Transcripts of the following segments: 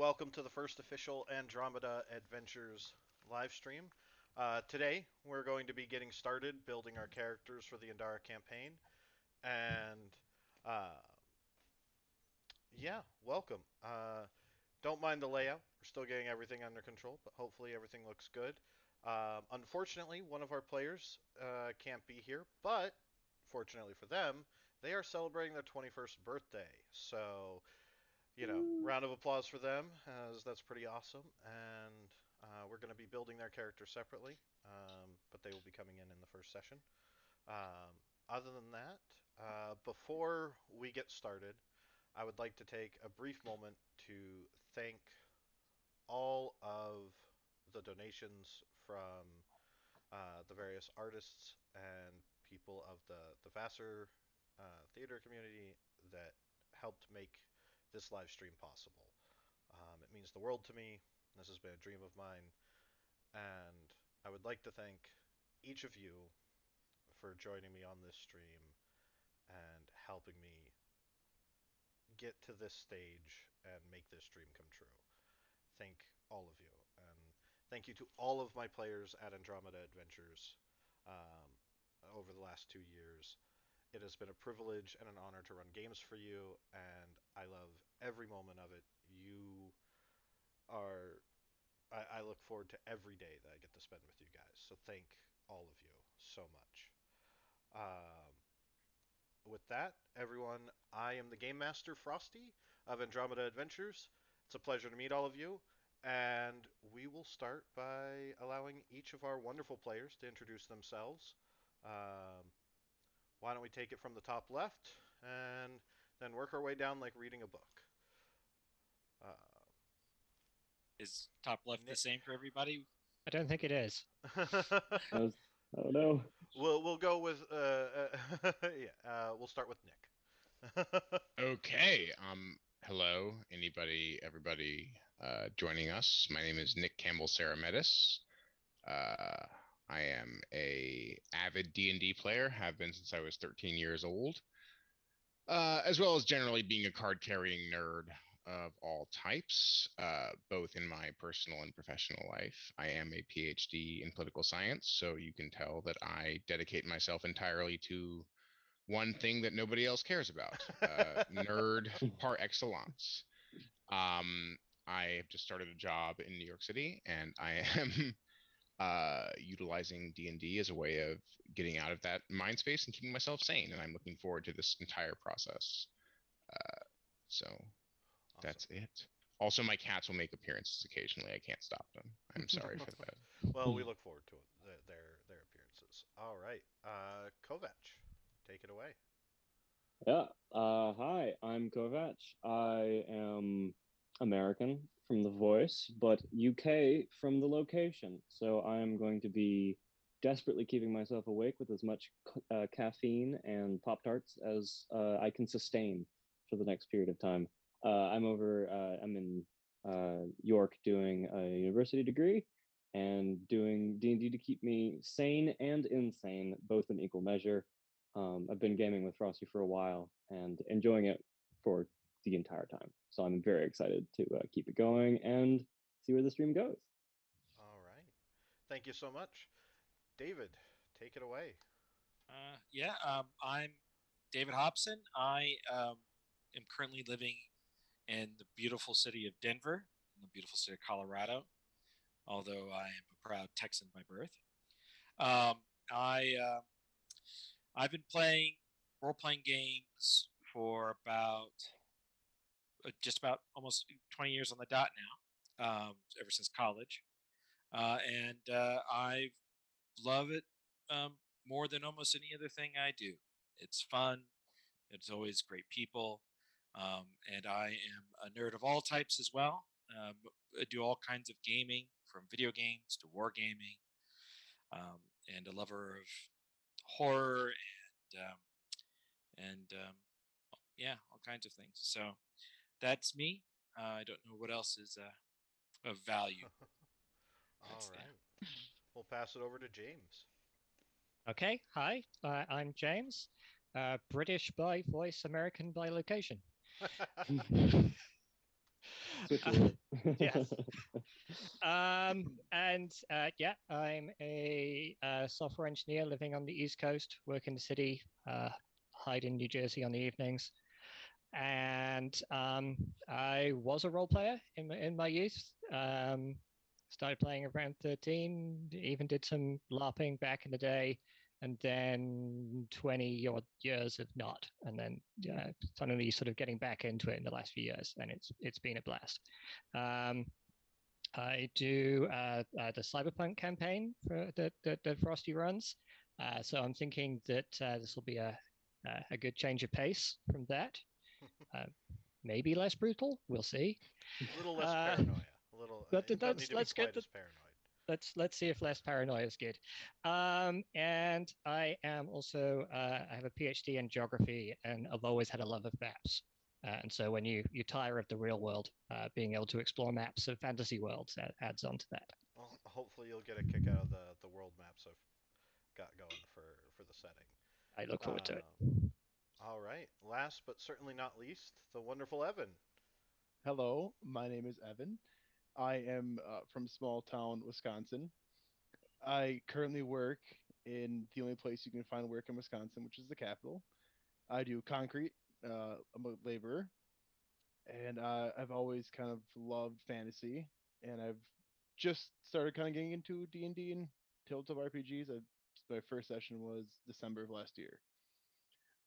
welcome to the first official Andromeda Adventures live stream. Today, we're going to be getting started building our characters for the Endara campaign. And, uh, yeah, welcome. Don't mind the layout. We're still getting everything under control, but hopefully everything looks good. Unfortunately, one of our players can't be here, but fortunately for them, they are celebrating their 21st birthday. So, round of applause for them, as that's pretty awesome. And we're going to be building their character separately, but they will be coming in the first session. Um, Other than that, before we get started, I would like to take a brief moment to thank all of the donations from the various artists and people of the Vassar theater community that helped make this live stream possible. It means the world to me. This has been a dream of mine, and I would like to thank each of you for joining me on this stream and helping me get to this stage and make this dream come true. Thank all of you, and thank you to all of my players at Andromeda Adventures um, over the last 2 years. It has been a privilege and an honor to run games for you, and I love every moment of it. You are I look forward to every day that I get to spend with you guys. So thank all of you so much. Um, with that, everyone, I am the Game Master Frosty of Andromeda Adventures. It's a pleasure to meet all of you, and we will start by allowing each of our wonderful players to introduce themselves. Um, why don't we take it from the top left and then work our way down like reading a book? Uh, Is top left the Nick. same for everybody? I don't think it is. Oh, oh no. We'll go with yeah. We'll start with Nick. Okay. Hello, anybody, everybody joining us. My name is Nick Campbell Sarametis. Uh, I am a avid D&D player, have been since I was 13 years old, as well as generally being a card-carrying nerd of all types, both in my personal and professional life. I am a PhD in political science, so you can tell that I dedicate myself entirely to one thing that nobody else cares about, nerd par excellence. Um, I have just started a job in New York City, and I am utilizing D&D as a way of getting out of that mind space and keeping myself sane. And I'm looking forward to this entire process. So Awesome. that's it. Also, my cats will make appearances occasionally. I can't stop them. I'm sorry for that. Well, we look forward to it, their appearances. All right, Kovac, take it away. Yeah. Hi, I'm Kovac. I am American from the voice, but UK from the location. So I'm going to be desperately keeping myself awake with as much caffeine and Pop Tarts as I can sustain for the next period of time. I'm in York doing a university degree and doing D&D to keep me sane and insane, both in equal measure. I've been gaming with Frosty for a while and enjoying it for the entire time. So I'm very excited to keep it going and see where the stream goes. All right, thank you so much, David. Take it away. I'm David Hobson. I am currently living in the beautiful city of Denver, in the beautiful city of Colorado, although I am a proud Texan by birth. Um, I've been playing role playing games for about just about almost 20 years on the dot now, ever since college, and I love it more than almost any other thing I do. It's fun. It's always great people. And I am a nerd of all types as well. I do all kinds of gaming, from video games to wargaming, and a lover of horror and yeah, all kinds of things. So that's me. I don't know what else is of value. All Yeah. right, we'll pass it over to James. Okay, hi, I'm James. British by voice, American by location. Switch it up. Yes. And yeah, I'm a software engineer living on the East Coast, work in the city, hide in New Jersey on the evenings. And I was a role player in my youth. Started playing around 13, even did some LARPing back in the day, and then 20 odd years of not, and then suddenly sort of getting back into it in the last few years, and it's been a blast. I do the Cyberpunk campaign for that Frosty runs, so I'm thinking that this will be a good change of pace from that. Maybe less brutal. We'll see. A little less paranoia. A little. But You don't need to be let's quite get as paranoid. let's see if less paranoia is good. And I am also I have a PhD in geography, and I've always had a love of maps. And so when you tire of the real world, being able to explore maps of fantasy worlds adds on to that. Well, hopefully you'll get a kick out of the world maps I've got going for the setting. I look forward to it. All right. Last but certainly not least, the wonderful Evan. Hello, my name is Evan. I am from small town Wisconsin. I currently work in the only place you can find work in Wisconsin, which is the capital. I do concrete. I'm a laborer, and I've always kind of loved fantasy, and I've just started kind of getting into D&D and tabletop RPGs. My first session was December of last year,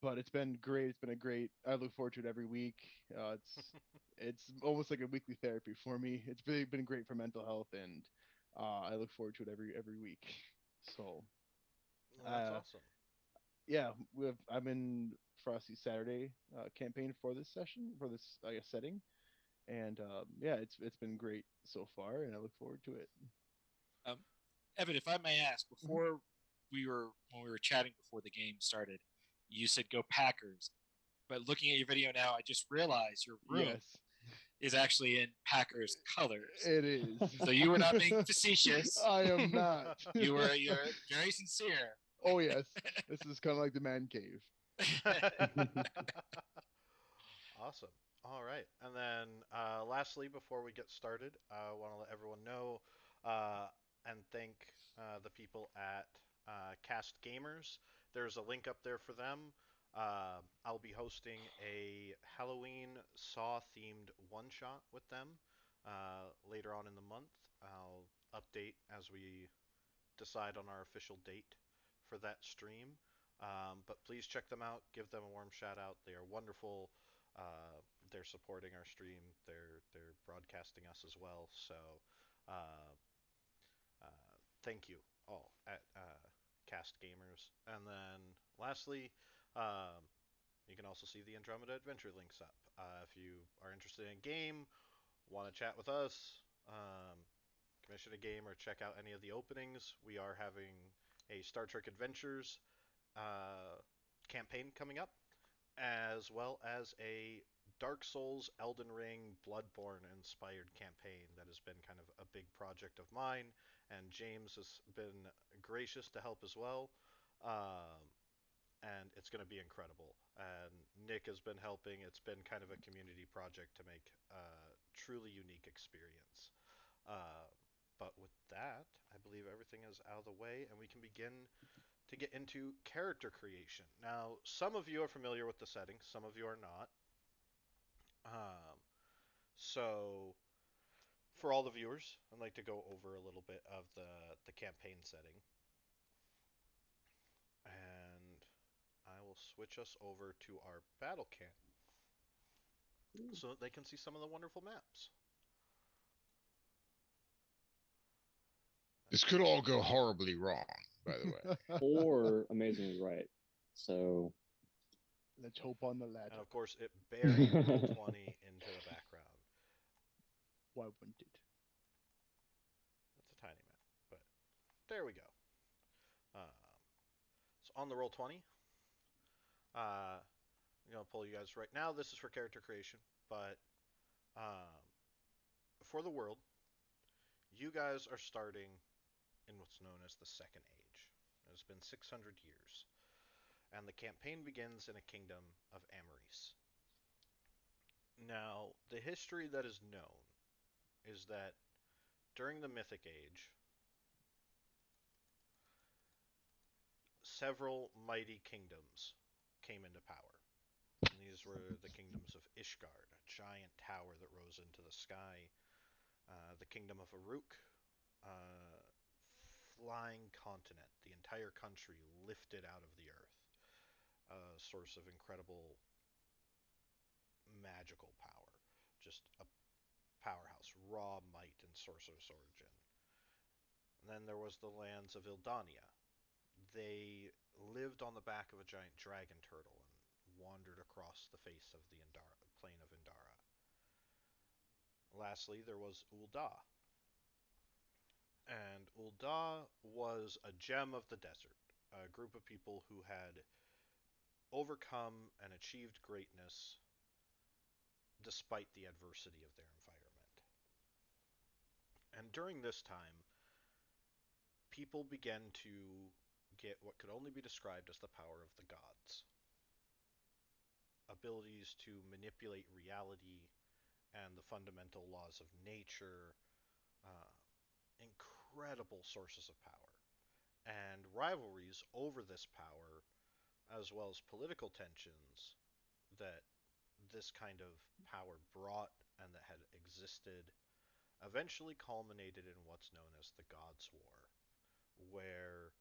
but it's been great. It's been a great. I look forward to it every week. It's almost like a weekly therapy for me. It's really been great for mental health, and I look forward to it every week. So Well, that's awesome. yeah, I'm in Frosty's Saturday campaign for this session, for this I guess setting, and yeah, it's been great so far, and I look forward to it. Evan, if I may ask, when we were chatting before the game started, you said go Packers. But looking at your video now, I just realized your room is actually in Packers colors. It is. So you were not being facetious. I am not. You're very sincere. Oh yes, this is kind of like the man cave. Awesome. All right. And then lastly, before we get started, I want to let everyone know and thank the people at Cast Gamers. There's a link up there for them. I'll be hosting a Halloween Saw themed one shot with them later on in the month. I'll update as we decide on our official date for that stream. But please check them out. Give them a warm shout out. They are wonderful. They're supporting our stream. They're broadcasting us as well. So uh, thank you all at Cast Gamers. And then lastly, you can also see the Andromeda Adventure links up. If you are interested in a game, want to chat with us, commission a game, or check out any of the openings, we are having a Star Trek Adventures campaign coming up, as well as a Dark Souls, Elden Ring, Bloodborne inspired campaign that has been kind of a big project of mine, and James has been gracious to help as well. And it's going to be incredible. And Nick has been helping. It's been kind of a community project to make a truly unique experience. But with that, I believe everything is out of the way, and we can begin to get into character creation. Now, some of you are familiar with the setting, some of you are not. So, for all the viewers, I'd like to go over a little bit of the campaign setting. And I will switch us over to our battle camp so that they can see some of the wonderful maps. This could all go horribly wrong, by the way. Or amazingly right. So let's hope on the latter. And of course, it buried Roll20 into the background. Why wouldn't it? That's a tiny map, but there we go. So on the Roll20, I'm going to pull you guys right now. This is for character creation, but for the world, you guys are starting in what's known as the Second Age. It's been 600 years, and the campaign begins in a kingdom of Ameris. Now, the history that is known is that during the Mythic Age, several mighty kingdoms came into power. And these were the kingdoms of Ishgard, a giant tower that rose into the sky, the kingdom of Uruk, uh, flying continent, the entire country lifted out of the earth, a source of incredible magical power, just a powerhouse, raw might and sorcerer's origin. And then there was the lands of Ildania. They lived on the back of a giant dragon turtle and wandered across the face of the plain of Endara. Lastly, there was Ul'dah. And Ul'dah was a gem of the desert, a group of people who had overcome and achieved greatness despite the adversity of their environment. And during this time, people began to get what could only be described as the power of the gods. Abilities to manipulate reality and the fundamental laws of nature, uh, incredible sources of power. And rivalries over this power, as well as political tensions that this kind of power brought and that had existed, eventually culminated in what's known as the Gods' War, where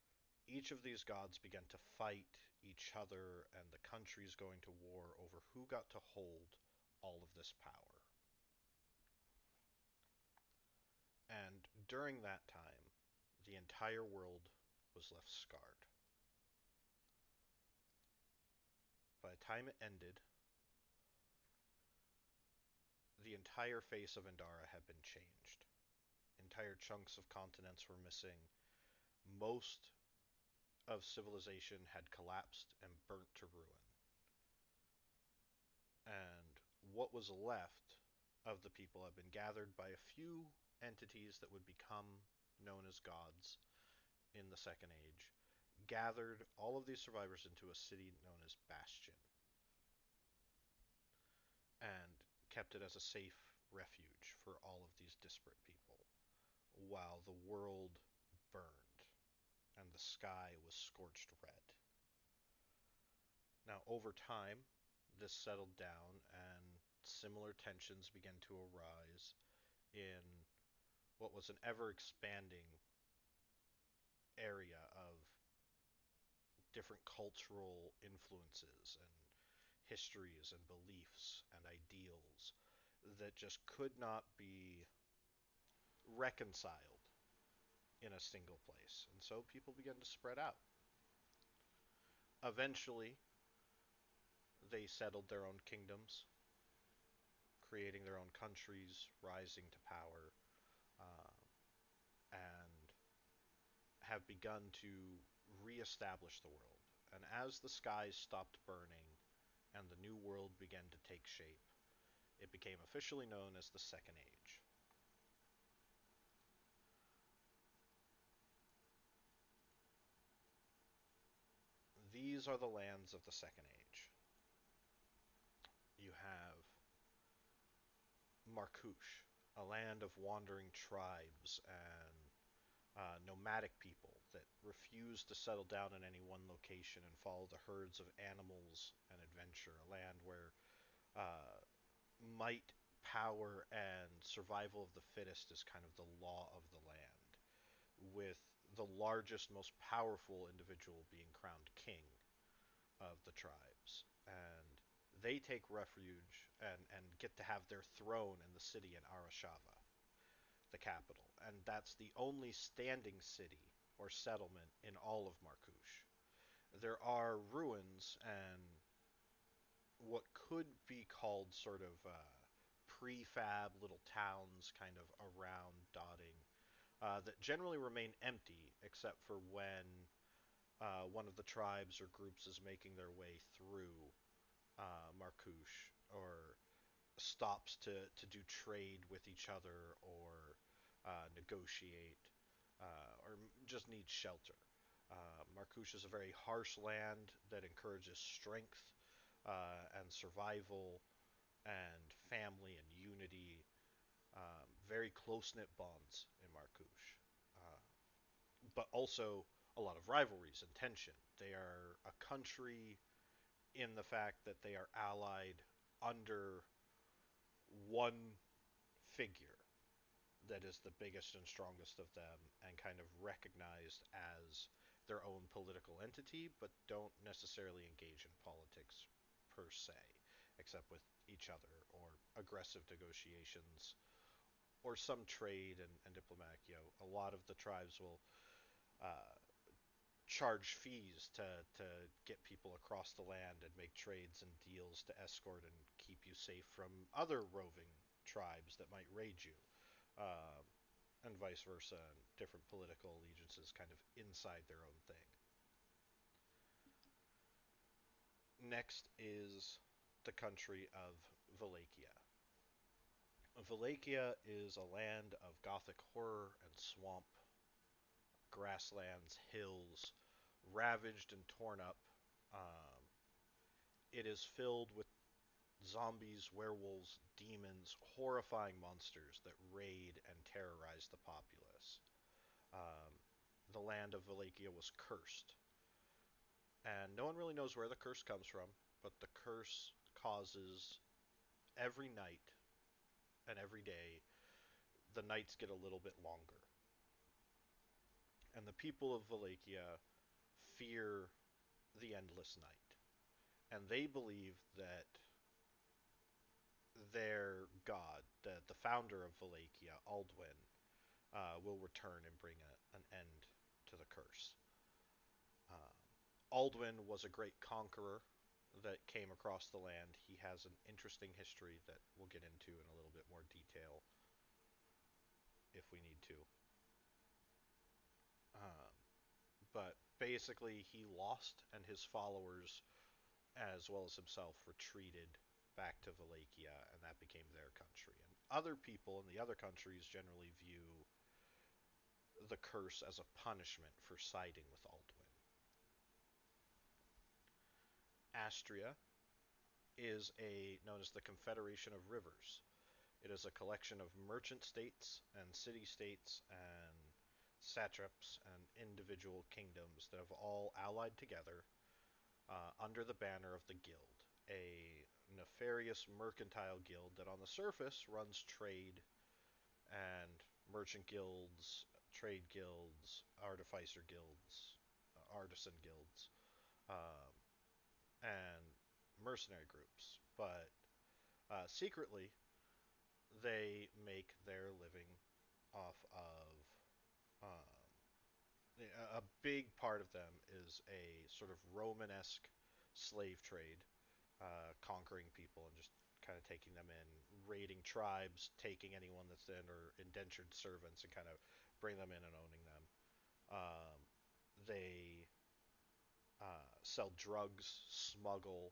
each of these gods began to fight each other and the countries going to war over who got to hold all of this power. And during that time, the entire world was left scarred. By the time it ended, the entire face of Endara had been changed. Entire chunks of continents were missing. Most of civilization had collapsed and burnt to ruin. And what was left of the people had been gathered by a few entities that would become known as gods in the Second Age, gathered all of these survivors into a city known as Bastion, and kept it as a safe refuge for all of these disparate people, while the world burned and the sky was scorched red. Now, over time, this settled down and similar tensions began to arise in what was an ever expanding area of different cultural influences and histories and beliefs and ideals that just could not be reconciled in a single place. And so people began to spread out. Eventually, they settled their own kingdoms, creating their own countries, rising to power, uh, and have begun to reestablish the world. And as the skies stopped burning and the new world began to take shape, it became officially known as the Second Age. These are the lands of the Second Age. You have Markush, a land of wandering tribes and nomadic people that refuse to settle down in any one location and follow the herds of animals and adventure. A land where uh, might, power, and survival of the fittest is kind of the law of the land, with the largest, most powerful individual being crowned king of the tribes. And they take refuge and get to have their throne in the city in Arashava, the capital. And that's the only standing city or settlement in all of Markush. There are ruins and what could be called sort of prefab little towns kind of around dotting that generally remain empty except for when one of the tribes or groups is making their way through Markush, or stops to do trade with each other, or negotiate, or just needs shelter. Markush is a very harsh land that encourages strength and survival and family and unity, very close knit bonds in Markush, but also a lot of rivalries and tension. They are a country in the fact that they are allied under one figure that is the biggest and strongest of them and kind of recognized as their own political entity, but don't necessarily engage in politics per se, except with each other or aggressive negotiations or some trade and diplomatic. A lot of the tribes will uh, charge fees to get people across the land and make trades and deals to escort and keep you safe from other roving tribes that might raid you. Um, and vice versa, and different political allegiances kind of inside their own thing. Next is the country of Vallakia. Vallakia is a land of gothic horror and swamp, grasslands, hills, ravaged and torn up. Um, it is filled with zombies, werewolves, demons, horrifying monsters that raid and terrorize the populace. Um, the land of Vallakia was cursed, and no one really knows where the curse comes from, but the curse causes every night and every day the nights get a little bit longer. And the people of Vallakia fear the endless night. And they believe that their god, the founder of Vallakia, Aldwin, will return and bring an end to the curse. Uh, Aldwin was a great conqueror that came across the land. He has an interesting history that we'll get into in a little bit more detail if we need to. Uh, but basically, he lost, and his followers, as well as himself, retreated back to Vallakia, and that became their country. And other people in the other countries generally view the curse as a punishment for siding with Aldwin. Astria is known as the Confederation of Rivers. It is a collection of merchant states and city states and satraps and individual kingdoms that have all allied together under the banner of the Guild, a nefarious mercantile guild that on the surface runs trade and merchant guilds, trade guilds, artificer guilds, artisan guilds, um, and mercenary groups. But secretly, they make their living off of a big part of them is a sort of Romanesque slave trade, conquering people and just kind of taking them in, raiding tribes, taking anyone that's in, or indentured servants, and kind of bring them in and owning them. They sell drugs, smuggle.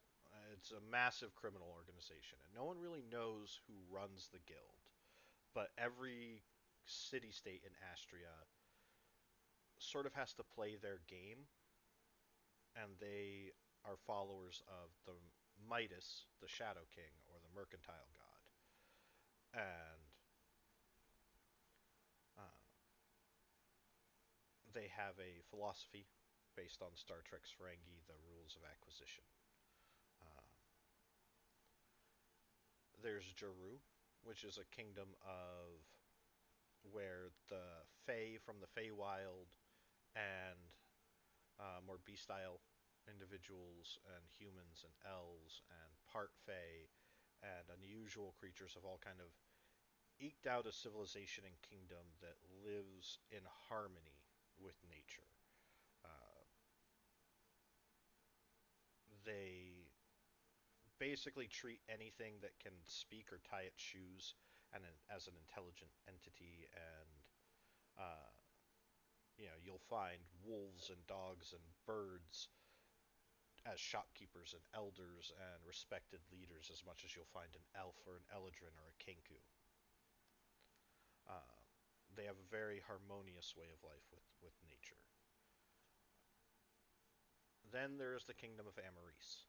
It's a massive criminal organization, and no one really knows who runs the guild. But every city state in Astria sort of has to play their game, and they are followers of the Midas, the Shadow King, or the Mercantile God. And uh, they have a philosophy based on Star Trek's Ferengi, the rules of acquisition. Uh, there's Jaru, which is a kingdom of where the Fae from the Feywild and more bestial individuals and humans and elves and part Fae and unusual creatures have all kind of eked out a civilization and kingdom that lives in harmony with nature. Uh, they basically treat anything that can speak or tie its shoes as an intelligent entity, and uh, you'll find wolves and dogs and birds as shopkeepers and elders and respected leaders as much as you'll find an elf or an eladrin or a kinku. Uh, they have a very harmonious way of life with nature. Then there is the kingdom of Ameris.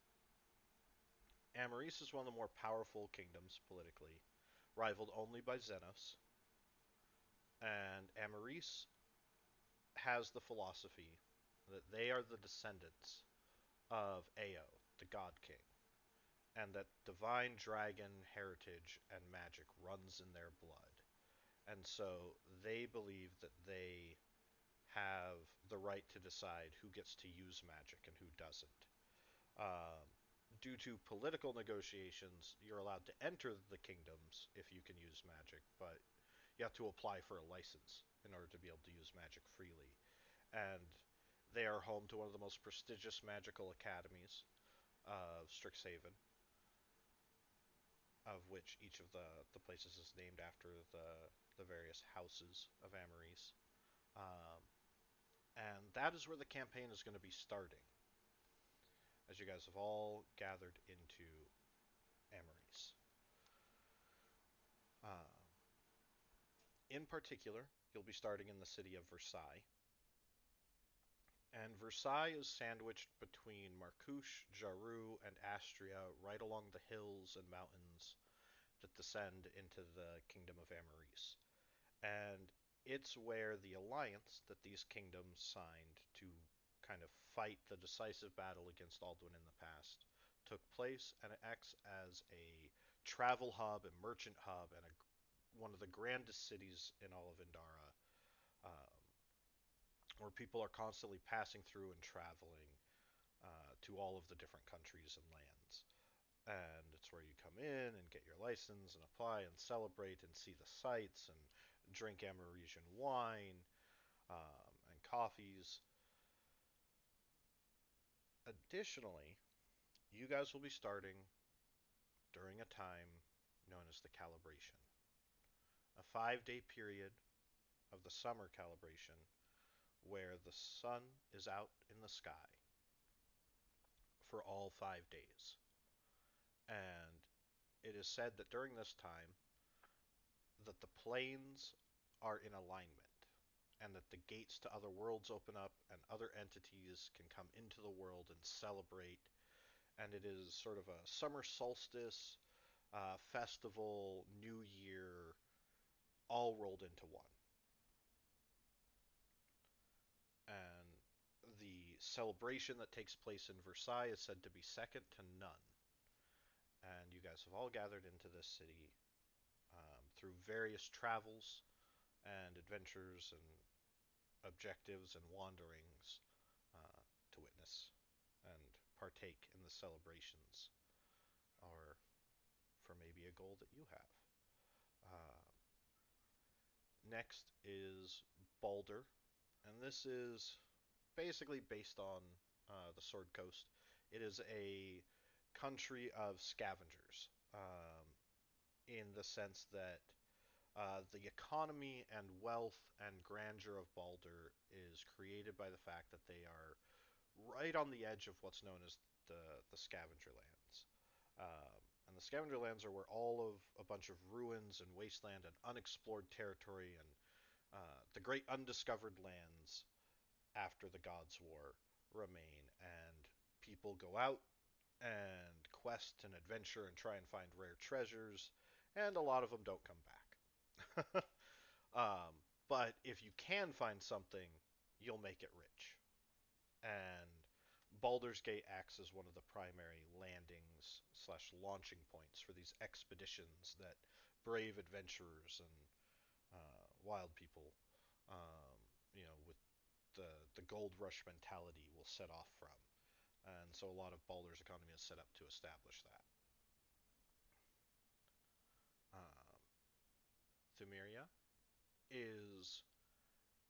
Ameris is one of the more powerful kingdoms politically, rivaled only by Xenos. And Ameris has the philosophy that they are the descendants of Ao, the God King, and that divine dragon heritage and magic runs in their blood. And so they believe that they have the right to decide who gets to use magic and who doesn't. Um, Due to political negotiations, you're allowed to enter the kingdoms if you can use magic, but you have to apply for a license in order to be able to use magic freely. And they are home to one of the most prestigious magical academies of Strixhaven, of which each of the places is named after the various houses of Ameris. Um, and that is where the campaign is going to be starting, as you guys have all gathered into Ameris. In particular, you'll be starting in the city of Versailles. And Versailles is sandwiched between Markush, Jaru, and Astria, right along the hills and mountains that descend into the kingdom of Ameris. And it's where the alliance that these kingdoms signed to kind of fight the decisive battle against Alduin in the past took place, and it acts as a travel hub, a merchant hub, and one of the grandest cities in all of Endara, um, where people are constantly passing through and traveling to all of the different countries and lands. And it's where you come in and get your license and apply and celebrate and see the sights and drink Ameresian wine and coffees. Additionally, you guys will be starting during a time known as the Calibration, a 5-day period of the summer calibration where the sun is out in the sky for all 5 days. And it is said that during this time that the planes are in alignment and that the gates to other worlds open up and other entities can come into the world and celebrate. And it is sort of a summer solstice, festival, New Year, all rolled into one. And the celebration that takes place in Versailles is said to be second to none. And you guys have all gathered into this city through various travels and adventures and objectives and wanderings uh, to witness and partake in the celebrations, or for maybe a goal that you have. Uh, Next is Baldur, and this is basically based on the Sword Coast. It is a country of scavengers, in the sense that the economy and wealth and grandeur of Baldur is created by the fact that they are right on the edge of what's known as the Scavenger Lands. And the Scavenger Lands are where all of a bunch of ruins and wasteland and unexplored territory and the great undiscovered lands after the Gods' War remain. And people go out and quest and adventure and try and find rare treasures, and a lot of them don't come back. But if you can find something, you'll make it rich. And Baldur's Gate acts as one of the primary landings slash launching points for these expeditions that brave adventurers and wild people, um, with the gold rush mentality will set off from. And so a lot of Baldur's economy is set up to establish that. Um, Pthumeria is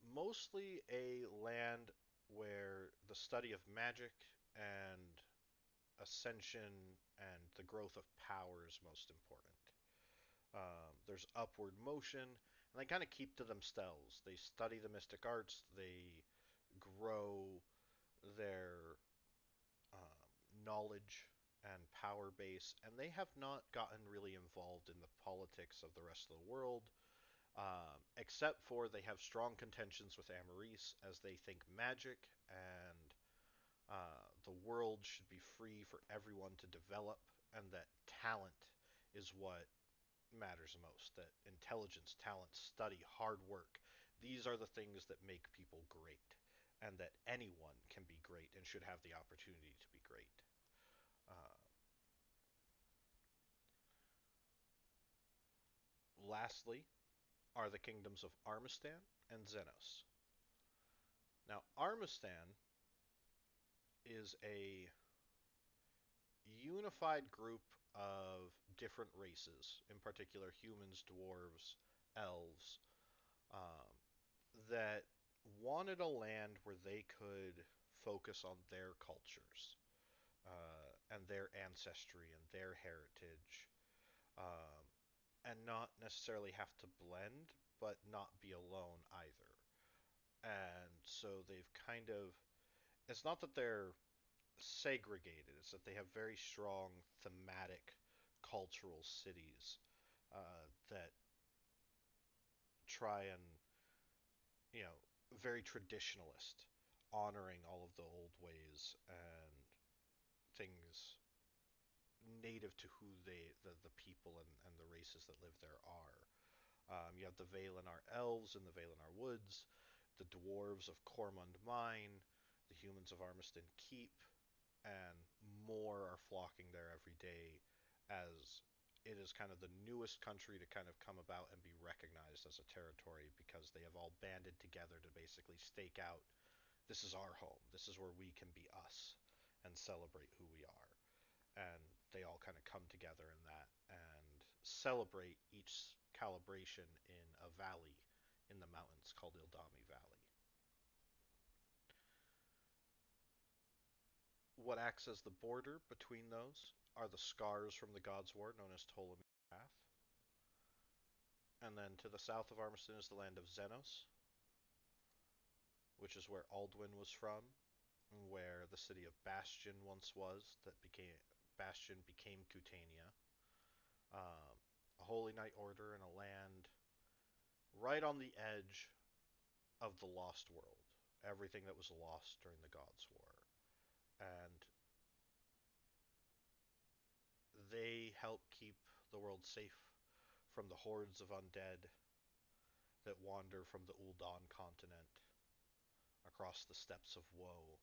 mostly a land where the study of magic and ascension and the growth of power is most important. There's upward motion, and they kind of keep to themselves. They study the mystic arts, they grow their knowledge and power base, and they have not gotten really involved in the politics of the rest of the world, except for they have strong contentions with Ameris, as they think magic and the world should be free for everyone to develop and that talent is what matters most. That intelligence, talent, study, hard work, these are the things that make people great, and that anyone can be great and should have the opportunity to be great. Uh, Lastly, are the kingdoms of Armistan and Xenos. Now, Armistan is a unified group of different races, in particular humans, dwarves, elves, um, that wanted a land where they could focus on their cultures and their ancestry and their heritage, um, and not necessarily have to blend, but not be alone either. And so they've kind of, it's not that they're segregated, it's that they have very strong thematic cultural cities that try and, you know, very traditionalist, honoring all of the old ways and things native to who the people and the races that live there are. You have the Valinor elves in the Valinor woods, the dwarves of Cormund Mine, the humans of Armiston Keep, and more are flocking there every day as it is kind of the newest country to kind of come about and be recognized as a territory because they have all banded together to basically stake out this is our home, this is where we can be us and celebrate who we are. And they all kind of come together in that and celebrate each calibration in a valley in the mountains called Ildami Valley. What acts as the border between those are the scars from the God's War, known as Ptolemy's Wrath. And then to the south of Armiston is the land of Xenos, which is where Alduin was from, and where the city of Bastion once was. That became Bastion became Cutania, a holy knight order and a land right on the edge of the Lost World. Everything that was lost during the Gods' War, and they help keep the world safe from the hordes of undead that wander from the Uldan continent across the steppes of woe.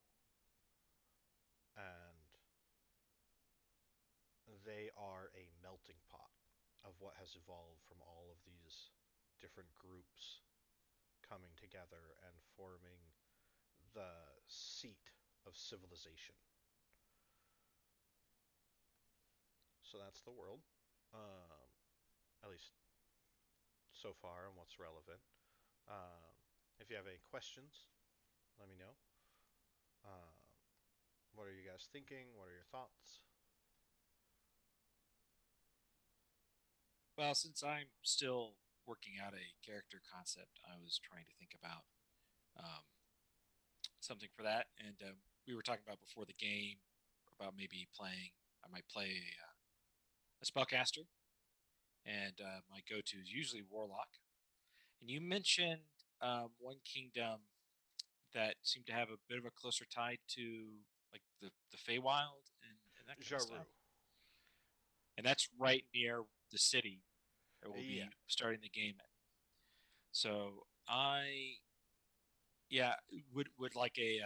And they are a melting pot of what has evolved from all of these different groups coming together and forming the seat of civilization. So that's the world, um, at least so far, and what's relevant. Um, if you have any questions, let me know. Um, what are you guys thinking? What are your thoughts? Well, since I'm still working out a character concept, I was trying to think about um, something for that. And we were talking about before the game about maybe playing. I might play a spellcaster, and my go-to is usually warlock. And you mentioned one kingdom that seemed to have a bit of a closer tie to like the Feywild and that kind of Jaru. stuff. And that's right near the city that we'll Yeah. be starting the game in. So I, yeah, would like a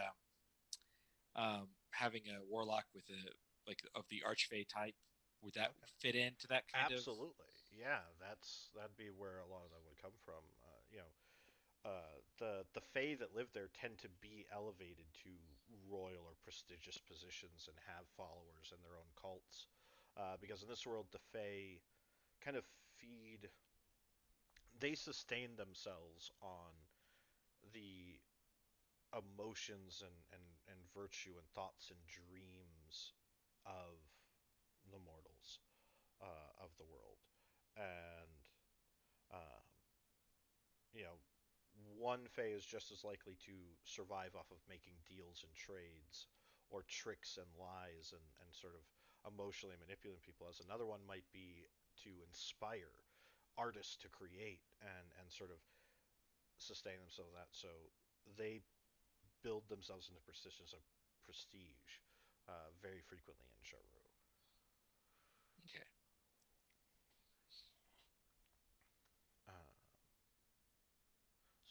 having a warlock with a like of the archfey type. Would that Okay. fit into that kind of? Absolutely. Yeah, that'd be where a lot of them would come from. The Fae that live there tend to be elevated to royal or prestigious positions and have followers in their own cults. Because in this world, the Fae kind of feed, they sustain themselves on the emotions and virtue and thoughts and dreams of the mortals of the world. And uh, you know, one Fae is just as likely to survive off of making deals and trades or tricks and lies and sort of emotionally manipulating people as another one might be to inspire artists to create and sort of sustain themselves that. So they build themselves into positions of prestige very frequently in Jaru.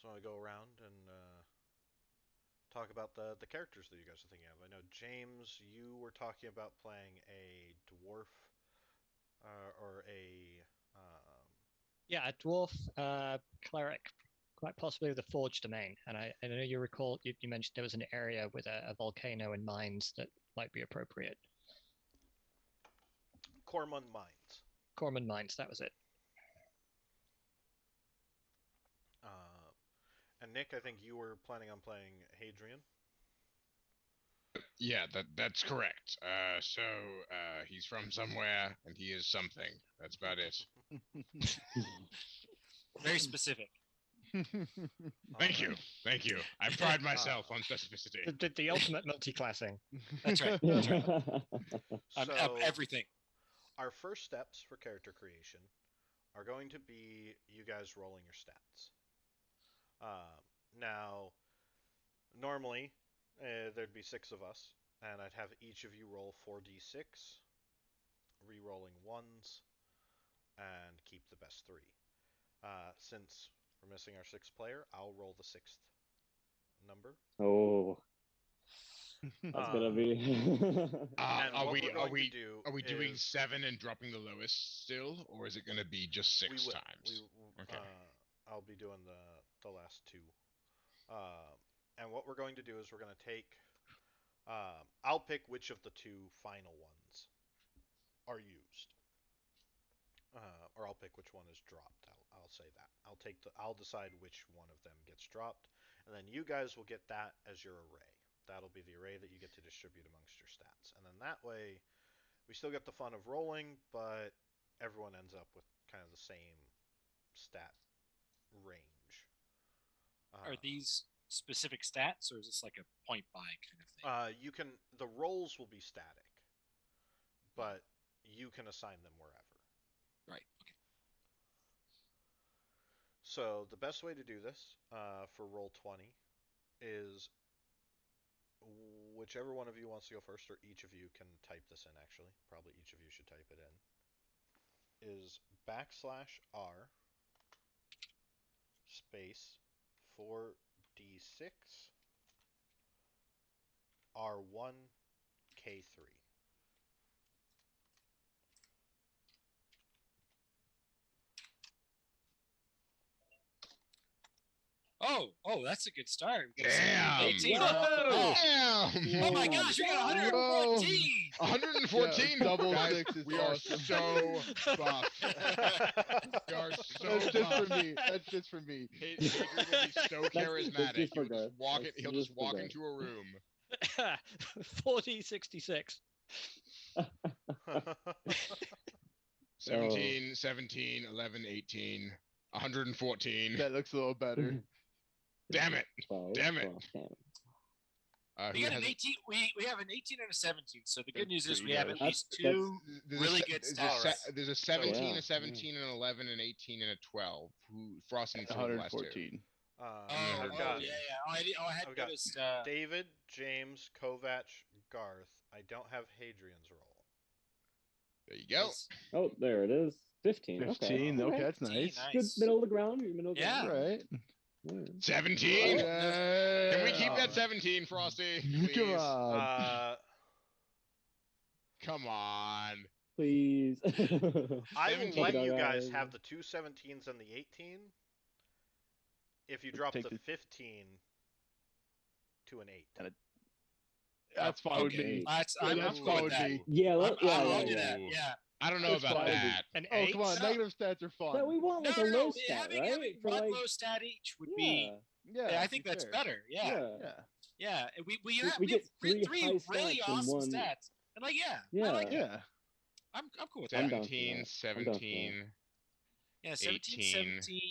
So I go around and talk about the characters that you guys are thinking of. I know James, you were talking about playing a dwarf or a Yeah, a dwarf cleric, quite possibly with a forge domain. And I know you recall you mentioned there was an area with a volcano and mines that might be appropriate. Cormund Mines. Cormund Mines, that was it. And Nick, I think you were planning on playing Hadrian. Yeah, that's correct. So he's from somewhere, and he is something. That's about it. Very specific. Thank you. I pride myself on specificity. The ultimate multi-classing. That's right. Yeah. That's right. Everything. Our first steps for character creation are going to be you guys rolling your stats. Now, normally there'd be 6 of us, and I'd have each of you roll 4d6, re-rolling 1s, and keep the best 3. Since we're missing our 6th player, I'll roll the 6th number. Oh, that's gonna be. Are we do doing is 7 and dropping the lowest still, or is it going to be just 6 times? Okay. I'll be doing the last 2. And what we're going to do is we're going to take. I'll pick which of the 2 final ones are used, or I'll pick which one is dropped. I'll say that. I'll decide which one of them gets dropped, and then you guys will get that as your array. That'll be the array that you get to distribute amongst your stats, and then that way, we still get the fun of rolling, but everyone ends up with kind of the same stat range. Are these specific stats, or is this like a point buy kind of thing? The rolls will be static, but you can assign them wherever. Right. Okay. So the best way to do this for roll 20 is whichever one of you wants to go first, or each of you can type this in. Actually, probably each of you should type it in. Is \r space 4d6 r1 k3. Oh, that's a good start. Damn! 18. Whoa! Damn! Oh my gosh, we got 114. 114 Yeah, double guys, 6 is we awesome. are so buff. We are so That's just buff. for me. That's just for me. Hadrian will be so That's charismatic. just for He'll just Garth. walk That's he'll just just for walk Garth. into a room. 4066. 17, 17, 11, 18, 114. That looks a little better. Damn it! 12. Damn it. Oh, damn. We Who got an has 18. We have an 18 and a 17. So the good That's news is pretty we have good. at least That's- 2 there's really a, good there's stats. A, there's a 17, Yeah. a 17, an 11, an 18, and a 12. Who Frost needs to know the last two. 114. I've Oh, got yeah. I had I've got noticed. David, James, Kovac, Garth. I don't have Hadrian's roll. There you go. Oh, there it is. 15. 15. Okay, Okay. that's 15, nice. nice. Good middle of the ground. Your middle of the Yeah. ground. Right. Yeah. 17. Yeah. Can we keep that Alright. 17, Frosty? Come Please. on. Come on. Please. I will 17. let you Alright. guys have the 2 17s and the 18 if you drop Take the the- 15 to an 8. That's fine with me. That's Yeah, I'm that's cool fine with with that. me. Yeah, I'll do yeah. that. Yeah. I don't know It's about fine. that. An Oh, 8? come on. No. Negative stats are fun. But we want like a low stat, having, right? having For one like, low stat each would yeah. be. Yeah, I think be that's fair. better. Yeah. Yeah. And we We get have three high really stats in awesome one. stats. And I Yeah. like it. Yeah. I'm cool with that. I'm down for 17, that. 17. Yeah, 17, 18. 17.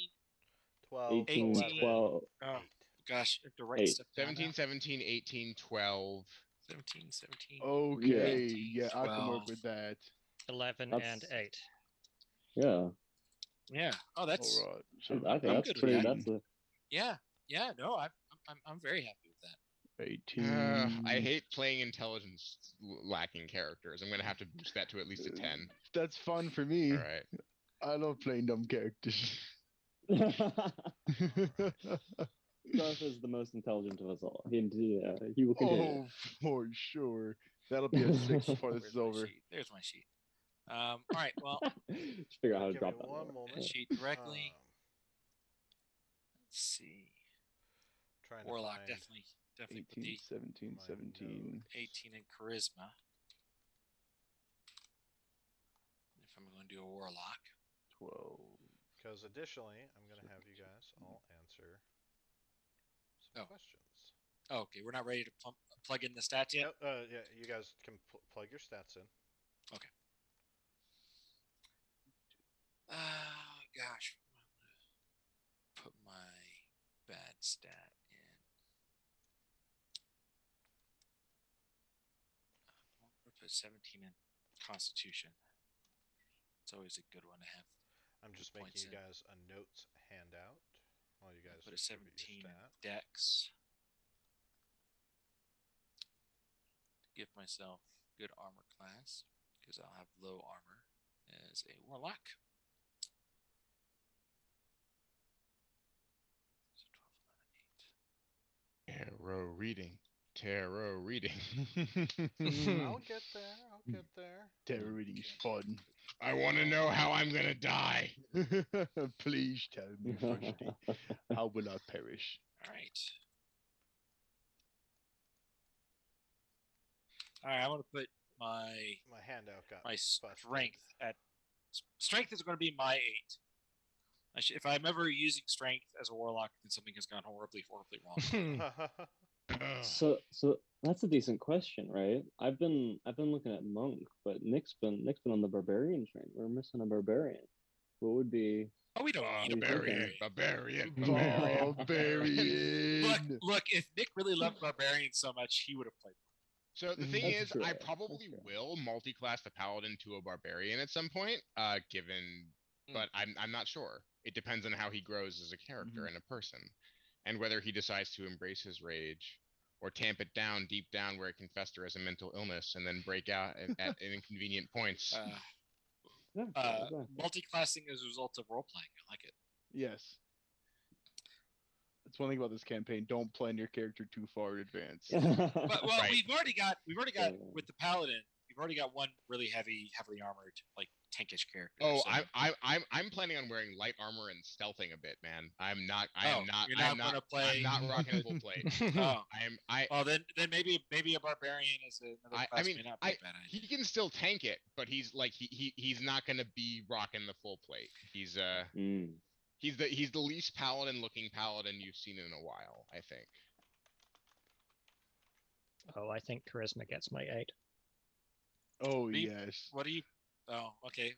12, 18, 11, 12. Oh, 8. gosh, I have to write 8. stuff down 17, now. 17, 18, 12. 17, 17. Okay. Yeah. Yeah, I can work 12. with that. 11 That's- and 8. Yeah. Yeah. Oh, that's All right. So I think I'm that's good with pretty. that. That's a. yeah. No, I'm very happy with that. 18. I hate playing intelligence lacking characters. I'm going to have to boost that to at least a 10. That's fun for me. All right. I love playing dumb characters. Garth is the most intelligent of us all. He will continue. Oh, for sure. That'll be a 6 before this Where's is my over. sheet? There's my sheet. All right. Well, Just figure out how to Give drop me that one lower. moment. that sheet directly. Um, Let's see. trying Warlock to find definitely put 18, the 17, my 17. 18 in charisma. If I'm going to do a warlock. 12. because additionally, I'm going to have you guys all answer some Oh. questions. Oh, okay, we're not ready to plug in the stats yet. Yep, yeah, you guys can plug your stats in. Okay. Gosh, I'm gonna put my bad stat in. I'm gonna put 17 in Constitution. It's always a good one to have. I'm just Good making points you in. guys a notes handout while you guys Put a distribute 17 your in stat. Dex. Give myself good armor class because I'll have low armor as a warlock. So 12, 11, 8. Tarot reading. Tarot reading. I'll get there. I'll get there. Tarot reading is fun. I want to know how I'm gonna die. Please tell me firstly, how will I perish? All right. All right, I'm going to put my My handout got my busted. strength at strength is going to be my 8. If I'm ever using strength as a warlock, then something has gone horribly wrong. So that's a decent question, right? I've been looking at monk, but Nick's been on the barbarian train. We're missing a barbarian. What would be? Oh, we don't need a Barbarian, barbarian. barbarian. Barbarian. Look, if Nick really loved barbarian so much, he would have played. So the thing That's is, true. I That's probably true. will multi-class the paladin to a barbarian at some point, but I'm not sure. It depends on how he grows as a character and a person, and whether he decides to embrace his rage or tamp it down deep down where it can fester as a mental illness and then break out at inconvenient points. Exactly. Multi-classing as a result of role-playing. I like it. Yes. That's one thing about this campaign. Don't plan your character too far in advance. But well, Right. we've already got Yeah. with the paladin. We've already got one really heavily armored, like tankish character. Oh, so. I'm planning on wearing light armor and stealthing a bit, man. I'm not You're not going to play. I'm not rocking full plate. Oh, I well then maybe a barbarian is another class may not be a bad idea. he can still tank it, but he's like he's not gonna be rocking the full plate. He's the least paladin looking paladin you've seen in a while, I think. Oh, I think charisma gets my 8. Oh, Me? yes. What do you? Oh, okay.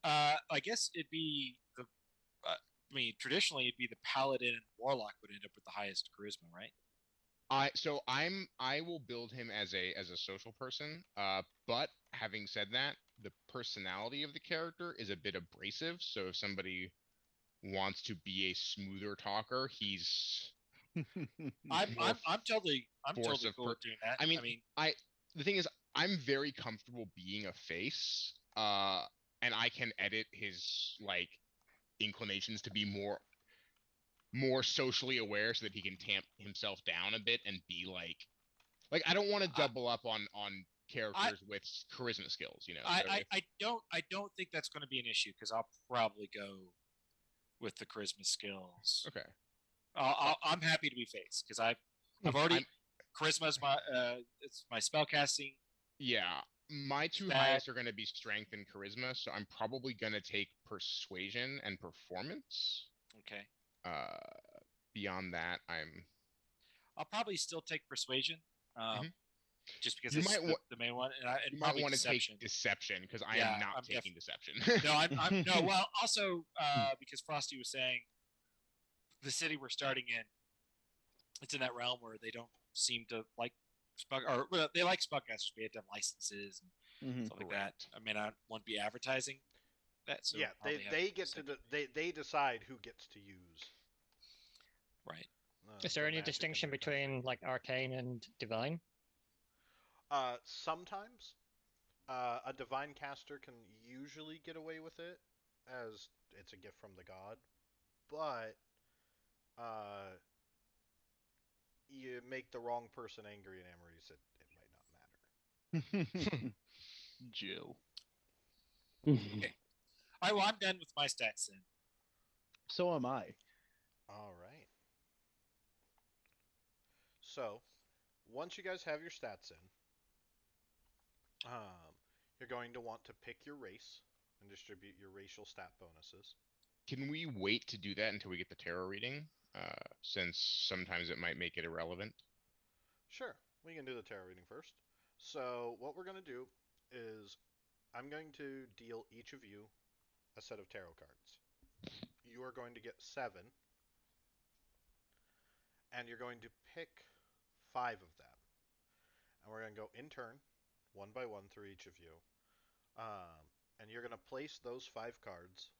I guess it'd be the. I mean, traditionally it'd be the paladin and warlock would end up with the highest charisma, right? I will build him as a social person. But having said that, the personality of the character is a bit abrasive. So if somebody wants to be a smoother talker, he's I'm totally force of cool with doing that. I mean, the thing is, I'm very comfortable being a face, and I can edit his like inclinations to be more socially aware so that he can tamp himself down a bit and be like I don't want to double up on characters with charisma skills, you know. I don't think that's going to be an issue because I'll probably go with the charisma skills. Okay. I'm happy to be face because I've already charisma is it's my spell casting. Yeah, my two highest are going to be strength and charisma, so I'm probably going to take persuasion and performance. Okay. Beyond that, I'll probably still take persuasion, just because you it's the main one, and you probably might want to deception. take deception because I am not taking deception. No, I'm no. Well, also because Frosty was saying the city we're starting in, it's in that realm where they don't seem to like they like spellcasters. We have to have licenses and stuff like that. I mean, I won't be advertising that. So yeah, they decide who gets to use. Right. Is there any distinction between like arcane and divine? Sometimes a divine caster can usually get away with it, as it's a gift from the god. but you make the wrong person angry in Ameris, it might not matter. Jill. Okay. All right, well, I'm done with my stats then. So am I. All right. So, once you guys have your stats in, you're going to want to pick your race and distribute your racial stat bonuses. Can we wait to do that until we get the tarot reading? Since sometimes it might make it irrelevant. Sure, we can do the tarot reading first. So, what we're going to do is I'm going to deal each of you a set of tarot cards. You are going to get 7, and you're going to pick 5 of them. And we're going to go in turn, one by one through each of you. And you're going to place those 5 cards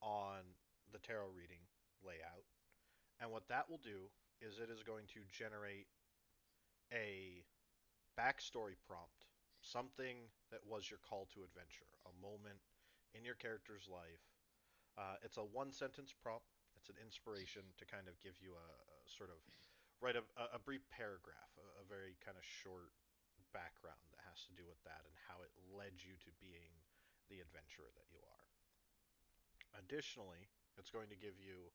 on the tarot reading layout. And what that will do is it is going to generate a backstory prompt, something that was your call to adventure, a moment in your character's life. It's a one sentence prompt. It's an inspiration to kind of give you a sort of write a brief paragraph, a very kind of short background that has to do with that and how it led you to being the adventurer that you are. Additionally, it's going to give you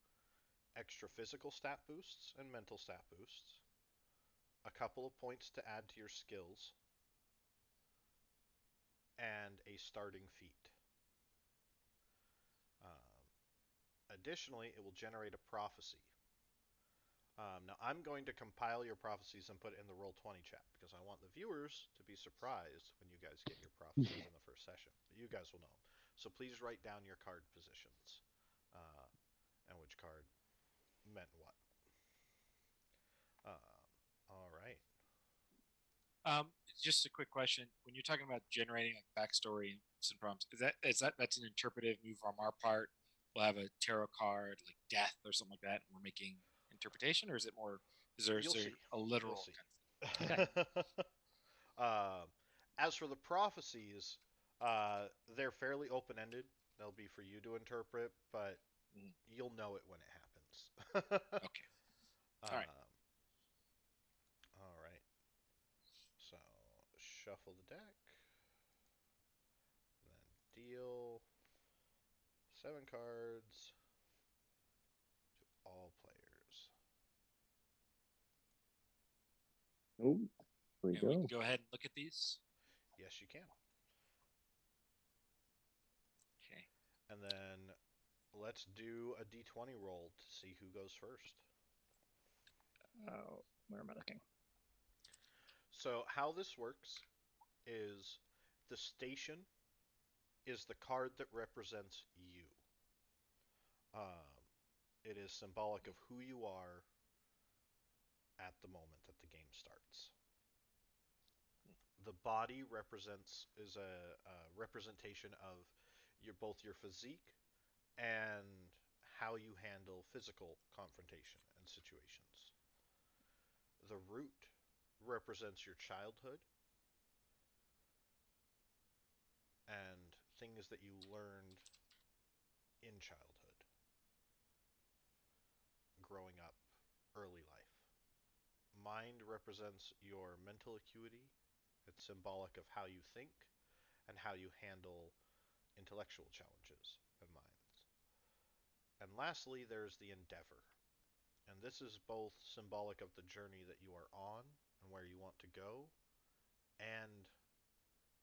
extra physical stat boosts and mental stat boosts, a couple of points to add to your skills, and a starting feat. Additionally, it will generate a prophecy. Now, I'm going to compile your prophecies and put it in the Roll20 chat because I want the viewers to be surprised when you guys get your prophecies in the first session. But you guys will know them. So please write down your card positions and which card meant what. All right. Just a quick question: when you're talking about generating like backstory and prompts, that's an interpretive move on our part? We'll have a tarot card like death or something like that, and we're making interpretation, or is it more? Is there You'll see. a literal You'll see. kind of thing? Okay. As for the prophecies, they're fairly open-ended. They'll be for you to interpret, but you'll know it when it happens. Okay. All right. All right. So shuffle the deck, and then deal 7 cards to all players. Oh, here we And we go. can go ahead and look at these. Yes, you can. Okay. And then let's do a d20 roll to see who goes first. Oh, where am I looking? So how this works is the station is the card that represents you. It is symbolic of who you are at the moment that the game starts. The body is a representation of both your physique and how you handle physical confrontation and situations. The root represents your childhood and things that you learned in childhood, growing up, early life. Mind represents your mental acuity. It's symbolic of how you think and how you handle intellectual challenges and minds. And lastly, there's the endeavor. And this is both symbolic of the journey that you are on and where you want to go, and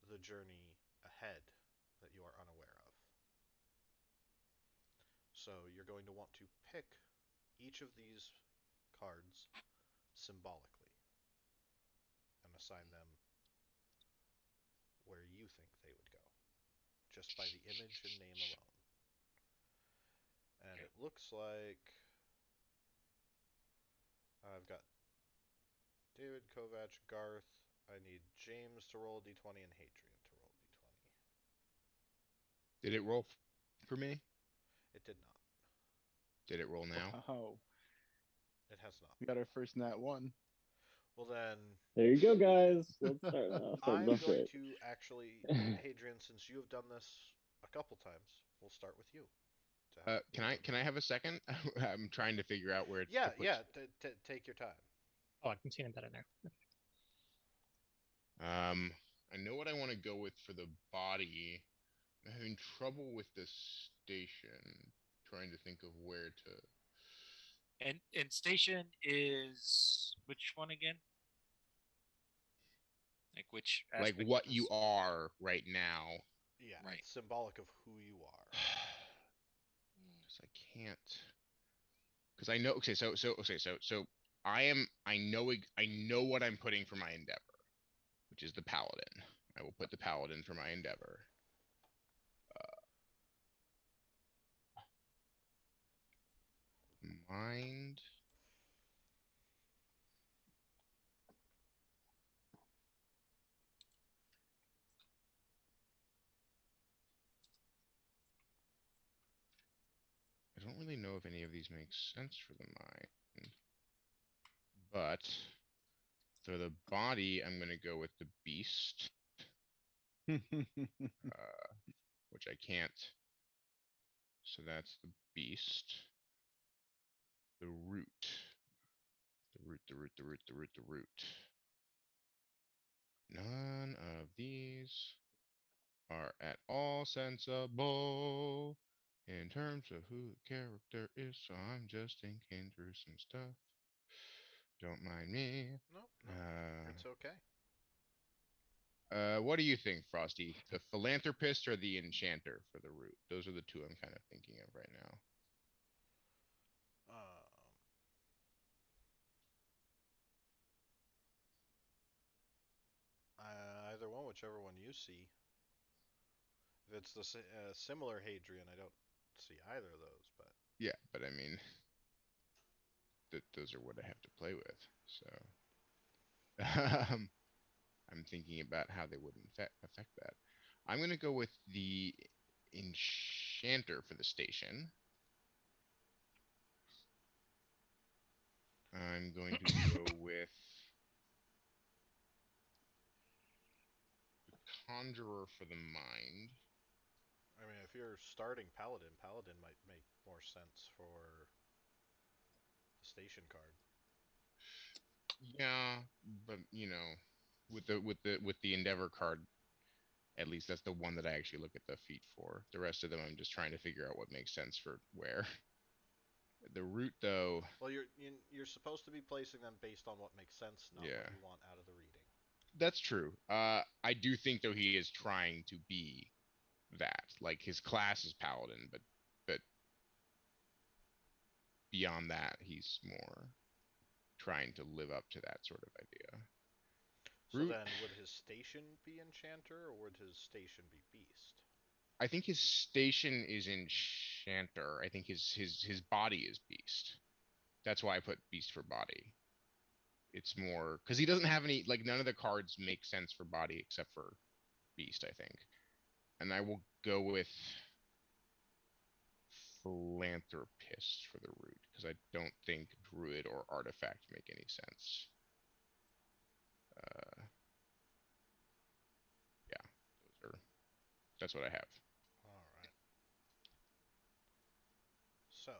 the journey ahead that you are unaware of. So you're going to want to pick each of these cards symbolically and assign them where you think they would go, just by the image and name alone. And it looks like I've got David, Kovac, Garth. I need James to roll a d20 and Hadrian to roll a d20. Did it roll for me? It did not. Did it roll now? Wow. It has not. We got our first nat 1. Well then, There you go, guys. Let's start off. I'm Love going it. to actually, Hadrian, since you have done this a couple times, we'll start with you to help. Can I have a second? I'm trying to figure out where Yeah, to put. yeah. Take your time. Oh, I can see them better now. I know what I want to go with for the body. I'm having trouble with the station. Trying to think of where to. And station is which one again? Like which Like aspect what of you this? are right now. Yeah, Right. it's symbolic of who you are. Because I can't. Because I know. Okay, so I know what I'm putting for my endeavor, which is the paladin. I will put the paladin for my endeavor. Mind. I don't really know if any of these make sense for the mind. But for the body, I'm going to go with the beast, which I can't. So that's the beast. The root. The root. None of these are at all sensible in terms of who the character is, so I'm just thinking through some stuff. Don't mind me. No, it's okay. What do you think, Frosty? The philanthropist or the enchanter for the root? Those are the two I'm kind of thinking of right now. Either one, whichever one you see. If it's the similar Hadrian, I don't see either of those. But Yeah, but I mean, those are what I have to play with. So I'm thinking about how they would affect that. I'm going to go with the enchanter for the station. I'm going to go with the conjurer for the mind. I mean, if you're starting paladin, paladin might make more sense for the station card. Yeah, but you know, with the endeavor card, at least that's the one that I actually look at the feat for. The rest of them, I'm just trying to figure out what makes sense for where. The root, though. Well, you're supposed to be placing them based on what makes sense, not Yeah, what you want out of the reading. that's true. I do think though he is trying to be that. Like his class is paladin, but beyond that, he's more trying to live up to that sort of idea. So Root, then, would his station be enchanter, or would his station be beast? I think his station is enchanter. I think his body is beast. That's why I put beast for body. It's more because he doesn't have any, like, none of the cards make sense for body except for beast, I think. And I will go with philanthropist for the root because I don't think druid or artifact make any sense. Yeah, that's what I have. All right. So,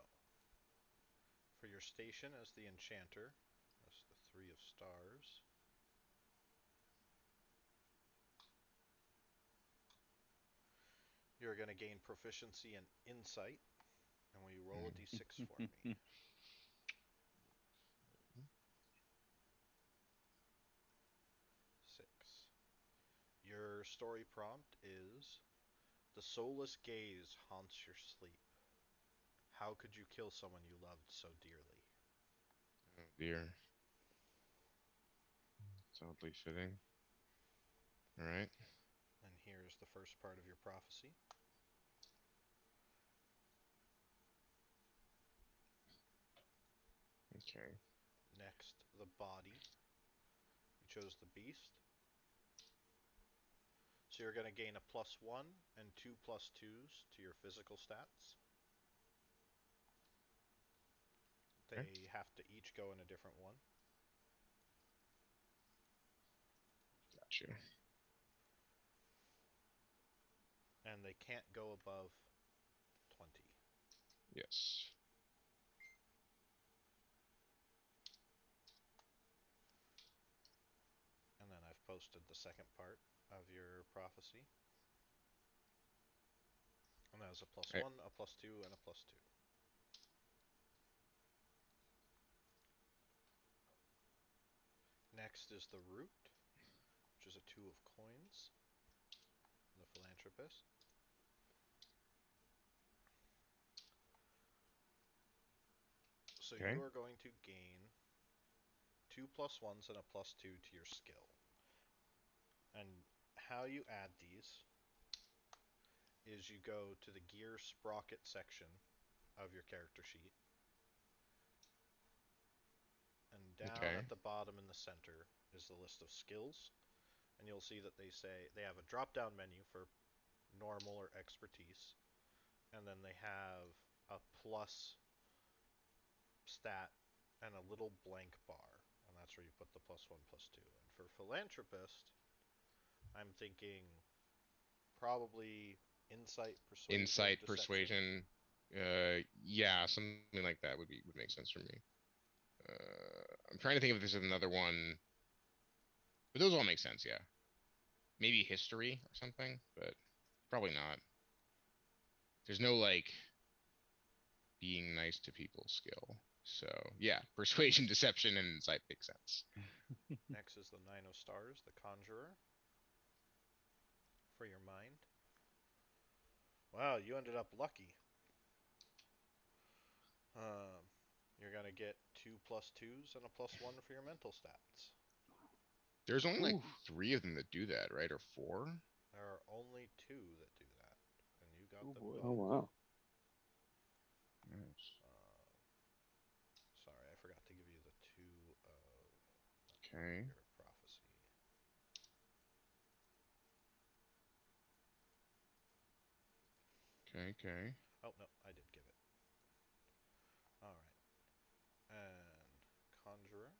for your station as the enchanter, that's the 3 of stars. You're going to gain proficiency in insight, and will you roll a d6 for me? 6. Your story prompt is: the soulless gaze haunts your sleep. How could you kill someone you loved so dearly? Oh dear, it's oddly fitting. All right. And here's the first part of your prophecy. Okay. Next, the body. You chose the beast. So you're going to gain a +1 and 2 +2s to your physical stats. Okay. They have to each go in a different one. Gotcha. And they can't go above 20. Yes. And then I've posted the second part of your prophecy. And that was a plus Right. 1, a plus 2, and a plus 2. Next is the root, which is a 2 of coins. The philanthropist. So Okay. you are going to gain 2 plus 1s and a plus 2 to your skill. And how you add these is you go to the gear sprocket section of your character sheet. And down Okay. at the bottom in the center is the list of skills. And you'll see that they have a drop down menu for normal or expertise. And then they have a plus stat and a little blank bar. And that's where you put the plus 1, plus 2. And for philanthropist, I'm thinking probably insight, persuasion, Insight, deception. persuasion. Yeah, something like that would make sense for me. I'm trying to think if there's another one, but those all make sense. Yeah, maybe history or something, but probably not. There's no like being nice to people skill. So yeah, persuasion, deception, and insight makes sense. Next is the 9 of stars, the conjurer, for your mind. Wow, you ended up lucky. You're going to get 2 plus 2s and a plus 1 for your mental stats. There's only like Ooh. 3 of them that do that, right? Or 4? There are only 2 that do that, and you got Oh, them boy. Oh both. wow. Nice. Sorry, I forgot to give you the 2 of Okay. your prophecy. Okay. Oh, no, I did give it. Alright. And conjurer.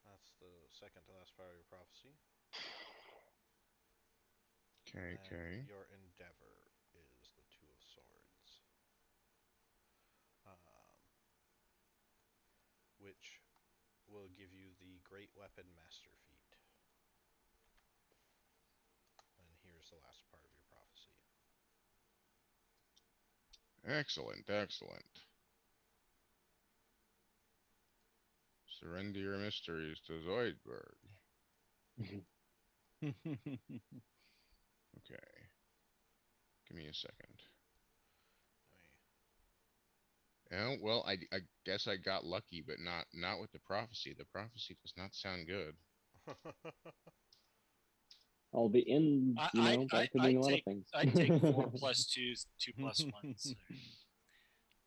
That's the second to last part of your prophecy. And your endeavor is the 2 of swords. Which will give you the great weapon master feat. And here's the last part of your prophecy. Excellent. Surrender your mysteries to Zoidberg. Okay. Give me a second. Oh, well, I guess I got lucky, but not with the prophecy. The prophecy does not sound good. I'll be in, that could mean a lot of things. I'd take 4 plus 2s, 2 plus 1s.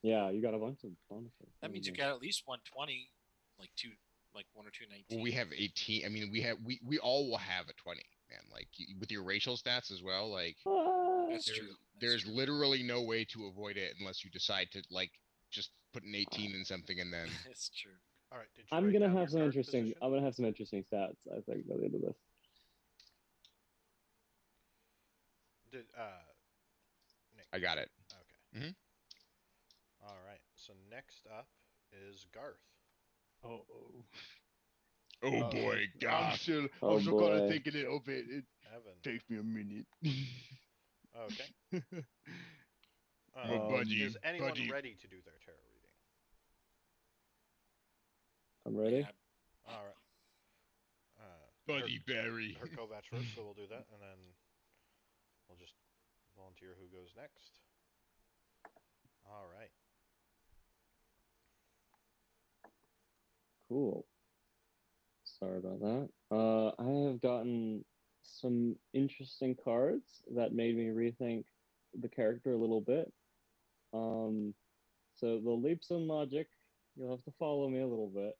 Yeah, you got a bunch of bonuses. That means you got at least 120, like 1 or 2 19. Well, we have 18. I mean, we all will have a 20, man. Like with your racial stats as well. Like That's true. there's literally no way to avoid it unless you decide to like just put an 18 in something and then. It's true. All right. Did you I'm write gonna down have your some card interesting. position? I'm gonna have some interesting stats. I think by the end of this. Did Nick? I got it. Okay. All right. So next up is Garth. Oh. Oh boy, I'm Garth. still Oh gonna boy. think a little bit. It Evan. takes me a minute. Okay. My buddy. Is anyone ready to do their tarot reading? I'm ready. Yeah. All right. Buddy Barry. Her Kovacs first, so we'll do that, and then we'll just volunteer who goes next. All right. Cool. Sorry about that. I have gotten some interesting cards that made me rethink the character a little bit. So the leaps in logic, you'll have to follow me a little bit.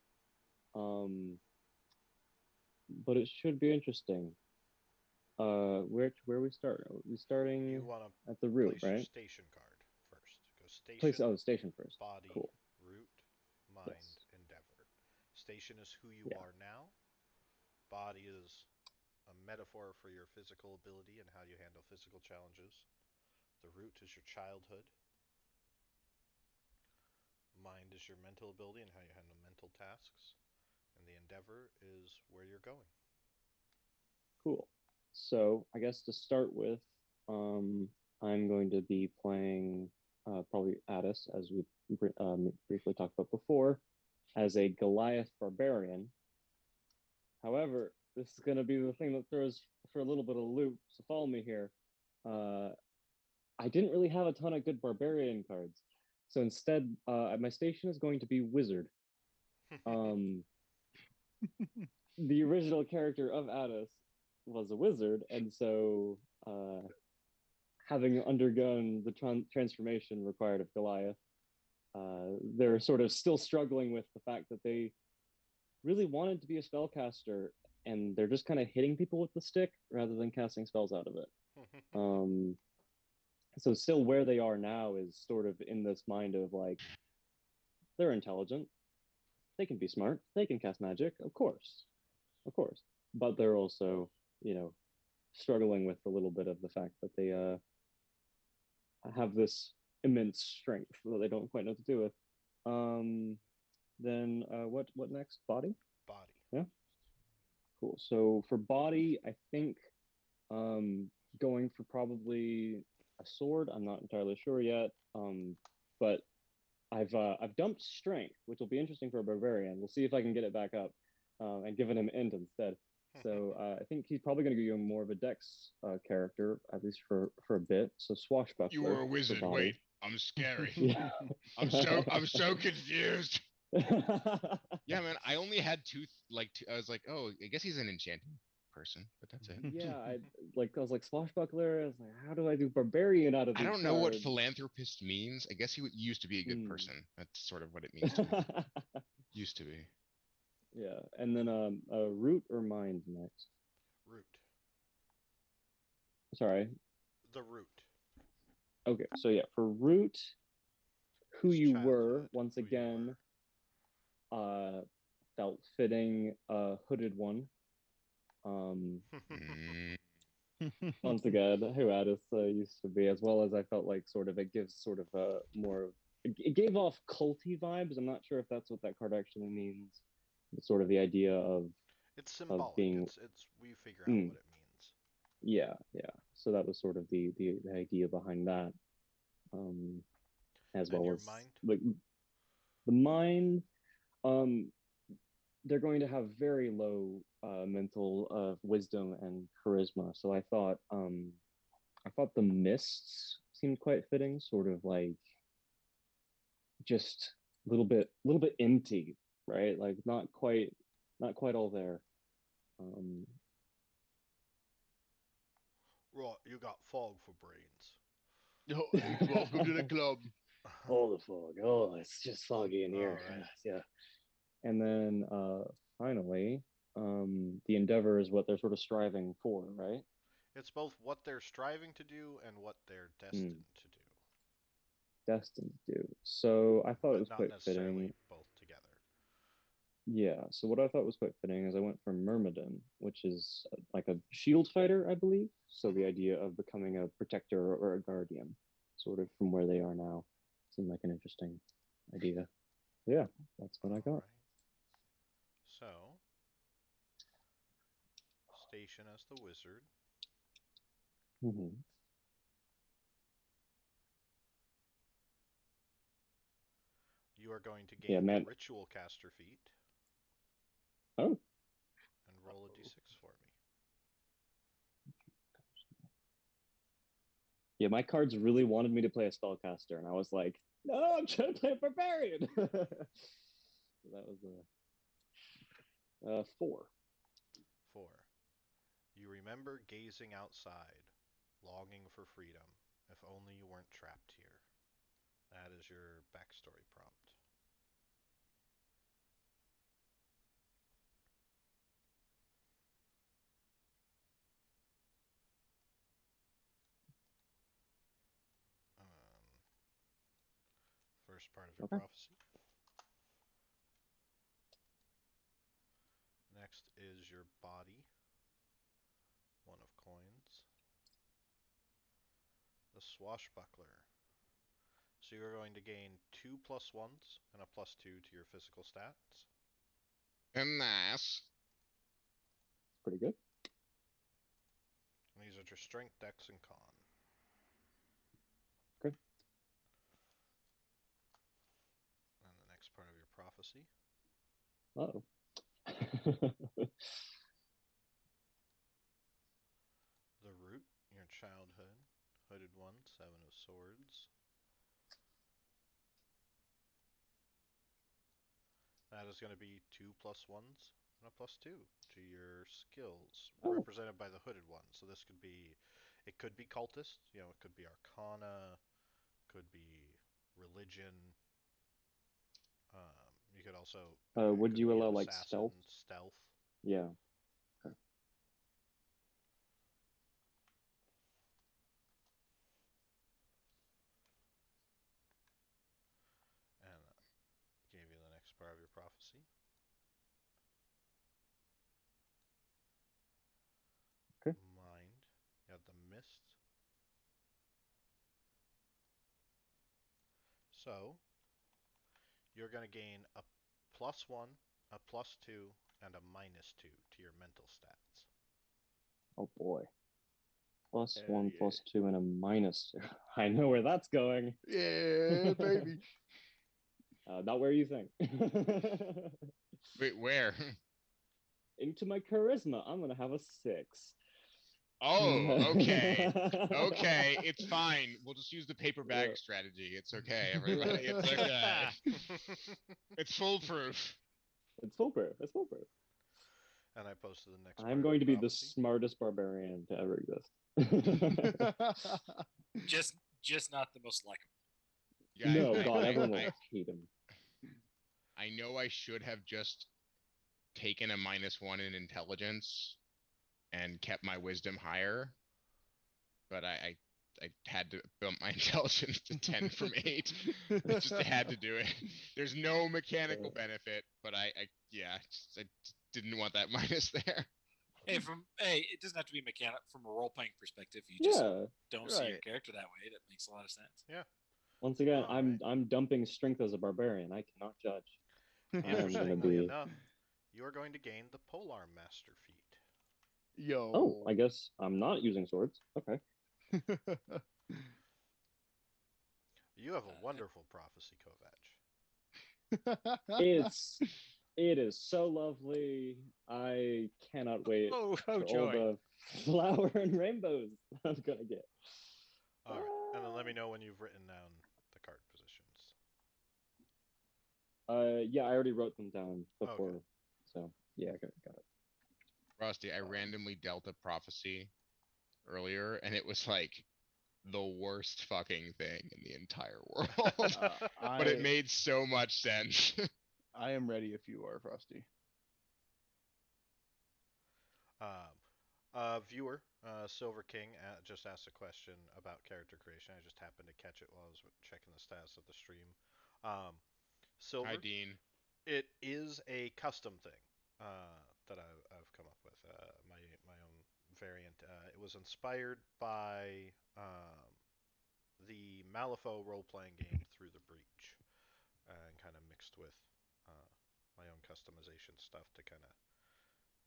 But it should be interesting. Where we start? Are we starting You want to at the root, place your right? station card first. Go station, Station first. body, Cool. root, mind, Yes. endeavor. Station is who you Yeah. are now. Body is a metaphor for your physical ability and how you handle physical challenges. The root is your childhood. Mind is your mental ability and how you handle mental tasks. And the endeavor is where you're going. Cool. So I guess to start with, I'm going to be playing probably Addis, as we briefly talked about before, as a Goliath barbarian. However, this is going to be the thing that throws for a little bit of a loop. So follow me here. I didn't really have a ton of good barbarian cards, so instead, my station is going to be wizard. The original character of Addis was a wizard, and so having undergone the transformation required of Goliath, they're sort of still struggling with the fact that they really wanted to be a spellcaster, and they're just kind of hitting people with the stick rather than casting spells out of it. So still where they are now is sort of in this mind of like, they're intelligent, they can be smart, they can cast magic, of course, but they're also, struggling with a little bit of the fact that they have this immense strength that they don't quite know what to do with. Then what next? Body? Body. Yeah. Cool. So for body, I think going for probably a sword. I'm not entirely sure yet. But I've dumped strength, which will be interesting for a barbarian. We'll see if I can get it back up and give it him int instead. So I think he's probably going to give you more of a dex character, at least for a bit. So swashbuckler. You were a wizard. Wait, I'm scary. Yeah. I'm so confused. Yeah, man. I only had two. I was like, oh, I guess he's an enchanting person, but that's it. Yeah, I was like swashbuckler. I was like, how do I do barbarian out of I these don't know what cards? philanthropist means. I guess he used to be a good person. That's sort of what it means to me. Used to be. Yeah, and then root or mind next? Root. Sorry. The root. Okay, so yeah, for root, who It's you were childhood, once who you again, felt fitting, hooded one. Mm. Once again, who Addis used to be, as well as I felt like sort of it gives sort of a more. It gave off culty vibes. I'm not sure if that's what that card actually means. It's sort of the idea of It's symbolic. being. It's we figure out what it means. Yeah. So that was sort of the idea behind that, as And well your as mind? like the mind. They're going to have very low mental wisdom and charisma. So I thought the mists seemed quite fitting, sort of like just a little bit empty, right? Like not quite all there. Right, you got fog for brains. Welcome to the club. All the fog. Oh, it's just foggy in here. Right. Yeah. And then finally, the endeavor is what they're sort of striving for, right? It's both what they're striving to do and what they're destined to do. Destined to do. So I thought it But was not quite necessarily fitting. both together. Yeah. So what I thought was quite fitting is I went for Myrmidon, which is like a shield fighter, I believe. So the idea of becoming a protector or a guardian, sort of from where they are now, seemed like an interesting idea. Yeah, that's what I got. Right. So, station as the wizard. Mm-hmm. You are going to gain the ritual caster feat. Oh. And roll a d6 for me. Yeah, my cards really wanted me to play a spellcaster, and I was like, no, I'm trying to play a barbarian. So that was a 4. 4. You remember gazing outside, longing for freedom. If only you weren't trapped here. That is your backstory prompt. First part of your prophecy. is your body. 1 of coins. The swashbuckler. So you're going to gain 2 +1s and a +2 to your physical stats. And nice. Pretty good. And these are your strength, dex, and con. Okay. And the next part of your prophecy. Uh-oh. The root, your childhood. Hooded 1, 7 of swords. That is going to be 2 +1s and a +2 to your skills, represented by the hooded one. So this could be, it could be cultist, it could be arcana, could be religion. You could also. Would could you be allow an like assassin, stealth? stealth. Yeah. Okay. And gave you the next part of your prophecy. Okay. Mind. You have the mist. So you're going to gain a +1, a +2, and a -2 to your mental stats. Oh boy. +1, yeah. +2, and a -2. I know where that's going. Yeah, baby. Not where you think. Wait, where? Into my charisma, I'm gonna have a 6. Oh, okay. Okay, it's fine. We'll just use the paper bag strategy. It's okay, everybody. It's okay. It's foolproof. It's foolproof. It's foolproof. And I posted the next part I'm of going to your be the prophecy. smartest barbarian to ever exist. Just not the most likable. Guys, No, God, everyone will hate him. I know I should have just taken a -1 in intelligence and kept my wisdom higher, but I had to bump my intelligence to 10 from 8. I just had to do it. There's no mechanical benefit, but I didn't want that minus there. Hey, it doesn't have to be mechanic from a role playing perspective. You just don't see your character that way. That makes a lot of sense. Yeah. Once again, I'm dumping strength as a barbarian. I cannot judge. Interestingly enough, you are going to gain the Polearm Master feat. Yo. Oh, I guess I'm not using swords. Okay. You have a wonderful prophecy, Kovac. It is so lovely. I cannot wait for joy. All the flower and rainbows I'm gonna get. All right, and then let me know when you've written down the card positions. Yeah, I already wrote them down before, Okay. So yeah, got it. Frosty, I randomly dealt a prophecy earlier, and it was like the worst fucking thing in the entire world. But it made so much sense. I am ready if you are, Frosty. Viewer, Silver King, just asked a question about character creation. I just happened to catch it while I was checking the status of the stream. Silver, Hi, Dean. It is a custom thing that I've come up with, my own variant. It was inspired by the Malifaux role-playing game Through the Breach, and kind of mixed with my own customization stuff to kind of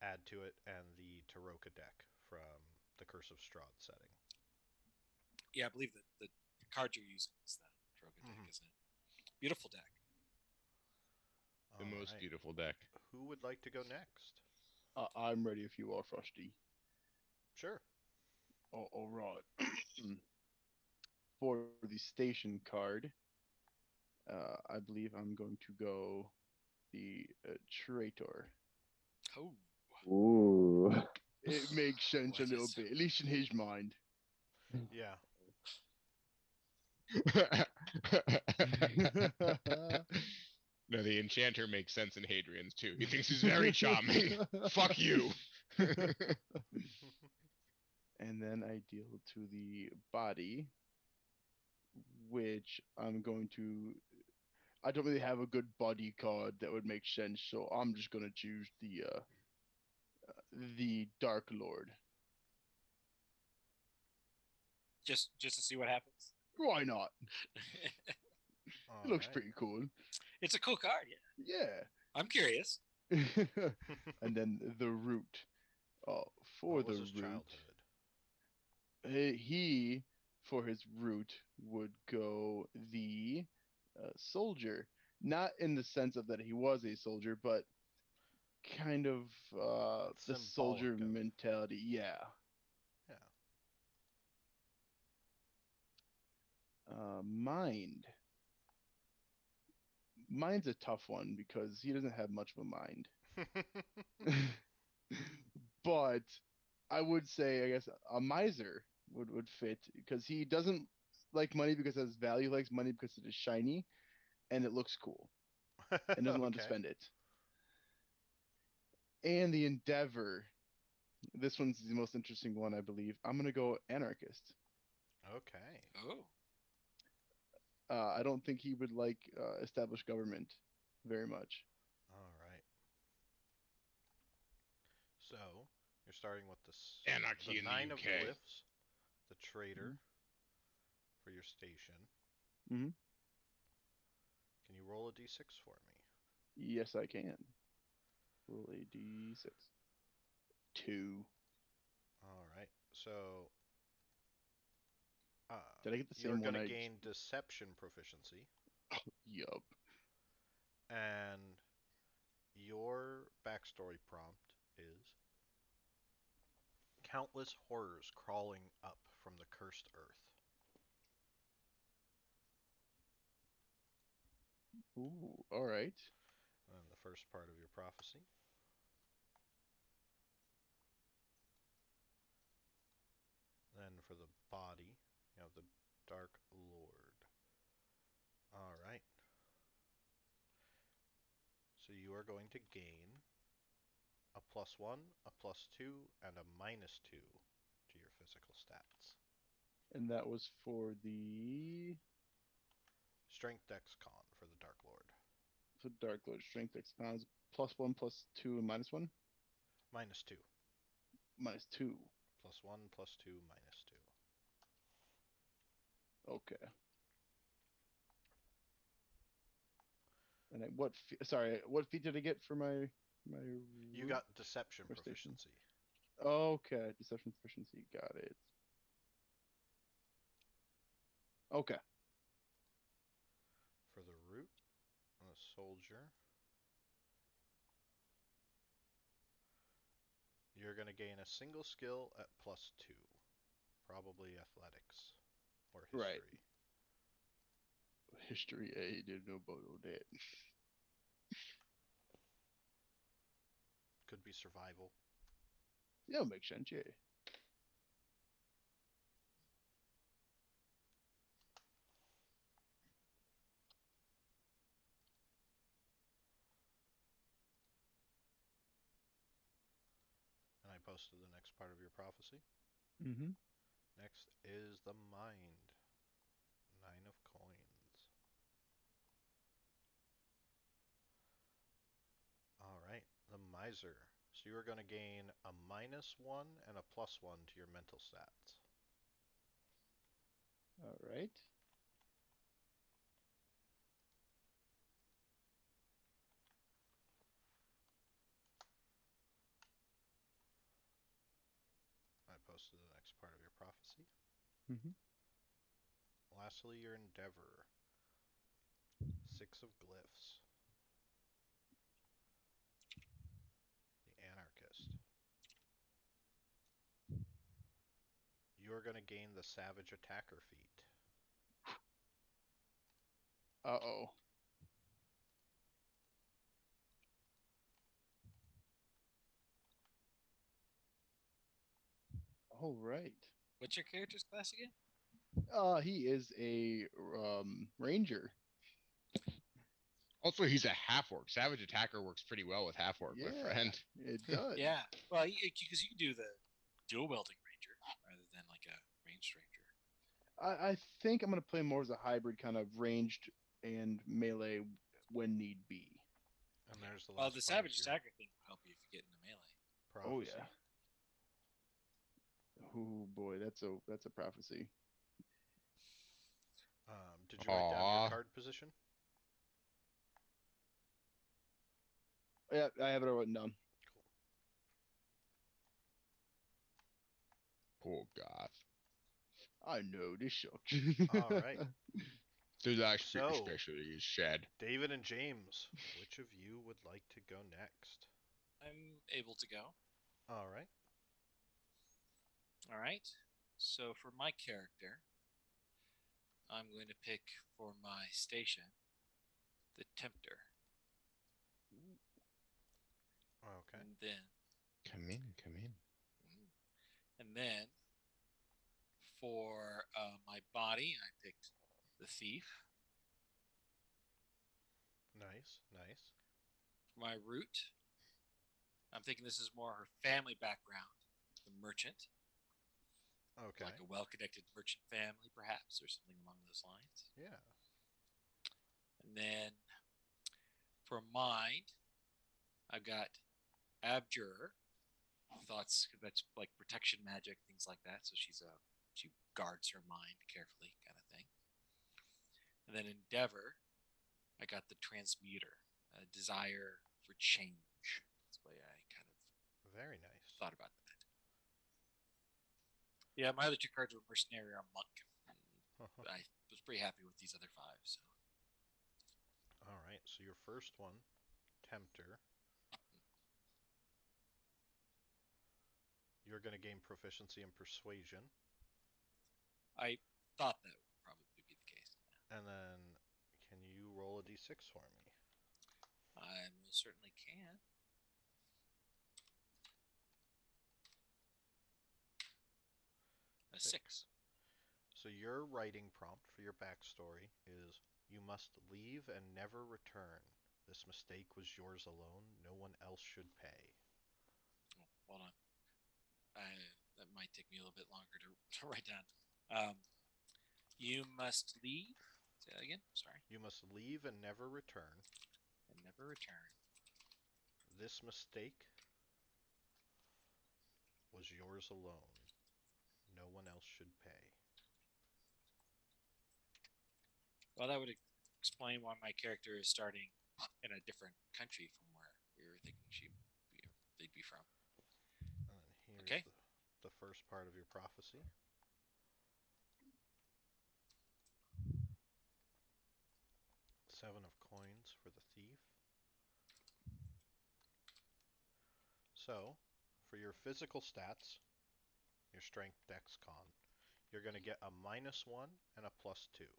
add to it, and the Tarokka deck from the Curse of Strahd setting. Yeah, I believe that the card you're using is that Tarokka deck, isn't it? Beautiful deck. The most beautiful deck. Who would like to go next? I'm ready if you are, Frosty. Sure. All right. For the station card, I believe I'm going to go the traitor. Oh. Ooh. It makes sense a little bit, at least in his mind. Yeah. No, the enchanter makes sense in Hadrian's too. He thinks he's very charming. Fuck you. And then I deal to the body, which I'm going to. I don't really have a good body card that would make sense, so I'm just gonna choose the the Dark Lord. Just to see what happens. Why not? All It looks right. pretty cool. It's a cool card, yeah. Yeah. I'm curious. And then the root. For What the was his root, childhood? he for his root would go the soldier. Not in the sense of that he was a soldier, but kind of It's the symbolic soldier of- mentality. Yeah. Yeah. Mind. Mind's a tough one because he doesn't have much of a mind. But I would say, I guess, a miser would fit because he doesn't like money because it has value. He likes money because it is shiny and it looks cool and doesn't want to Okay. spend it. And the Endeavor. This one's the most interesting one, I believe. I'm gonna go anarchist. Okay. Oh. I don't think he would like established government very much. All right. So you're starting with Anarchy the in the 9 of UK. glyphs, the trader for your station. Mm-hmm. Can you roll a d6 for me? Yes, I can. Roll a d6. 2. All right. So Did I get the you're same going one? to gain deception proficiency, Yup. and your backstory prompt is countless horrors crawling up from the cursed earth. Ooh, all right. And the first part of your prophecy. Then for the body, you have the Dark Lord. All right. So you are going to gain a +1, a +2, and a -2 to your physical stats. And that was for the Strength Dex Con for the Dark Lord. Dark Lord strength X cons +1, +2, and -1. -2. -2. +1, +2, -2. Okay. And what feat did I get for my You root got Deception or station? proficiency. Okay, deception proficiency. Got it. Okay. For the root, and the soldier, you're going to gain a single skill at +2. Probably athletics or Right. history. History. I didn't know about all that. Could be survival. Yeah, makes sense. Yeah. And I posted the next part of your prophecy. Mm-hmm. Next is the mind. 9 of coins. All right, the miser. So you are going to gain a -1 and a +1 to your mental stats. All right. I posted the next part of your prophecy. Mm-hmm. Lastly, your endeavor. 6 of glyphs. The anarchist. You are going to gain the savage attacker feat. Uh-oh. All right. What's your character's class again? He is a ranger. Also, he's a half orc. Savage attacker works pretty well with half orc, my Yeah, friend. it does. Yeah. Well, because you can do the dual wielding ranger rather than like a ranged ranger. I think I'm gonna play more as a hybrid kind of ranged and melee when need be. And there's the Well, last the part of savage your attacker thing will help you if you get into melee. prophecy. Oh yeah. Oh boy, that's a prophecy. Did you write down your Aw. card position? Yeah, I have it written down. Poor Garth. I know this sucks. All right. The last bit So- especially is sad. David and James, which of you would like to go next? I'm able to go. All right. All right. So for my character, I'm going to pick for my station the Tempter. Okay. And then Come in, come in. And then for my body, I picked the Thief. Nice, nice. For my root, I'm thinking this is more her family background, the Merchant. Okay. Like a well-connected merchant family, perhaps, or something along those lines. Yeah. And then for mind, I've got Abjure. Thoughts, that's like protection magic, things like that. So she guards her mind carefully, kind of thing. And then Endeavor, I got the Transmuter, a desire for change. That's the way I kind of Very nice. thought about that. Yeah, my other two cards were Mercenary or Monk. I was pretty happy with these other five. So. All right. So your first one, Tempter. You're going to gain proficiency in Persuasion. I thought that would probably be the case. And then, can you roll a d6 for me? I most certainly can. A 6. So your writing prompt for your backstory is, you must leave and never return. This mistake was yours alone. No one else should pay. Oh, hold on. That might take me a little bit longer to write down. You must leave. Say that again. Sorry. You must leave and never return. And never return. This mistake was yours alone. No one else should pay. Well, that would explain why my character is starting in a different country from where we were thinking they'd be from. And then here's Okay. the first part of your prophecy. Seven of coins for the thief. So, for your physical stats, your strength, dex, con, you're going to get a -1 and a +2.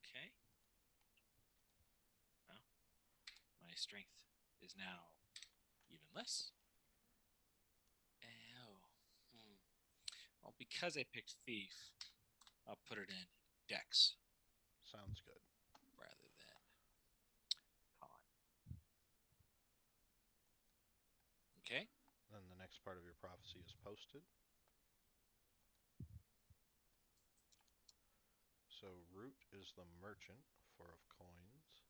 Okay. Well, my strength is now even less. Oh. Well, because I picked thief, I'll put it in dex Sounds good. rather than con. Okay. Then the next part of your prophecy is posted. So root is the merchant, 4 of coins.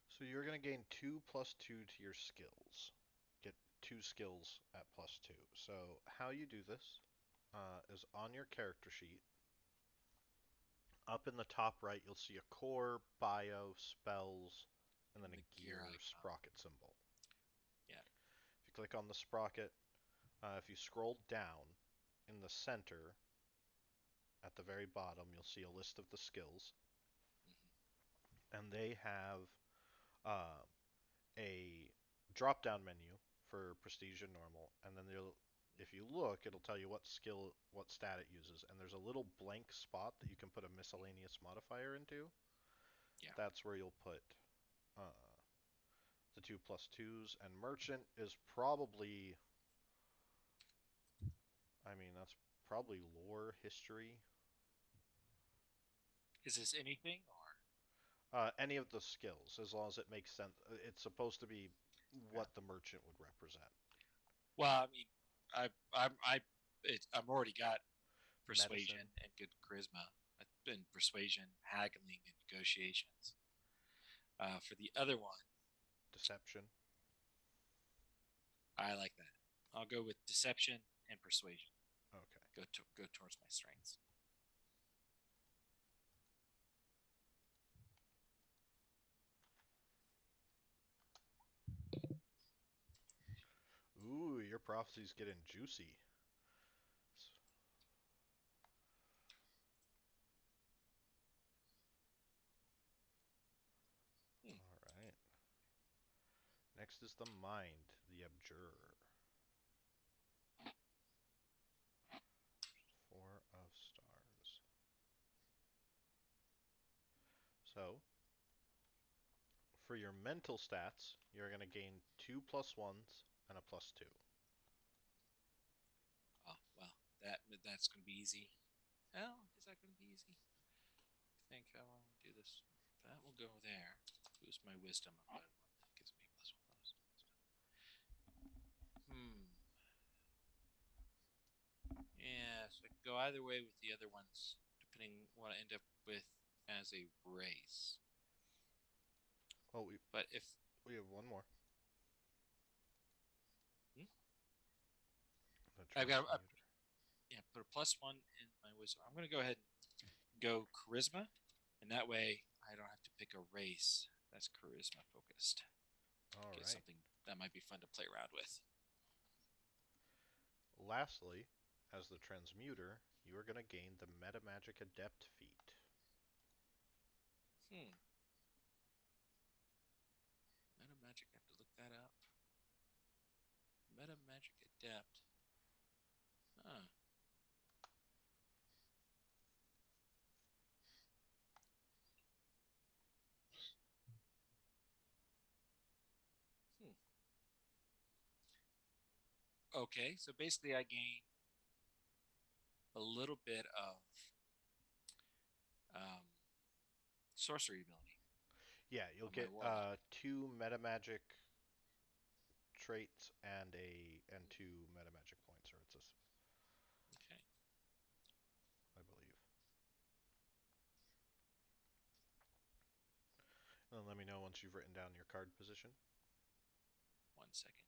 So you're going to gain 2 + 2 to your skills. Get 2 skills at +2. So how you do this is on your character sheet. Up in the top right, you'll see a core, bio, spells, and then a gear icon. sprocket symbol. Yeah. If you click on the sprocket, if you scroll down in the center, at the very bottom, you'll see a list of the skills. And they have a drop-down menu for prestige and normal, and then if you look, it'll tell you what skill, what stat it uses, and there's a little blank spot that you can put a miscellaneous modifier into. Yeah. That's where you'll put the 2 + 2s, and merchant is probably, I mean, that's probably lore, history. Is this anything or? Any of the skills, as long as it makes sense. It's supposed to be what the merchant would represent. Well, I mean, I'm already got persuasion Medicine. and good charisma. in persuasion, haggling, and negotiations. For the other one, Deception. I like that. I'll go with deception and persuasion. Okay. Go towards my strengths. Ooh, your prophecy's getting juicy. All right. Next is the mind, the abjurer. 4 of stars. So, for your mental stats, you're going to gain 2 +1s and a +2. Oh well, that's going to be easy. Oh, is that going to be easy? I think I want to do this. That will go there. Boost my wisdom by 1. That gives me +1 bonus to wisdom. Yeah, so I can go either way with the other ones, depending what I end up with as a race. Oh, But if we have one more. I've got put a +1 in my wisdom. I'm going to go ahead and go charisma, and that way I don't have to pick a race that's charisma focused. All Get right. something that might be fun to play around with. Lastly, as the transmuter, you are going to gain the Metamagic Adept feat. Metamagic, I have to look that up. Metamagic Adept. Huh. Okay, so basically I gain a little bit of sorcery ability. Yeah, you'll get 2 metamagic traits and 2 metamagic points, or it's Okay. I believe. And then let me know once you've written down your card position. 1 second.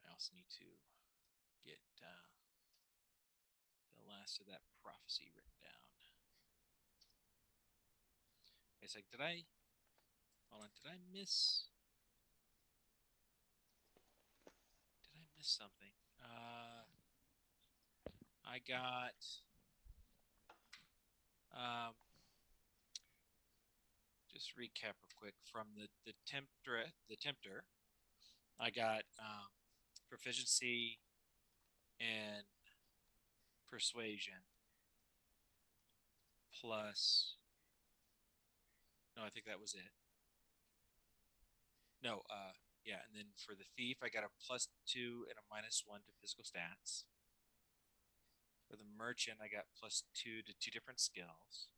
I also need to get the last of that prophecy written down. It's like, did I miss something? I got just recap real quick from the tempter. I got proficiency in persuasion plus. No, I think that was it. No, yeah, and then for the thief, I got a +2 and a -1 to physical stats. For the merchant, I got +2 to 2 different skills.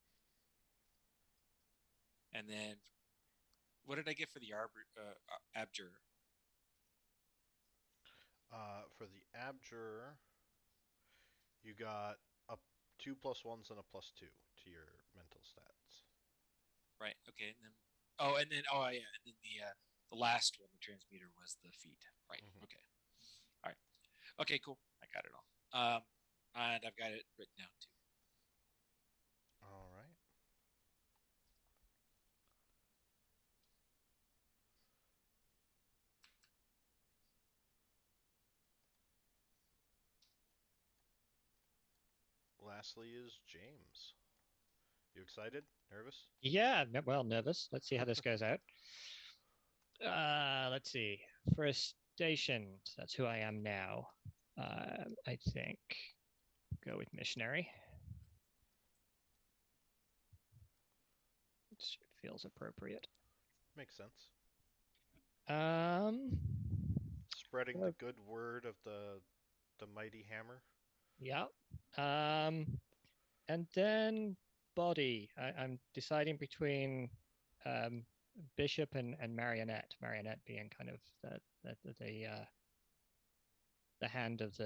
And then, what did I get for the abjurer? For the abjurer, you got a 2 +1s and a +2 to your mental stats. Right. Okay. And then, oh yeah, and then the last one, the transmuter, was the feat. Right. Okay. All right. Okay. Cool. I got it all. And I've got it written down too. All right. Lastly is James. You excited? Nervous? Yeah, well, nervous. Let's see how this goes out. Let's see. For a station, that's who I am now. I think go with missionary. It feels appropriate. Makes sense. Spreading the good word of the mighty hammer. Yeah. and then body. I'm deciding between bishop and marionette. Marionette being kind of the hand of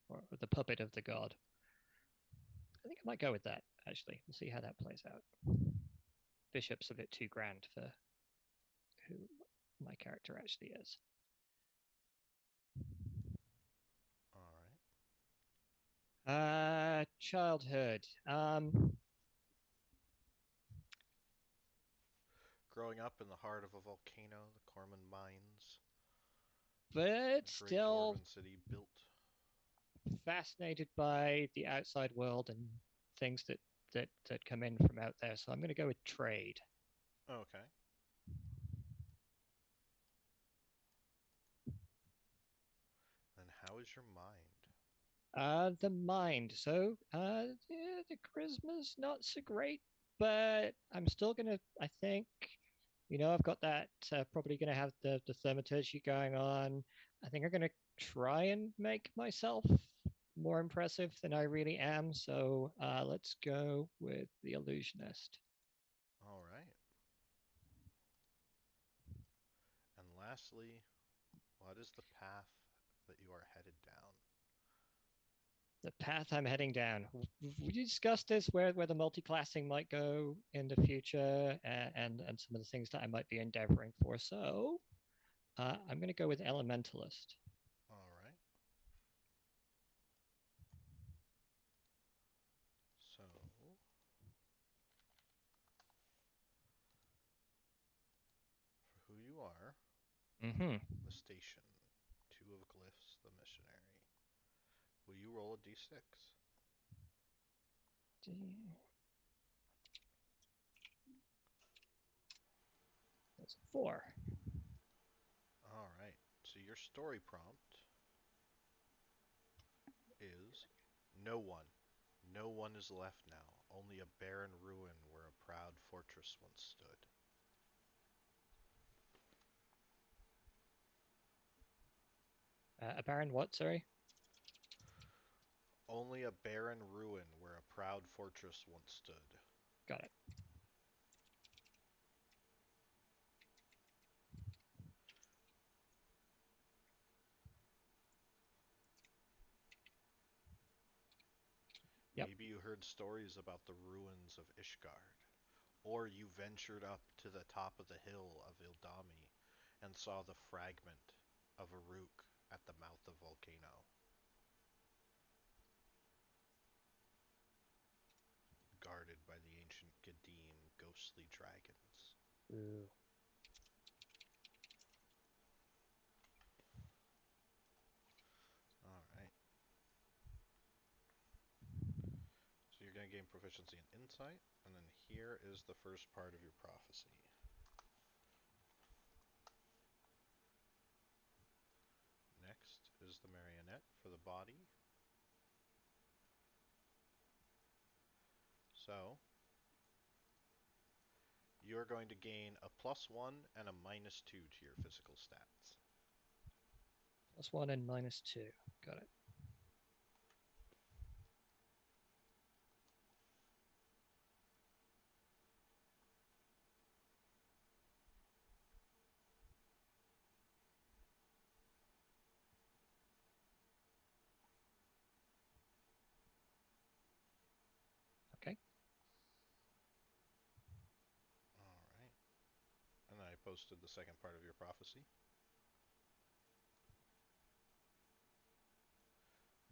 or the puppet of the god. I think I might go with that, actually. We'll see how that plays out. Bishop's a bit too grand for who my character actually is. All right. Childhood. Growing up in the heart of a volcano, the Corman Mines, But a great still dwarven city built. fascinated by the outside world and things that come in from out there. So I'm going to go with trade. Okay. And how is your mind? The mind. So yeah, the charisma's not so great, but I'm still gonna. I think, I've got that. Probably gonna have the thaumaturgy going on. I think I'm gonna try and make myself more impressive than I really am. So let's go with the illusionist. All right. And lastly, what is the path that you are headed down? The path I'm heading down. We discussed this where the multi-classing might go in the future and some of the things that I might be endeavoring for. So I'm going to go with elementalist. All right. So, for who you are, the station, 2 of glyphs, the missionary. Will you roll a d6? That's a 4. All right. So your story prompt is no one. No one is left now. Only a barren ruin where a proud fortress once stood. A barren what, sorry? Only a barren ruin where a proud fortress once stood. Got it. Yep. Maybe you heard stories about the ruins of Ishgard, or you ventured up to the top of the hill of Ildami and saw the fragment of Aruk at the mouth of volcano. Guarded by the ancient Gadim ghostly dragons. Ooh. Alright. So you're going to gain proficiency in insight, and then here is the first part of your prophecy. Next is the marionette for the body. So, you're going to gain a +1 and a -2 to your physical stats. +1 and -2. Got it. Okay. Alright. And then I posted the second part of your prophecy.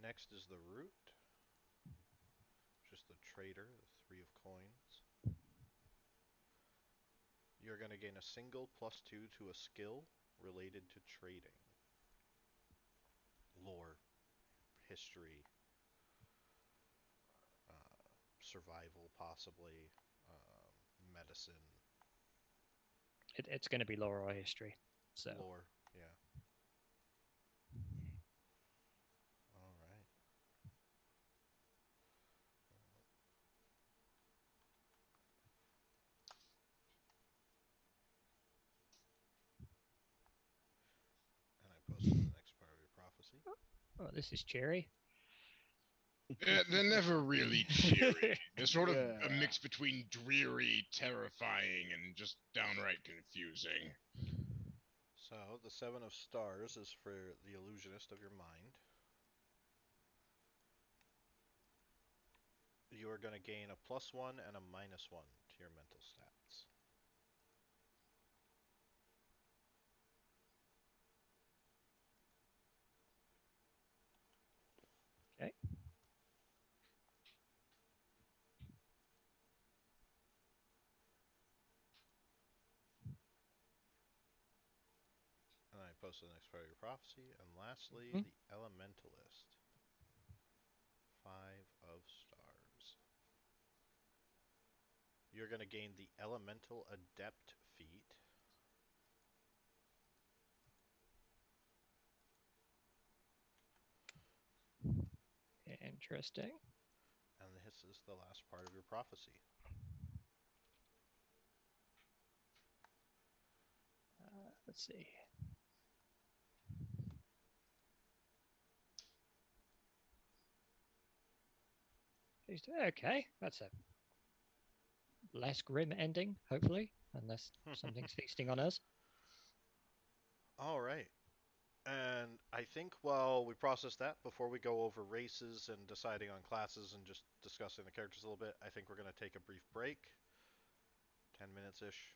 Next is the root, just the trader, the 3 of coins. You're going to gain a single +2 to a skill related to trading. Lore, history, survival possibly, medicine. It's going to be lore or history. So. Lore, yeah. Alright. And I posted the next part of your prophecy. Oh, this is cheery. They're never really cheery. They're sort of a Yeah. mix between dreary, terrifying, and just downright confusing. So the Seven of Stars is for the illusionist of your mind. You are going to gain a +1 and a -1 to your mental stats. Okay. And I posted the next part of your prophecy. And lastly, Mhm. the Elementalist. 5 of Stars. You're going to gain the Elemental Adept feat. Interesting. And this is the last part of your prophecy. Let's see. Okay, that's a less grim ending, hopefully, unless something's feasting on us. All right. And I think while we process that, before we go over races and deciding on classes and just discussing the characters a little bit, I think we're going to take a brief break. 10 minutes-ish.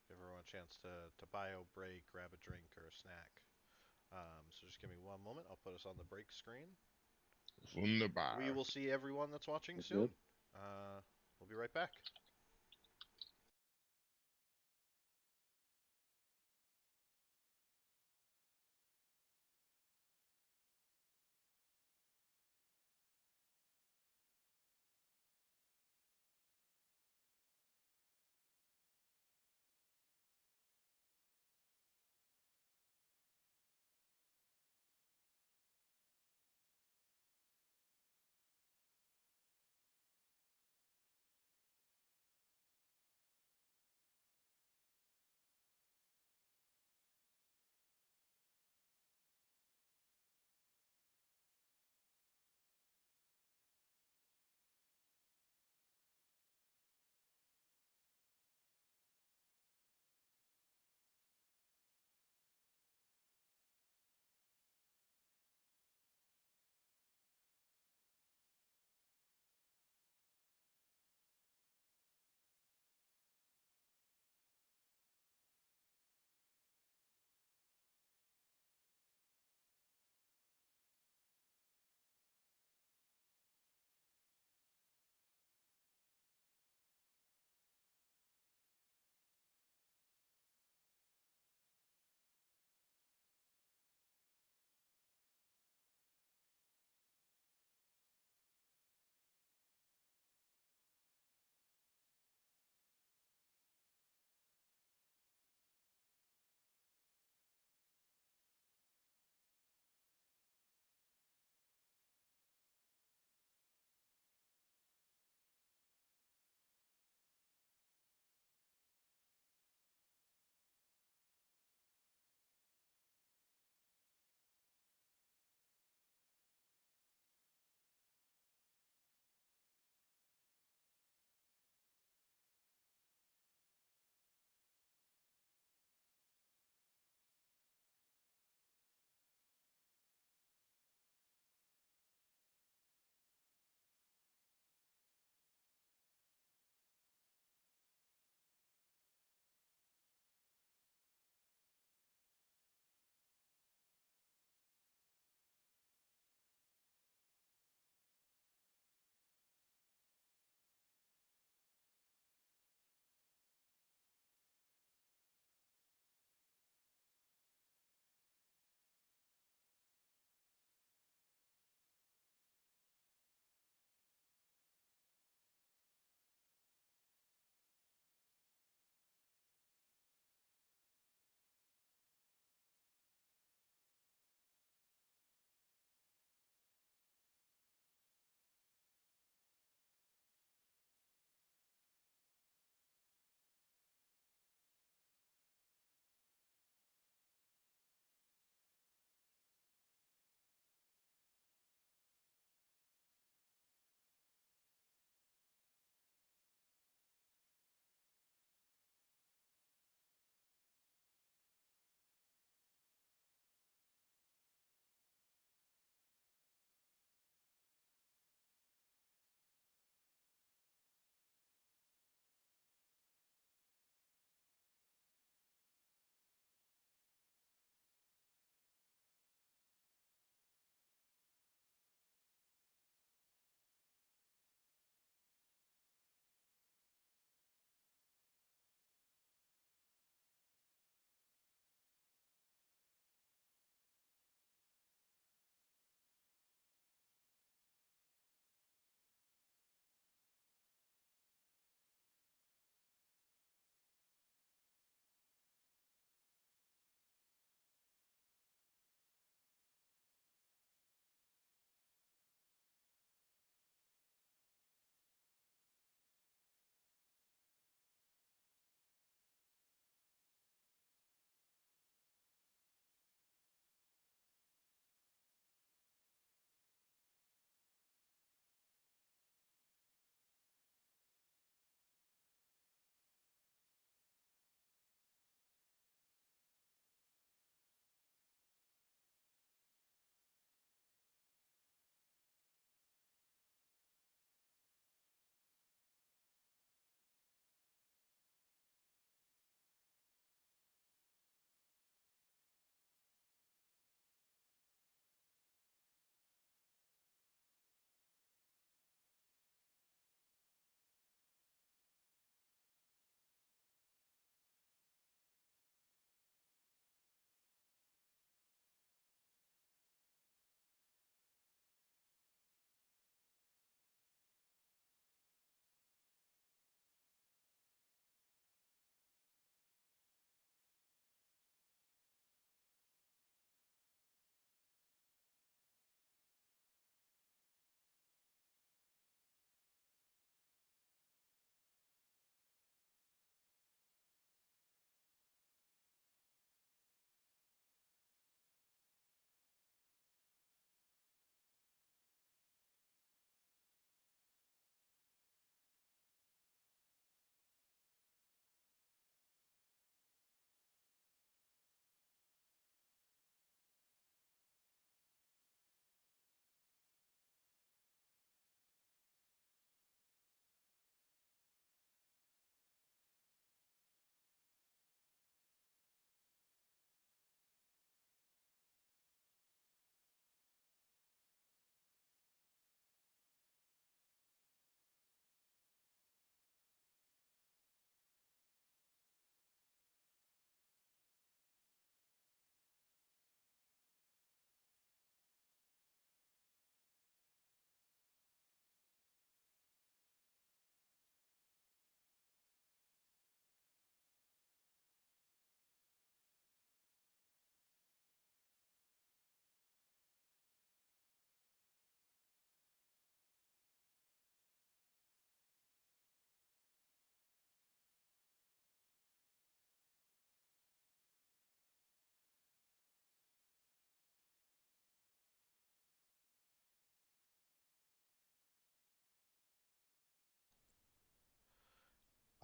Give everyone a chance to bio break, grab a drink or a snack. So just give me one moment. I'll put us on the break screen. Wunderbar. We will see everyone that's watching That's soon. good. We'll be right back.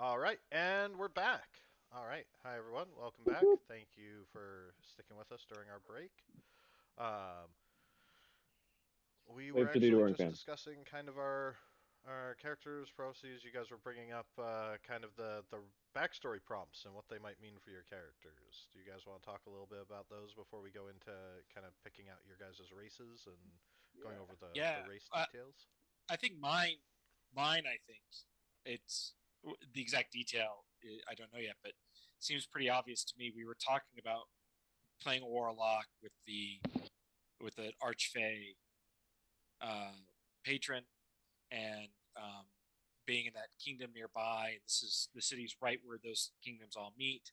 All right, and we're back. All right, hi everyone, welcome back. Thank you for sticking with us during our break. Um, we We were have to do to actually work, just man. discussing kind of our characters, processes. You guys were bringing up kind of the backstory prompts and what they might mean for your characters. Do you guys want to talk a little bit about those before we go into kind of picking out your guys' races and going over Yeah, the race details? I think mine. I think it's the exact detail. I don't know yet, but it seems pretty obvious to me. We were talking about playing a warlock with an archfey uh, patron, and being in that kingdom nearby. This is the city's right where those kingdoms all meet.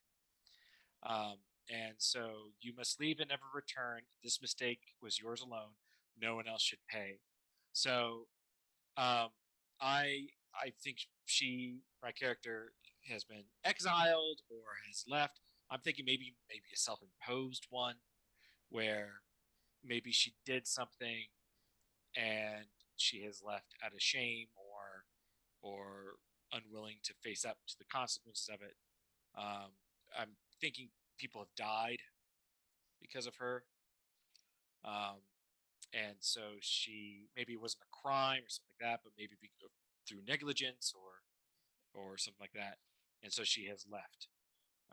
Um, and so you must leave and never return. This mistake was yours alone. No one else should pay. So um, I think my character, has been exiled or has left. I'm thinking maybe a self-imposed one where maybe she did something and she has left out of shame or unwilling to face up to the consequences of it. I'm thinking people have died because of her, um, and so she maybe it wasn't a crime or something like that, but maybe through negligence or something like that, and so she has left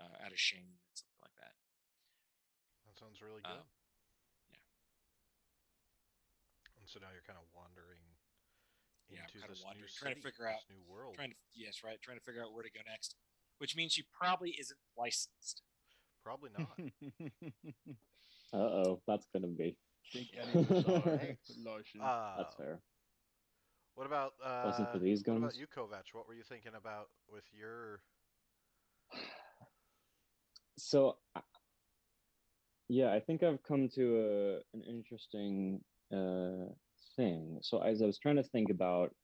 out of shame and something like that. That sounds really good. Yeah, And so now you're kind of wandering yeah, I'm into kind of this new wondering, trying to city, figure out, this new world. trying to figure out where to go next, which means she probably isn't licensed. Probably not. Uh-oh, that's gonna be. Think any of us are. Hey, Lotion. That's uh, fair. what about Wasn't for these guns. you, Kovac? What were you thinking about with your? So, yeah, I think I've come to an interesting uh, thing. So, as I was trying to think about,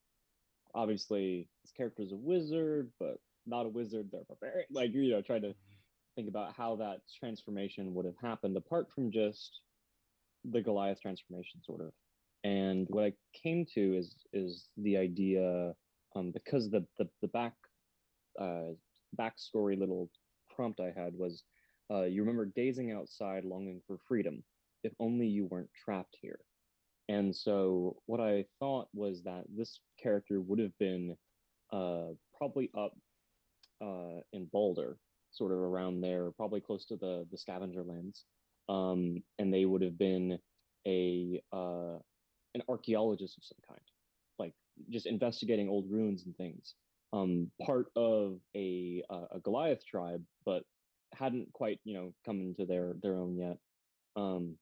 obviously, this character's a wizard, but not a wizard, they're barbarian. Like, trying to think about how that transformation would have happened, apart from just the Goliath transformation, sort of. And what I came to is the idea, because the uh, backstory little prompt I had was, you remember gazing outside, longing for freedom. If only you weren't trapped here. And so what I thought was that this character would have been probably up in Baldur, sort of around there, probably close to the scavenger lands. And they would have been a an archaeologist of some kind, like just investigating old ruins and things. Part of a Goliath tribe, but hadn't quite come into their own yet. Um,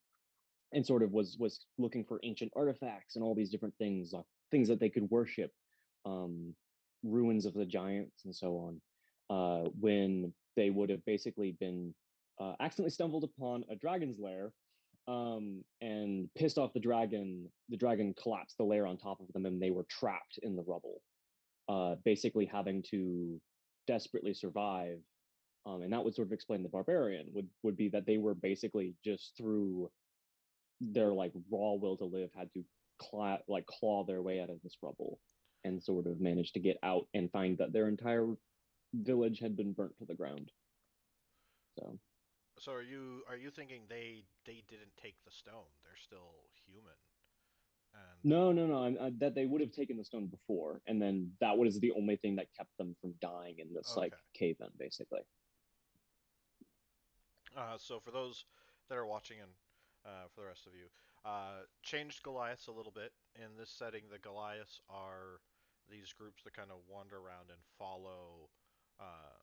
and sort of was looking for ancient artifacts and all these different things that they could worship, um, ruins of the giants and so on. When they would have basically been accidentally stumbled upon a dragon's lair, and pissed off the dragon. The dragon collapsed the lair on top of them, and they were trapped in the rubble, basically having to desperately survive. And that would sort of explain the barbarian would be that they were basically just through their like raw will to live had to claw their way out of this rubble and sort of managed to get out and find that their entire village had been burnt to the ground. So So are you thinking they didn't take the stone? They're still human, and no, that they would have taken the stone before, and then that was the only thing that kept them from dying in this like okay. cave in, basically. So for those that are watching and for the rest of you, changed Goliaths a little bit. In this setting, the Goliaths are these groups that kind of wander around and follow uh,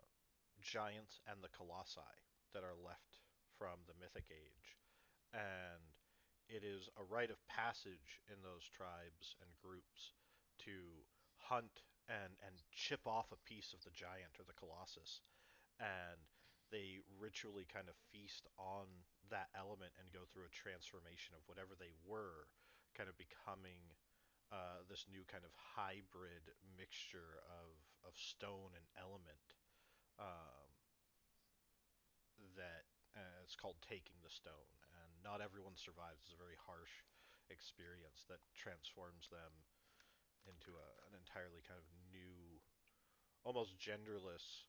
giants and the colossi that are left from the mythic age. And it is a rite of passage in those tribes and groups to hunt and chip off a piece of the giant or the colossus, and they ritually kind of feast on that element and go through a transformation of whatever they were, kind of becoming this new kind of hybrid mixture of stone and element, um, that it's called taking the stone. And not everyone survives. It's a very harsh experience that transforms them into an entirely kind of new almost genderless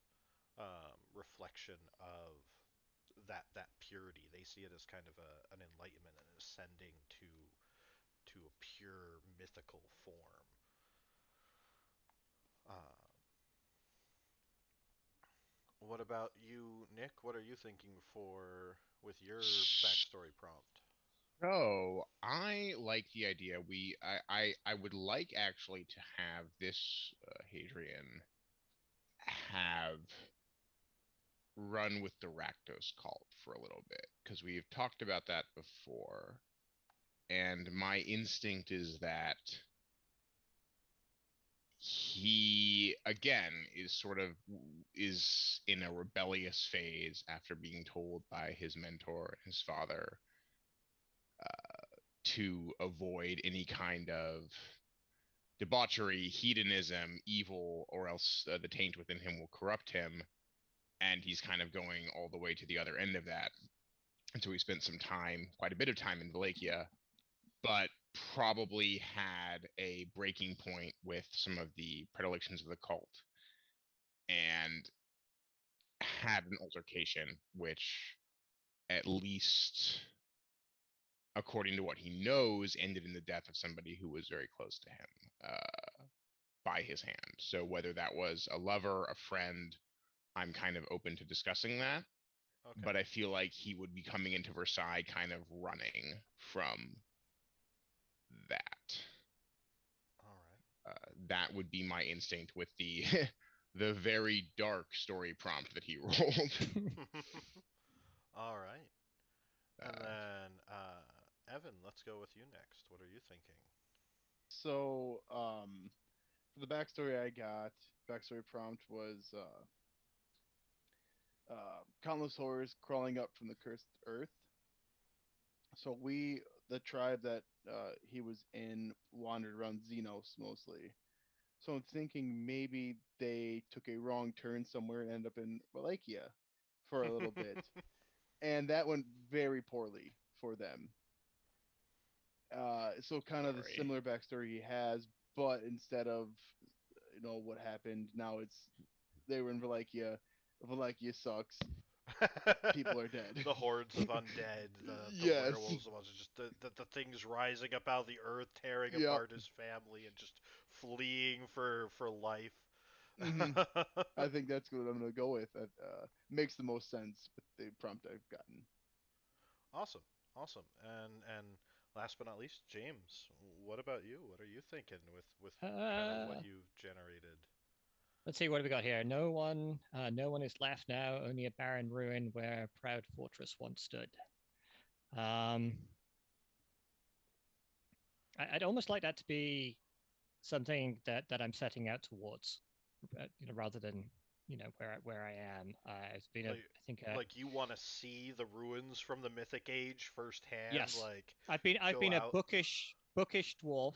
reflection of that purity. They see it as kind of an enlightenment and ascending to a pure mythical form. Uh, what about you, Nick? What are you thinking for with your backstory prompt? So I like the idea. I would like actually to have this Hadrian have run with the Rakdos cult for a little bit because we've talked about that before, and my instinct is that he again is in a rebellious phase after being told by his mentor and his father to avoid any kind of debauchery, hedonism, evil, or else the taint within him will corrupt him. And he's kind of going all the way to the other end of that. And so he spent some time, quite a bit of time in Vallakia, but probably had a breaking point with some of the predilections of the cult and had an altercation, which at least according to what he knows ended in the death of somebody who was very close to him by his hand. So whether that was a lover, a friend, I'm kind of open to discussing that. Okay. But I feel like he would be coming into Versailles kind of running from that. All right. That would be my instinct with the the very dark story prompt that he rolled. All right. And then Evan, let's go with you next. What are you thinking? So, for the backstory I got, backstory prompt was countless horrors crawling up from the cursed earth. So the tribe that he was in, wandered around Xenos mostly. So I'm thinking maybe they took a wrong turn somewhere and ended up in Vallakia for a little bit, and that went very poorly for them. So kind of the Sorry. similar backstory he has, but instead of what happened, now it's they were in Vallakia. Vallakia sucks. People are dead. The hordes of undead, the Yes. werewolves, the monsters, just the things rising up out of the earth, tearing Yep. apart his family, and just fleeing for life. Hmm. I think that's what I'm gonna go with. That makes the most sense with the prompt I've gotten. Awesome, awesome. And last but not least, James, what about you? What are you thinking with kind of what Uh, you've generated? let's see what have we got here. No one is left now. Only a barren ruin where a proud fortress once stood. Um, I'd almost like that to be something that I'm setting out towards, rather than where I am. It's been Like, I think like you want to see the ruins from the Mythic Age firsthand, yes, like I've go been a out. bookish dwarf.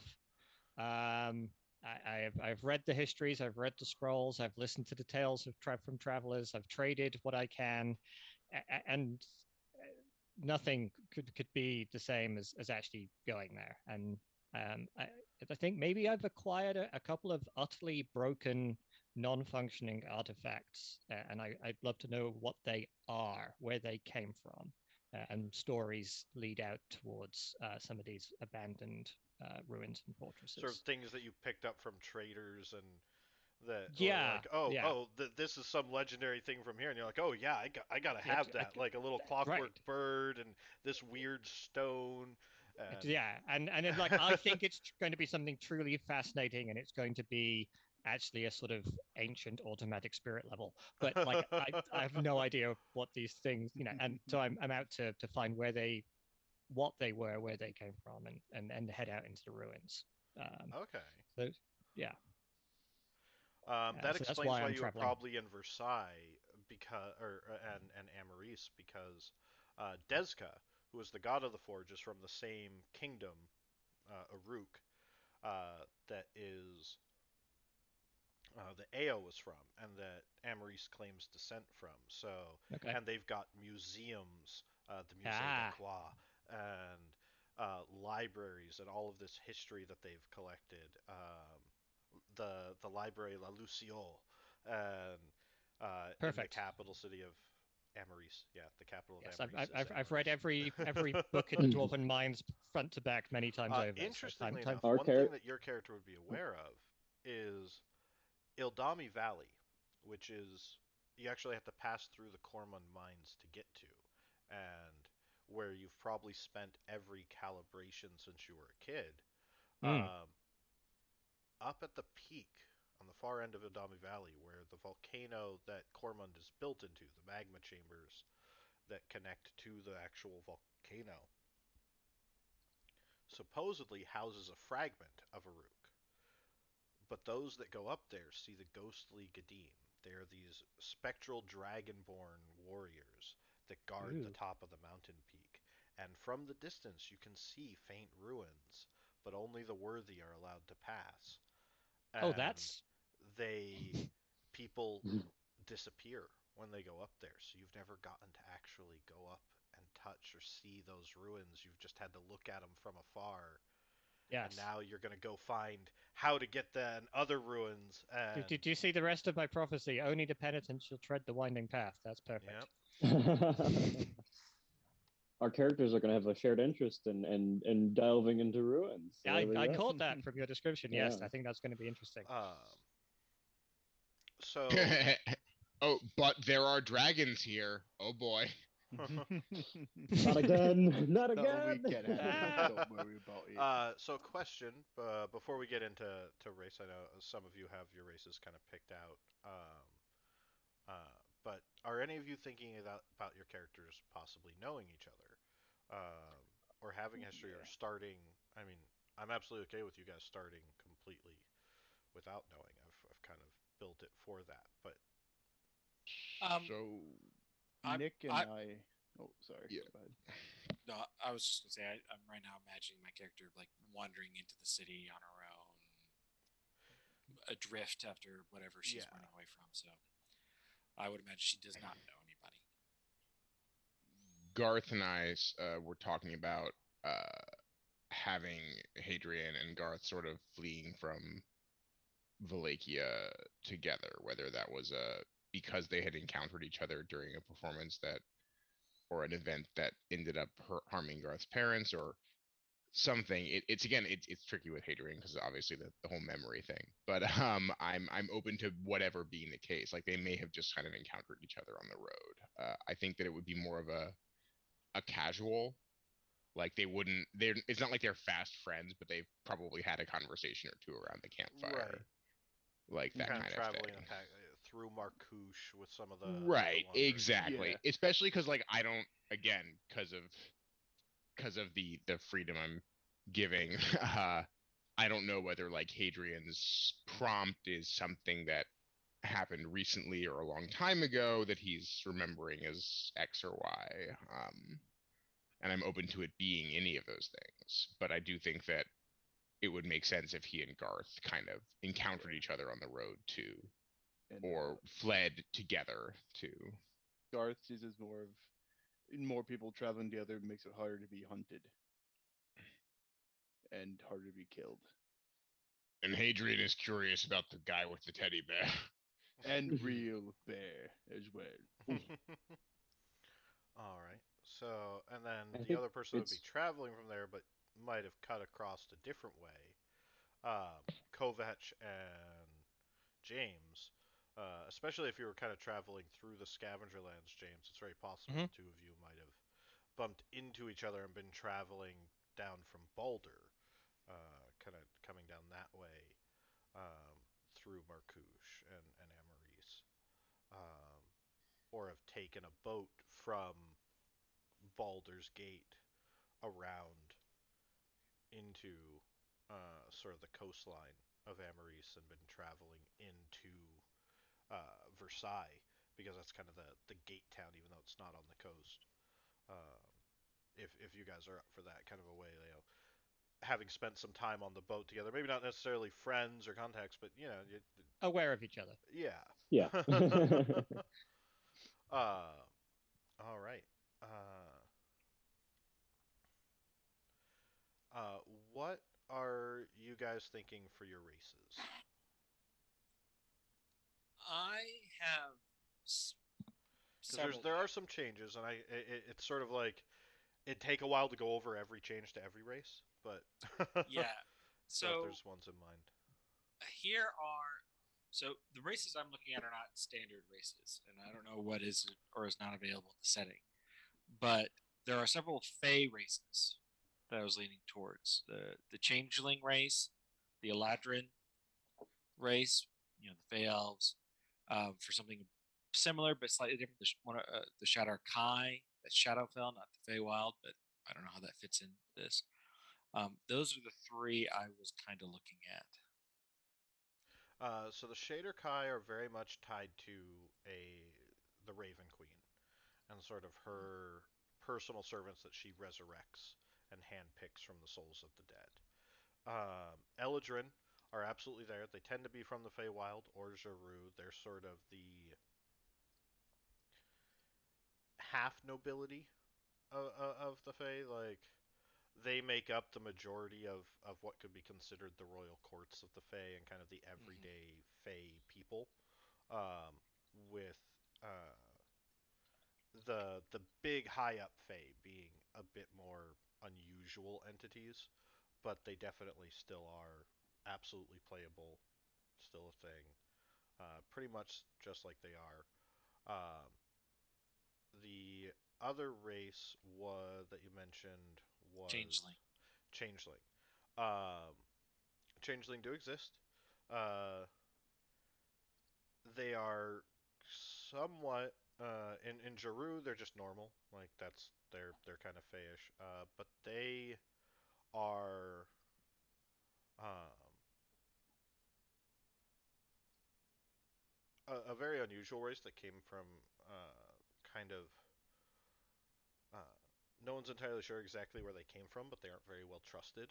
Um, I've read the histories, I've read the scrolls, I've listened to the tales of from travelers, I've traded what I can, and nothing could be the same as actually going there. And I think maybe I've acquired a couple of utterly broken, non-functioning artifacts, and I'd love to know what they are, where they came from, and stories lead out towards some of these abandoned ruins and Sort of fortresses. things that you picked up from traders and that Yeah, like yeah, this is some legendary thing from here, and you're like, oh yeah, I gotta it, have that, like a little right. clockwork bird and this weird stone and Yeah, and it's like I think it's going to be something truly fascinating, and it's going to be actually a sort of ancient automatic spirit level. But like I have no idea what these things, and so I'm out to find what they were, where they came from, and head out into the ruins. Um, okay. so yeah, That so that's explains why why I'm you were traveling. probably in Versailles because and Ameris because Dezka, who is the god of the forge, is from the same kingdom, Uruk, that is that Ao was from, and that Ameris claims descent from. So, Okay. and they've got museums, the Musée Ah, d'Aqua, and libraries, and all of this history that they've collected. The library La Luciole, and in the Perfect. capital city of Ameris. Yeah, the capital of Yes, Ameris is I've read Ameris. every book in the Dwarven Mines front to back many times over. Interestingly So time. enough, Our one thing that your character would be aware of is Ildami Valley, which is you actually have to pass through the Cormon mines to get to, and where you've probably spent every calibration since you were a kid. Mm. Um, Up at the peak on the far end of Ildami Valley, where the volcano that Cormond is built into, the magma chambers that connect to the actual volcano, supposedly houses a fragment of a rook. But those that go up there see the ghostly Gadim. They are these spectral dragonborn warriors that guard the Ooh. top of the mountain peak. And from the distance you can see faint ruins, but only the worthy are allowed to pass. Oh, And that's they people disappear when they go up there. So you've never gotten to actually go up and touch or see those ruins. You've just had to look at them from afar, and yes. now you're going to go find how to get the other ruins. Did And you see the rest of my prophecy? Only the penitent shall tread the winding path. That's perfect. yep. Our characters are going to have a shared interest in delving into ruins. So there we I go. caught that from your description. Yes, Yeah. I think that's going to be interesting. So Oh, but there are dragons here. Oh boy. Not again. Not No, we again. can't have it. Don't worry about it. so question before we get into race, I know some of you have your races kind of picked out. But are any of you thinking about your characters possibly knowing each other, or having history, or starting? I mean, I'm absolutely okay with you guys starting completely without knowing. I've kind of built it for that, but Um, So Nick and I- I. Oh, sorry. Yeah. Go ahead. No, I was just gonna say I'm right now imagining my character like wandering into the city on her own, adrift after whatever she's Yeah. running away from. So I would imagine she does not know anybody. Garth and I were talking about having Hadrian and Garth sort of fleeing from Vallakia together, whether that was because they had encountered each other during a performance that or an event that ended up harming Garth's parents or something. It's tricky with Hadrian because obviously the whole memory thing. But I'm open to whatever being the case. Like they may have just kind of encountered each other on the road. I think that it would be more of a casual. Like they wouldn't. They're. It's not like they're fast friends, but they've probably had a conversation or two around the campfire. right, Like that kind of kind of traveling thing. through Markush with some of the Right, wanderers. exactly. Yeah. Especially because like I don't again because of the freedom I'm giving. I don't know whether like Hadrian's prompt is something that happened recently or a long time ago that he's remembering as X or Y. And I'm open to it being any of those things. But I do think that it would make sense if he and Garth kind of encountered each other on the road too, And or fled together too. Garth sees as more people traveling together makes it harder to be hunted and harder to be killed. And Hadrian is curious about the guy with the teddy bear. And real bear as well. All right. So, and then I the think other person would be it's traveling from there, but might have cut across a different way. Kovac and James, especially if you were kind of traveling through the scavenger lands, James, it's very possible Mhm. the two of you might have bumped into each other and been traveling down from Baldur, kind of coming down that way through Markush and Ameris, um, or have taken a boat from Baldur's Gate around into sort of the coastline of Ameris and been traveling into Versailles because that's kind of the gate town, even though it's not on the coast. Um, if you guys are up for that kind of a way, having spent some time on the boat together, maybe not necessarily friends or contacts, but Aware of each other. yeah. yeah. uh, all right. Uh, uh, what are you guys thinking for your races? I have Because several. there are some changes, and it's sort of like it'd take a while to go over every change to every race, but Yeah. so if So there's ones in mind. here are so the races I'm looking at are not standard races, and I don't know what is or is not available in the setting. But there are several Fey races that I was leaning towards. The Changeling race, the Eladrin race, the Fey Elves, for something similar but slightly different. The Shadar Kai, that's Shadowfell, not the Feywild, but I don't know how that fits in with this. Those are the three I was kind of looking at. So the Shader Kai are very much tied to the Raven Queen and sort of her personal servants that she resurrects and handpicks from the souls of the dead. Eladrin are absolutely there. They tend to be from the Feywild or Jaru. They're sort of the half nobility of the Fey. Like they make up the majority of what could be considered the royal courts of the Fey and kind of the Mm-hmm. everyday Fey people. Um, with uh, the big high up Fey being a bit more unusual entities, but they definitely still are absolutely playable, still a thing. Pretty much just like they are. Um, the other race was that you mentioned was Changeling. Changeling. Um, Changeling do exist. Uh, they are somewhat in Jaru. They're just normal. Like they're kind of fayish. But they are um, a very unusual race that came from kind of uh, no one's entirely sure exactly where they came from, but they aren't very well trusted,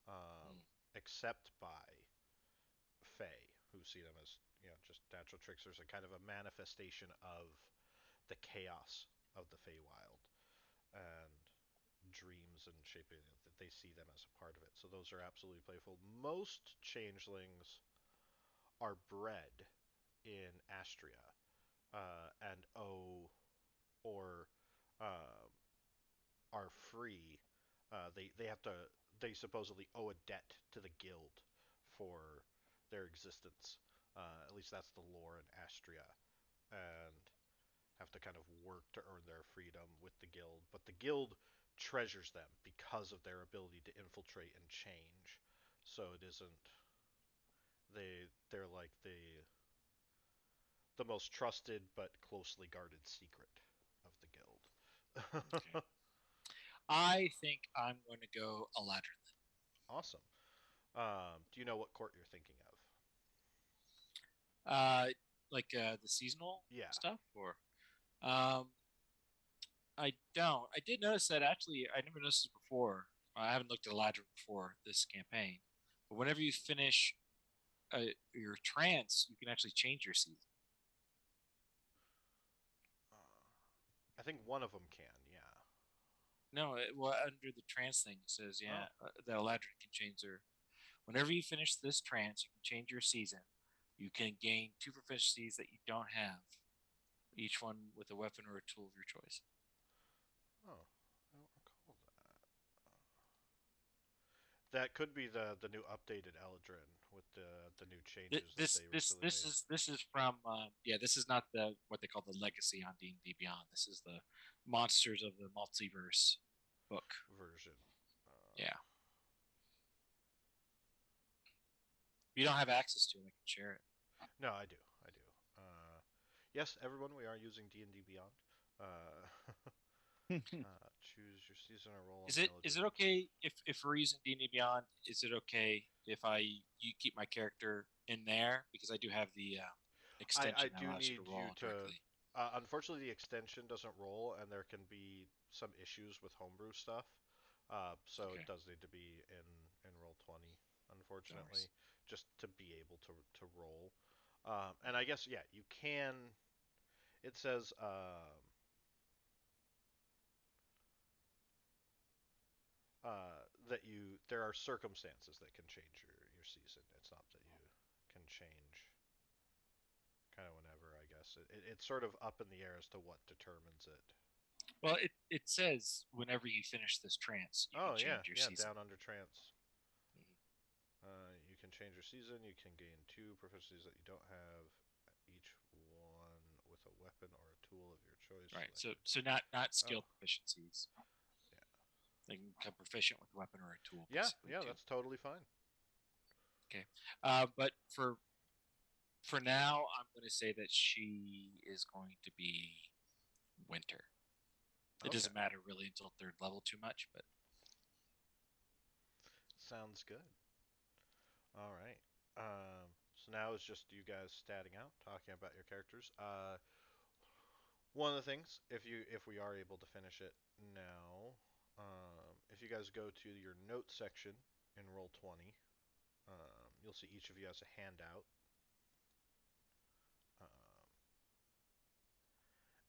um, Mm. except by Fae, who see them as just natural tricksters and kind of a manifestation of the chaos of the Feywild and dreams and shaping that they see them as a part of it. So those are absolutely playful. Most changelings are bred in Astria and or uh, are free. They have to they supposedly owe a debt to the guild for their existence. At least that's the lore in Astria, and have to kind of work to earn their freedom with the guild. But the guild treasures them because of their ability to infiltrate and change. So it isn't they're like the most trusted but closely guarded secret of the Okay. guild. I think I'm going to go Eladrin. Awesome. Do you know what court you're thinking of? Uh, the seasonal Yeah. stuff, or um, I don't. I did notice that actually. I never noticed this before. I haven't looked at Elijah before this campaign, but whenever you finish your trance, you can actually change your season. I think one of them can. Yeah. No, well, under the trance thing, it says Oh. that Eladrin can change their. Whenever you finish this trance, you can change your season. You can gain 2 proficiencies that you don't have, each one with a weapon or a tool of your choice. Oh. I don't recall that. That could be the new updated Eldrin with the new changes that This they this recently this made. is this is from this is not the what they call the legacy on D&D Beyond. This is the Monsters of the Multiverse book. Version. Yeah, if you don't have access to it, I can share it. No, I do. I do. Yes, everyone, we are using D&D Beyond. Uh, choose your season or roll on the Is Eldrin. it okay if we're using D&D Beyond? Is it okay if you keep my character in there because I do have the I extension that do allows you need to you roll to. directly? Unfortunately, the extension doesn't roll, and there can be some issues with homebrew stuff. So Okay, it does need to be in roll 20, no worries. unfortunately, just to be able to roll. And I guess yeah, you can. It says that there are circumstances that can change your season. It's not that you can change kind of guess. It's sort of up in the air as to what determines it. Well, it says whenever you finish this trance, you can change your season. Down under trance. Mhm. You can change your season. You can gain 2 proficiencies that you don't have, each one with a weapon or a tool of your choice. Right. selected. So not skill proficiencies. Yeah. They can become proficient with a weapon or a tool. Yeah, Basically, too. that's totally fine. Okay. But for now, I'm going to say that she is going to be winter. It doesn't matter really until 3rd level too much, but sounds good. All right. So now it's just you guys statting out, talking about your characters. One of the things, if we are able to finish it now, if you guys go to your notes section in Roll20, you'll see each of you has a handout.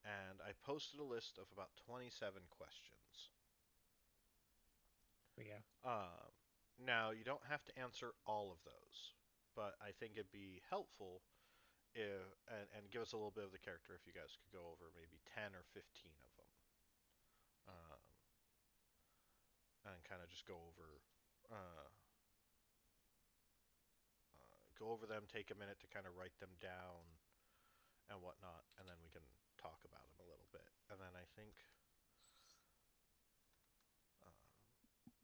And I posted a list of about 27 questions. Yeah. Now, you don't have to answer all of those, but I think it'd be helpful if, and give us a little bit of the character if you guys could go over maybe 10 or 15 of them. And kind of just go over them, take a minute to kind of write them down and whatnot, and then we can talk about them a little bit. And then I think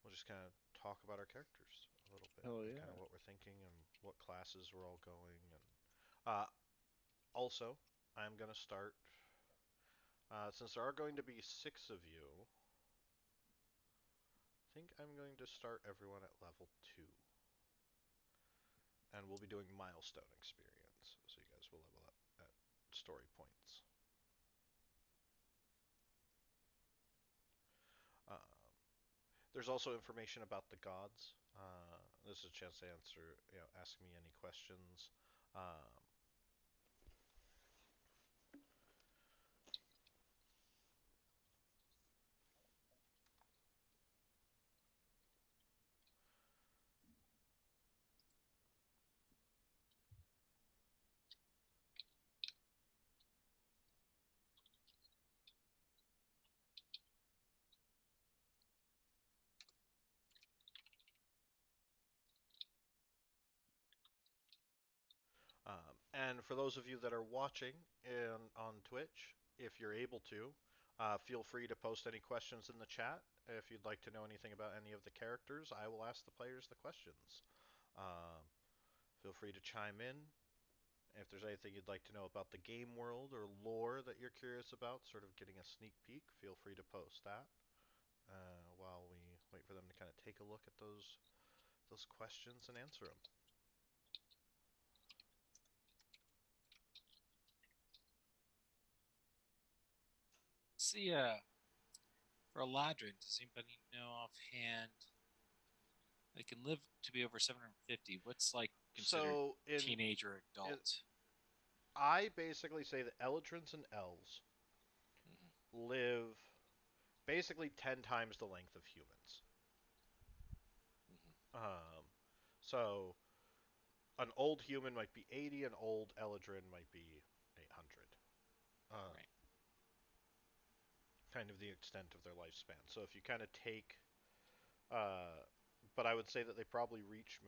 we'll just kind of talk about our characters a little bit, Hell and yeah. kind of what we're thinking and what classes we're all going. And also, I'm gonna start since there are going to be 6 of you. I think I'm going to start everyone at level 2. And we'll be doing milestone experience, so you guys will level up at story points. There's also information about the gods. This is a chance to answer, ask me any questions. And for those of you that are watching on Twitch, if you're able to, feel free to post any questions in the chat. If you'd like to know anything about any of the characters, I will ask the players the questions. Feel free to chime in. If there's anything you'd like to know about the game world or lore that you're curious about, sort of getting a sneak peek, feel free to post that while we wait for them to kind of take a look at those questions and answer them. see, for Eladrin, does anybody know offhand? They can live to be over 750. What's like considered teenage or adult? I basically say that Eladrins and elves live basically 10 times the length of humans. So an old human might be 80, an old Eladrin might be 800. Right. Kind of the extent of their lifespan. So if you kind of take, but I would say that they probably reach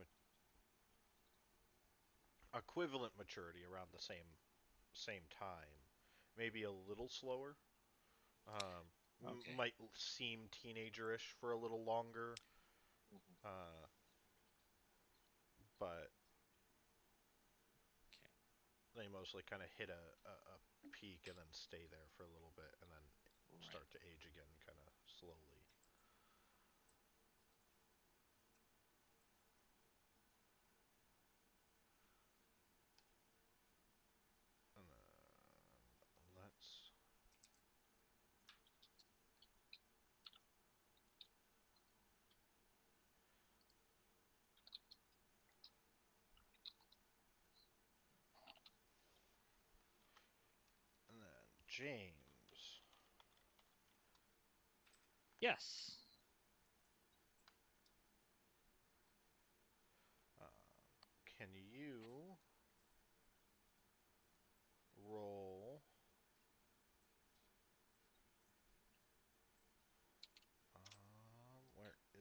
equivalent maturity around the same time, maybe a little slower. Okay. Might seem teenagerish for a little longer, but Okay. they mostly kind of hit a peak and then stay there for a little bit and then start to age again kind of slowly. And let's... And then James. Yes. Can you roll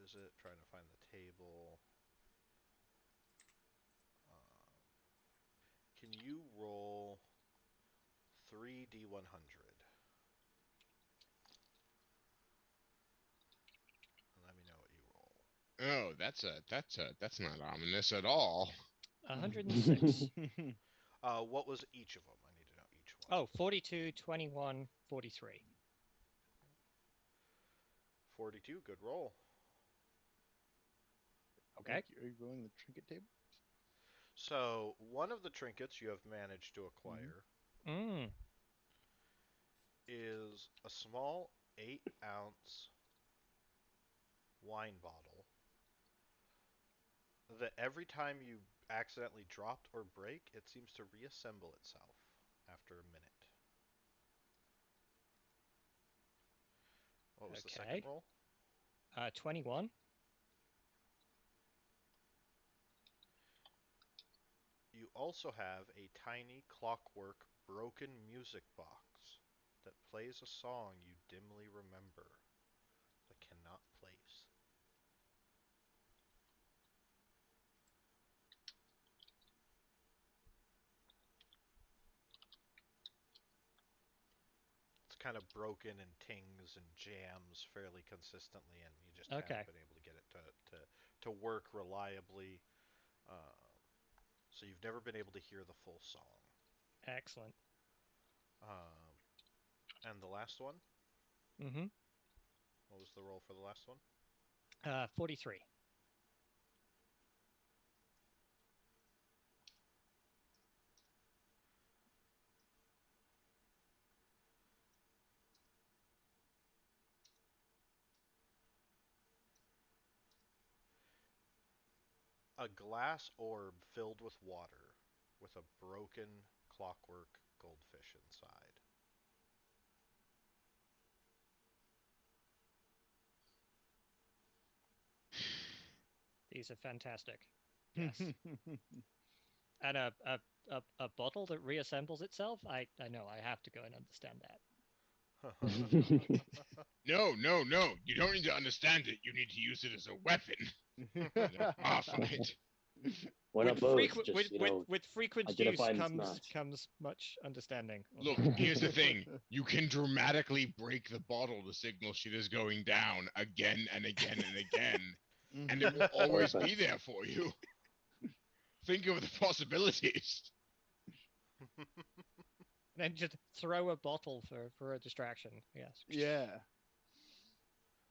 is it? Trying to find the table. Can you roll 3d100? And let me know what you roll. Oh, that's not ominous at all. 106. What was each of them? I need to know each one. Oh, 42, 21, 43. 42, good roll. Okay. Are you rolling the trinket table? So, one of the trinkets you have managed to acquire is a small 8-ounce wine bottle that every time you accidentally dropped or break, it seems to reassemble itself after a minute. What was the second roll? 21. You also have a tiny clockwork broken music box that plays a song you dimly remember but cannot place. It's kind of broken and tings and jams fairly consistently, and you just haven't been able to get it to work reliably. So you've never been able to hear the full song. Excellent. And the last one? Mm-hmm. What was the roll for the last one? 43. A glass orb filled with water with a broken clockwork goldfish inside. These are fantastic. Yes. And a bottle that reassembles itself? I know, I have to go and understand that. No. You don't need to understand it. You need to use it as a weapon. What with, about with frequent use comes much understanding. Look, here's the thing. You can dramatically break the bottle to signal shit is going down again and again and again. And it will always be there for you. Think of the possibilities. Then just throw a bottle for a distraction. Yes. Yeah.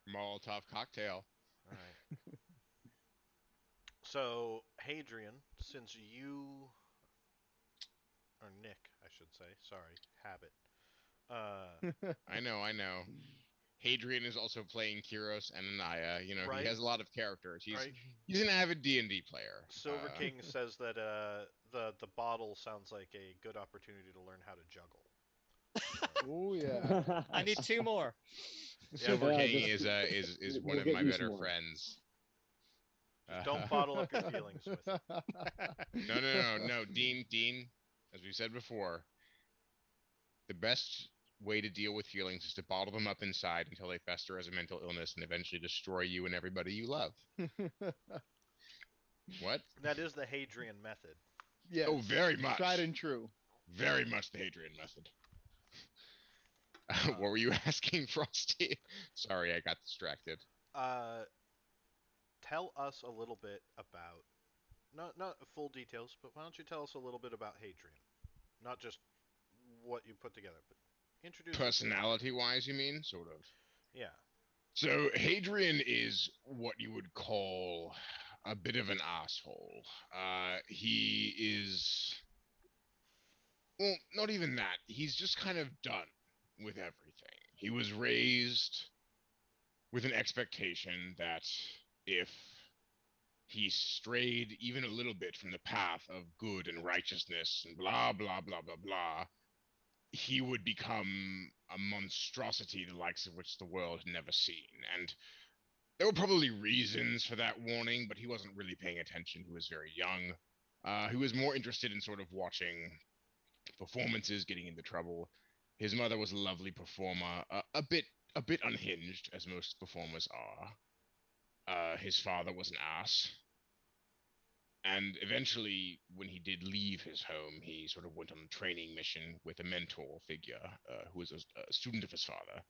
Molotov cocktail. All right. So, Hadrian, since you, or Nick, I should say, sorry, habit. I know. Hadrian is also playing Kyros and Anaya. You know, right? He has a lot of characters. Right. He's an avid D&D player. Silver King says that the bottle sounds like a good opportunity to learn how to juggle. Oh yeah. I need 2 more. Silver King is one of my better friends. Just don't bottle up your feelings with it. No. Dean, as we said before, the best way to deal with feelings is to bottle them up inside until they fester as a mental illness and eventually destroy you and everybody you love. What? That is the Hadrian method. Yes. Oh, very much. Tried and true. Very much the Hadrian method. What were you asking, Frosty? Sorry, I got distracted. Tell us a little bit about, not full details, but why don't you tell us a little bit about Hadrian? Not just what you put together, but introduce personality-wise, you mean? Sort of. Yeah. So Hadrian is what you would call a bit of an asshole. He is, well, not even that. He's just kind of done with everything. He was raised with an expectation that if he strayed even a little bit from the path of good and righteousness and blah, blah, blah, blah, blah, he would become a monstrosity the likes of which the world had never seen. And there were probably reasons for that warning, but he wasn't really paying attention. He was very young. He was more interested in sort of watching performances, getting into trouble. His mother was a lovely performer, a bit unhinged, as most performers are. his father was an ass. And eventually, when he did leave his home, he sort of went on a training mission with a mentor figure who was a student of his father,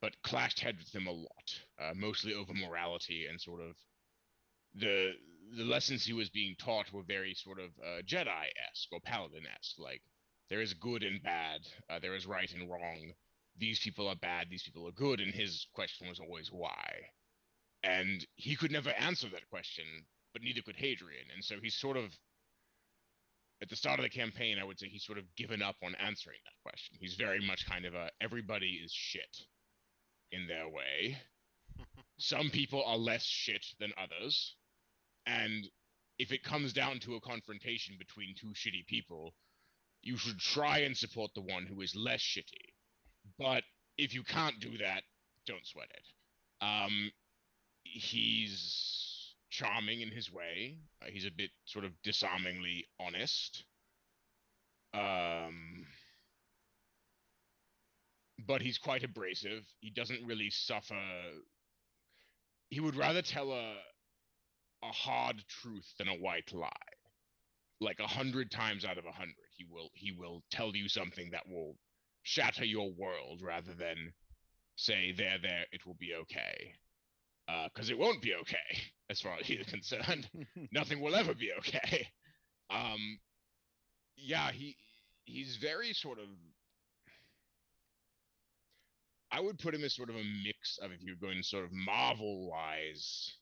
but clashed heads with him a lot, mostly over morality and sort of the lessons he was being taught were very sort of Jedi-esque or Paladin-esque. Like, there is good and bad, there is right and wrong. These people are bad, these people are good, and his question was always why. And he could never answer that question, but neither could Hadrian. And so he's sort of, at the start of the campaign, I would say he's sort of given up on answering that question. He's very much kind of a everybody is shit in their way. Some people are less shit than others. And if it comes down to a confrontation between two shitty people, you should try and support the one who is less shitty. But if you can't do that, don't sweat it. He's charming in his way. He's a bit sort of disarmingly honest. But he's quite abrasive. He doesn't really suffer. He would rather tell a hard truth than a white lie. Like 100 times out of 100, he will tell you something that will shatter your world rather than say there it will be okay. Because it won't be okay as far as he's concerned. Nothing will ever be okay. Yeah, he's very sort of. I would put him as sort of a mix of, if you're going sort of Marvel-wise,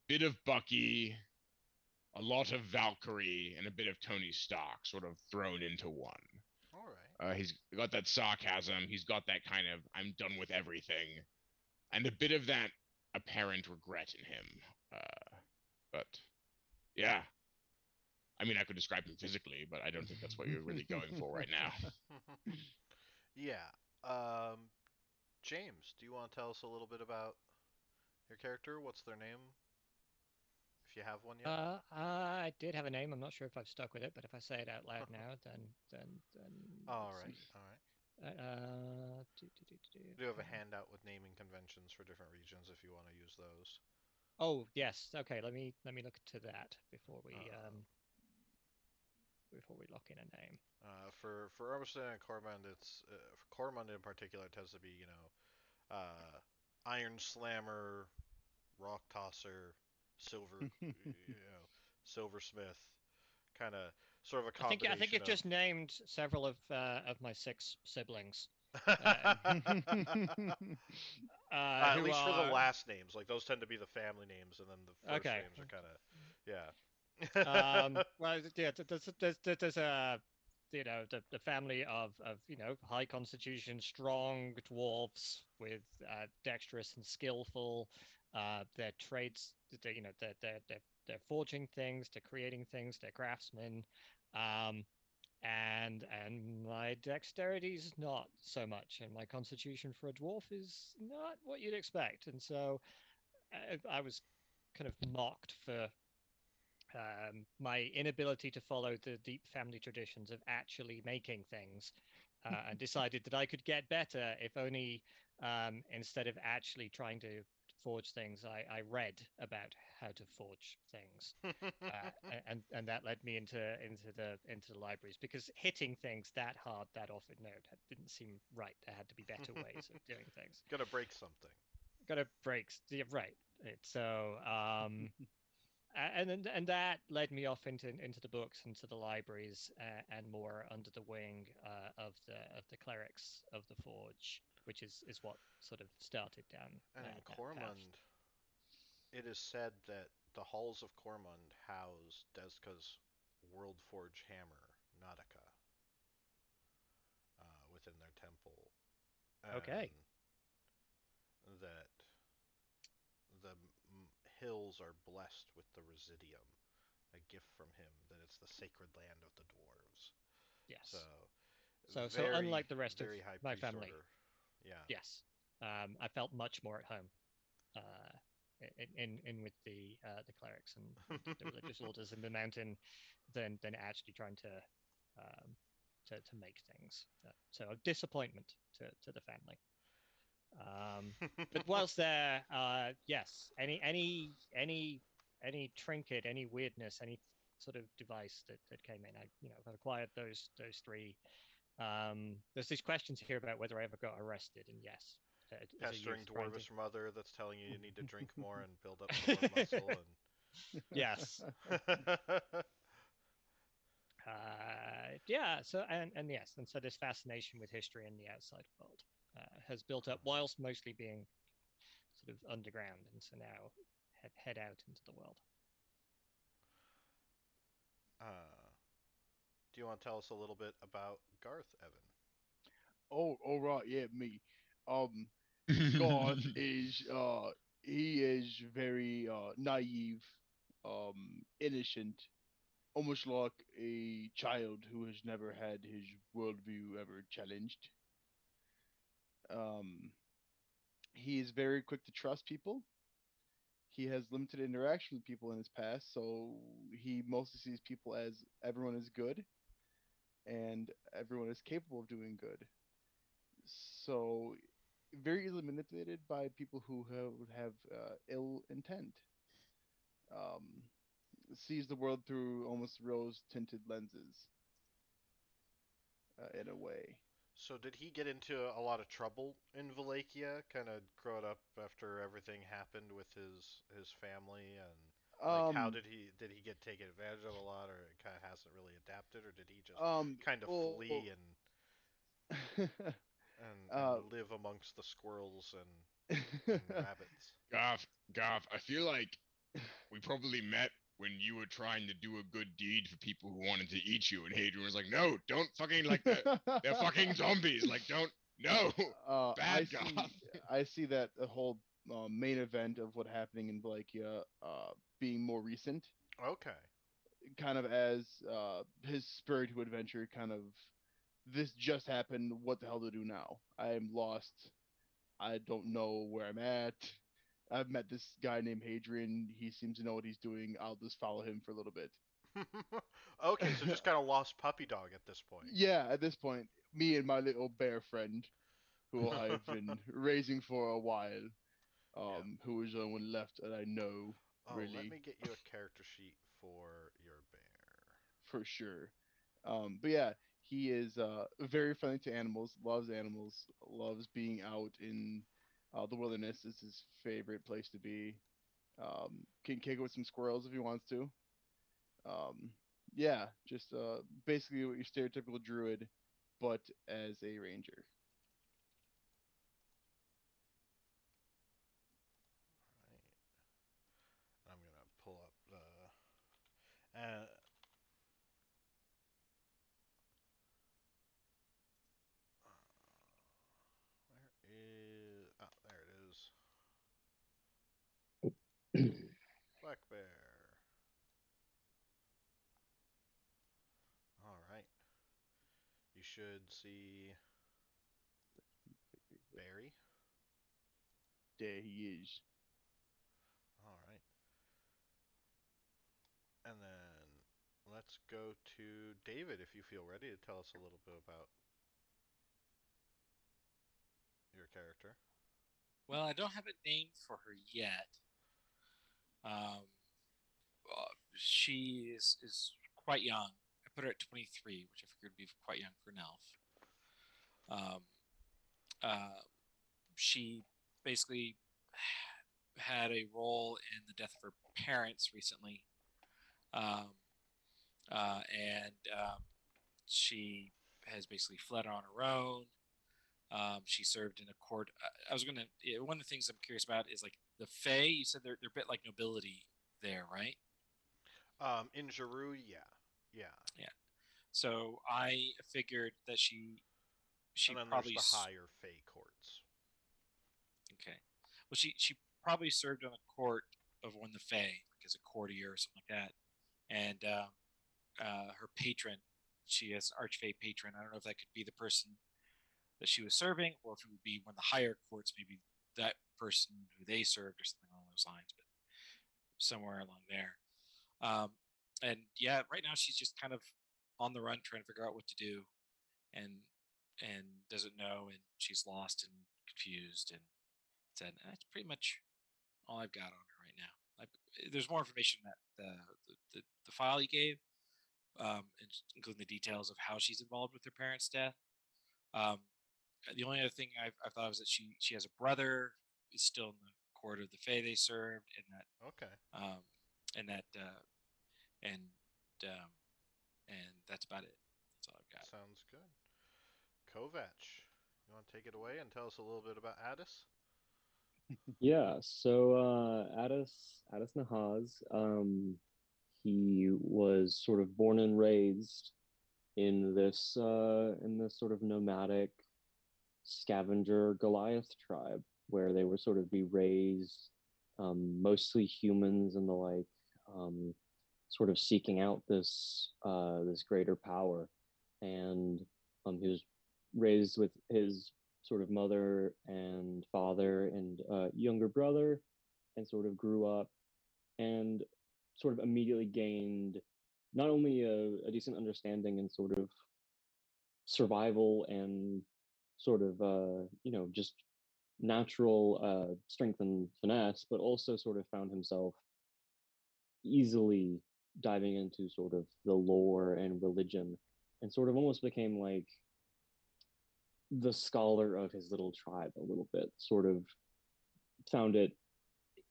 bit of Bucky, a lot of Valkyrie, and a bit of Tony Stark sort of thrown into one. All right. He's got that sarcasm. He's got that kind of I'm done with everything, and a bit of that apparent regret in him. But yeah, I mean, I could describe him physically, but I don't think that's what you're really going for right now. Yeah. James, do you want to tell us a little bit about your character? What's their name? If you have one yet. I did have a name. I'm not sure if I've stuck with it, but if I say it out loud now, then. All let's right. see. All right. Do. We do have a handout with naming conventions for different regions if you want to use those. Oh yes. Okay. Let me look to that before we lock in a name. For Armistan and Cormund, it's for Cormund in particular, it tends to be Iron Slammer, Rock Tosser, Silver, Silversmith, kind of sort of a combination. I think you've just named several of my 6 siblings. At least for the last names, like those tend to be the family names, and then the first names are kind of, yeah. Well, yeah, there's a the family of high constitution, strong dwarves with dexterous and skillful. Their trades, they're forging things, they're creating things, they're craftsmen. And my dexterity is not so much, and my constitution for a dwarf is not what you'd expect. And so I was kind of mocked for my inability to follow the deep family traditions of actually making things, and decided that I could get better if only instead of actually trying to forge things, I read about how to forge things, and that led me into the libraries, because hitting things that hard that often didn't seem right. There had to be better ways of doing things. Gotta break something. Gotta break, yeah, right. So and that led me off into the books, into the libraries, and more under the wing of the clerics of the Forge, which is what sort of started down. And in Cormund, it is said that the halls of Cormund house Desca's Worldforge hammer, Nautica, within their temple. Okay. That the hills are blessed with the Residium, a gift from him, that it's the sacred land of the dwarves. Yes. So unlike the rest of my family, order. Yeah. Yes, I felt much more at home in with the clerics and the religious orders in the mountain than actually trying to make things. So a disappointment to the family. But whilst there, yes, any trinket, any weirdness, any sort of device that came in, I've acquired those three. There's these questions here about whether I ever got arrested, and yes, Pestering dwarvish mother that's telling you need to drink more and build up some more muscle. And yes. Yeah. So and yes, and so this fascination with history in the outside world has built up whilst mostly being sort of underground, and so now head out into the world. Do you want to tell us a little bit about Garth, Evan? Oh, all right, yeah, me. Garth is he is very naive, innocent, almost like a child who has never had his worldview ever challenged. Um, he is very quick to trust people. He has limited interaction with people in his past, so he mostly sees people as everyone is good and everyone is capable of doing good. So very easily manipulated by people who would have ill intent. Um, sees the world through almost rose tinted lenses in a way. So did he get into a lot of trouble in Vallakia? Kind of growing up after everything happened with his family, and like how Um, did he get taken advantage of a lot, or it kind of hasn't really adapted, or did he just um, kind of well, flee and uh, live amongst the squirrels and rabbits? Garth, I feel like we probably met when you were trying to do a good deed for people who wanted to eat you, and Hadrian was like, "No, don't fucking like that. They're fucking zombies. Like, don't. No, I bad see. Garth." I see that the whole main event of what happening in Blakia being more recent, Okay. kind of as his spur to adventure. Kind of, this just happened. What the hell to do now? I am lost. I don't know where I'm at. I've met this guy named Hadrian. He seems to know what he's doing. I'll just follow him for a little bit. Okay, so just kind of lost puppy dog at this point. Yeah, at this point, me and my little bear friend, who I've been raising for a while, Yeah. who is the only one left that I know, Oh, let really, me get you a character sheet for your bear. for sure. But yeah, he is very friendly to animals, loves being out in the wilderness. Is his favorite place to be. Can kick it with some squirrels if he wants to. Um, yeah, just basically what your stereotypical druid, but as a ranger. Right. I'm gonna pull up the. Where is? Oh, there it is. Black bear. All right. You should see Barry. There he is. All right. And then let's go to David if you feel ready to tell us a little bit about your character. Well, I don't have a name for her yet. Um, she is quite young. I put her at 23, which I figured would be quite young for an elf. Um, uh, she basically had a role in the death of her parents recently, um, and she has basically fled on her own. She served in a court. I was gonna. One of the things I'm curious about is like the Fae. You said they're a bit like nobility there, right? In Jaru, yeah, yeah. Yeah. So I figured that she And then there's probably the higher Fey courts. okay. Well, she probably served on a court of one of the Fae, like as a courtier or something like that. And her patron, she has an archfey patron. I don't know if that could be the person that she was serving, or if it would be one of the higher courts, maybe that person who they served, or something along those lines. But somewhere along there. Um, and yeah, right now she's just kind of on the run, trying to figure out what to do, and doesn't know, and she's lost and confused and said, "That's pretty much all I've got on her right now." There's more information in that the file you gave, including the details of how she's involved with her parents' death. The only other thing I thought was that she has a brother who's still in the court of the Fae they served, and that Okay. and that and and that's about it. That's all I've got. Sounds good. Kovac, you want to take it away and tell us a little bit about Addis? Yeah, so Addis Nahaz, he was sort of born and raised in this sort of nomadic scavenger Goliath tribe where they were sort of be raised, mostly humans and the like, sort of seeking out this greater power, and he was raised with his sort of mother and father and younger brother, and sort of grew up and sort of immediately gained not only a decent understanding and sort of survival and sort of just natural strength and finesse, but also sort of found himself easily diving into sort of the lore and religion, and sort of almost became like the scholar of his little tribe a little bit. Sort of found it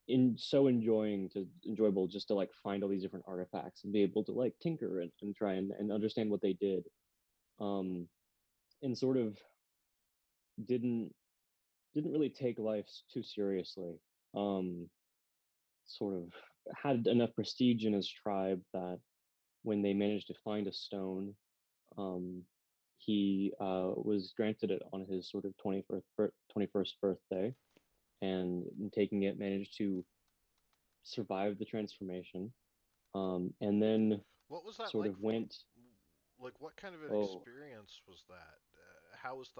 enjoyable just to like find all these different artifacts and be able to like tinker and try and understand what they did, and sort of didn't really take life too seriously. Sort of had enough prestige in his tribe that when they managed to find a stone, he was granted it on his sort of 21st birthday, and in taking it managed to survive the transformation, and then What was that sort like? of went. Like, what kind of an Oh. experience was that? How was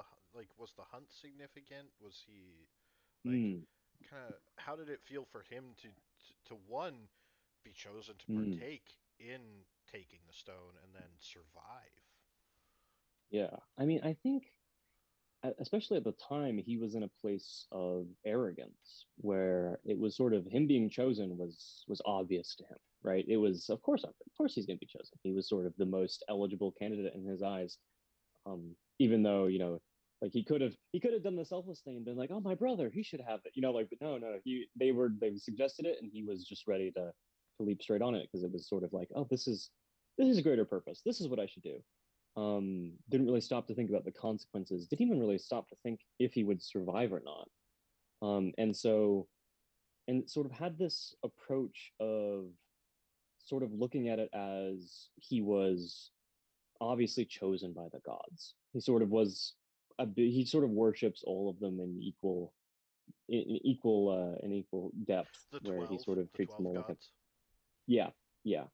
was the hunt significant? Was he like Mm, kind of how did it feel for him to one be chosen to mm, partake in taking the stone and then survive? yeah, I mean, I think especially at the time, he was in a place of arrogance where it was sort of him being chosen was obvious to him, right? It was of course he's going to be chosen. He was sort of the most eligible candidate in his eyes, even though like he could have done the selfless thing and been like, oh, my brother, he should have it, like, but no, they suggested it and he was just ready to leap straight on it because it was sort of like, oh, this is a greater purpose. This is what I should do. Didn't really stop to think about the consequences, didn't even really stop to think if he would survive or not. And sort of had this approach of sort of looking at it as he was obviously chosen by the gods. He sort of was he sort of worships all of them in equal depth, The where he 12, sort of the treats them 12 all like a, gods. yeah, yeah,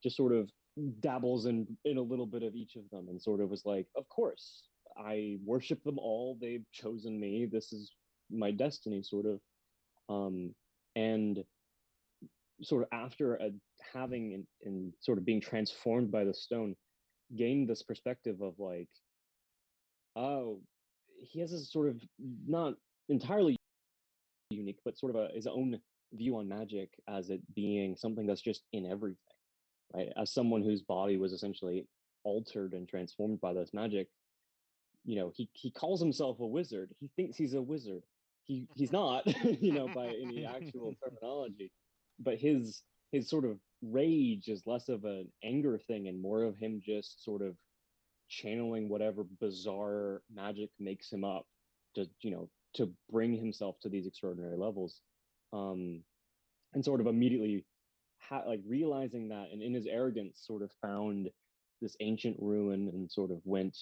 just sort of dabbles in a little bit of each of them, and sort of was like, of course, I worship them all. They've chosen me. This is my destiny, sort of. And sort of after having and sort of being transformed by the stone, gained this perspective of like, oh, he has this sort of not entirely unique, but sort of his own view on magic as it being something that's just in everything, right? As someone whose body was essentially altered and transformed by this magic, he calls himself a wizard. He thinks he's a wizard. He's not, by any actual terminology. But his sort of rage is less of an anger thing and more of him just sort of channeling whatever bizarre magic makes him up to bring himself to these extraordinary levels. And sort of immediately like realizing that, and in his arrogance sort of found this ancient ruin and sort of went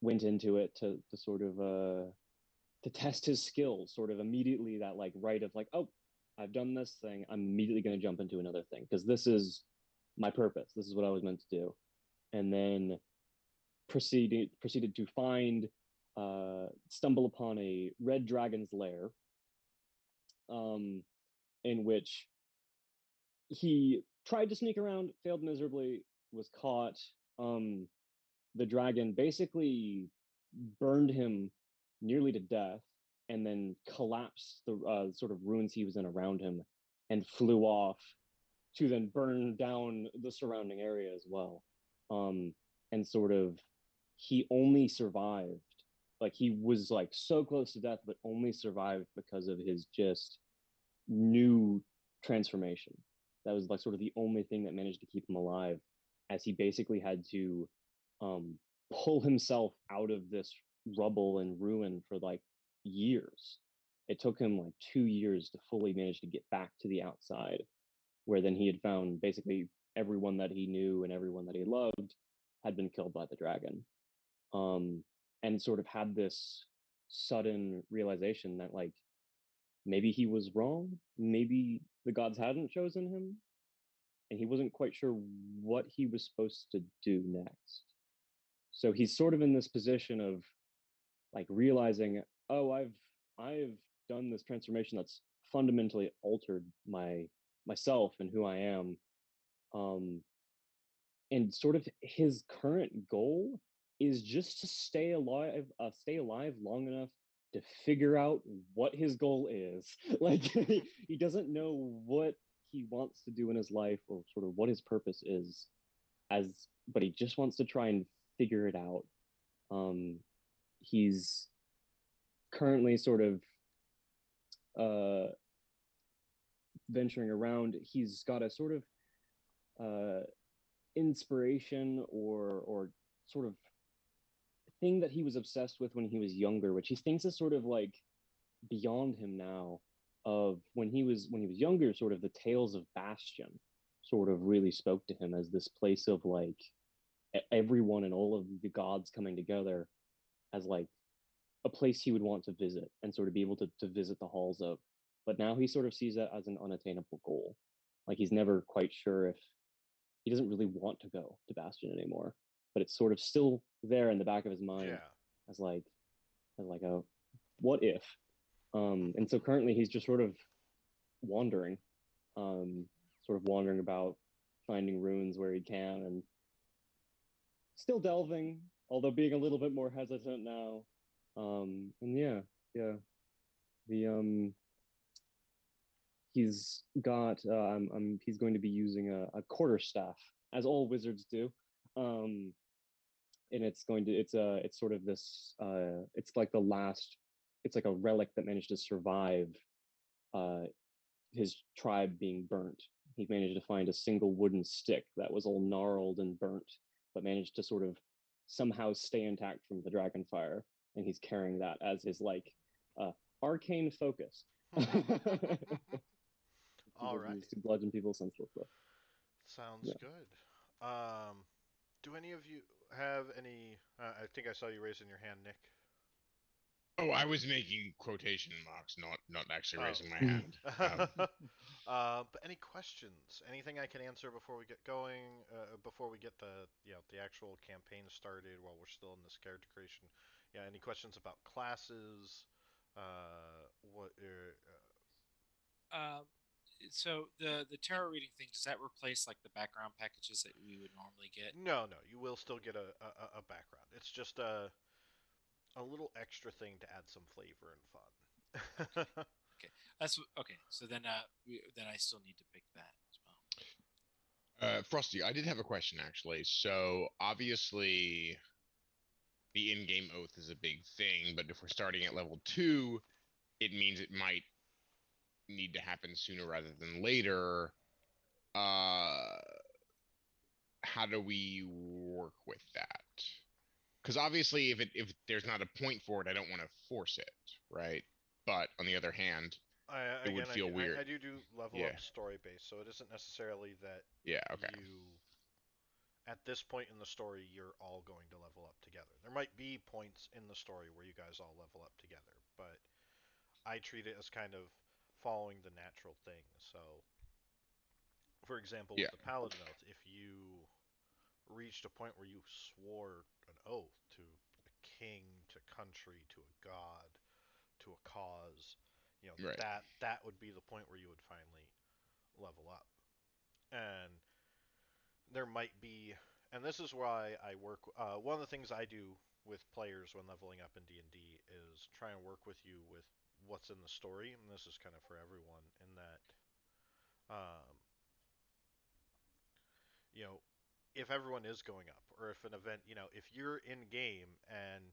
into it to sort of to test his skills, sort of immediately, that like right of like, oh, I've done this thing, I'm immediately going to jump into another thing because this is my purpose, this is what I was meant to do. And then proceeded to stumble upon a red dragon's lair, in which he tried to sneak around, failed miserably, was caught. The dragon basically burned him nearly to death, and then collapsed the sort of ruins he was in around him and flew off to then burn down the surrounding area as well. And sort of he only survived, like he was like so close to death, but only survived because of his just new transformation. That was like sort of the only thing that managed to keep him alive, as he basically had to um, pull himself out of this rubble and ruin for like years. It took him like 2 years to fully manage to get back to the outside, where then he had found basically everyone that he knew and everyone that he loved had been killed by the dragon. And sort of had this sudden realization that like maybe he was wrong, maybe the gods hadn't chosen him, and he wasn't quite sure what he was supposed to do next. So he's sort of in this position of like realizing, oh, I've done this transformation that's fundamentally altered myself and who I am. And sort of his current goal is just to stay alive long enough to figure out what his goal is. Like he doesn't know what he wants to do in his life or sort of what his purpose is, as but he just wants to try and figure it out. He's currently sort of venturing around. He's got a sort of inspiration or sort of thing that he was obsessed with when he was younger, which he thinks is sort of like beyond him now. Of when he was younger, sort of the tales of Bastion sort of really spoke to him as this place of like everyone and all of the gods coming together, as like a place he would want to visit and sort of be able to visit the halls of. But now he sort of sees that as an unattainable goal. Like he's never quite sure if he doesn't really want to go to Bastion anymore, but it's sort of still there in the back of his mind Yeah. as like a what if. And so currently he's just sort of wandering, sort of wandering about, finding ruins where he can, and still delving, although being a little bit more hesitant now. And yeah, the he's got he's going to be using a quarterstaff, as all wizards do. And it's sort of this it's like the last, it's like a relic that managed to survive uh his tribe being burnt. He managed to find a single wooden stick that was all gnarled and burnt, but managed to sort of somehow stay intact from the dragon fire, and he's carrying that as his like arcane focus. All right. To bludgeon people senselessly. Sounds Yeah. good. Do any of you have any? I think I saw you raising your hand, Nick. Oh, I was making quotation marks, not actually Oh. raising my hand. But any questions? Anything I can answer before we get going? Before we get the actual campaign started while we're still in this character creation? Yeah. Any questions about classes? What? Um, so the tarot reading thing, does that replace like the background packages that we would normally get? No, no. You will still get a background. It's just a little extra thing to add some flavor and fun. Okay, okay. So then then I still need to pick that as well. Frosty, I did have a question actually. So obviously, the in-game oath is a big thing, but if we're starting at level 2, it means it might need to happen sooner rather than later. Uh, how do we work with that? Because obviously, if there's not a point for it, I don't want to force it, right? But on the other hand, it would feel weird. I do level Yeah. up story based, so it isn't necessarily that Yeah. Okay. you at this point in the story you're all going to level up together. There might be points in the story where you guys all level up together, but I treat it as kind of following the natural thing. So, for example, Yeah. with the paladin oath, if you reached a point where you swore an oath to a king, to country, to a god, to a cause, Right. that would be the point where you would finally level up. And there might be, and this is why I work. One of the things I do with players when leveling up in D&D is try and work with you with what's in the story, and this is kind of for everyone in that, um, you know, if everyone is going up, or if an event, if you're in game and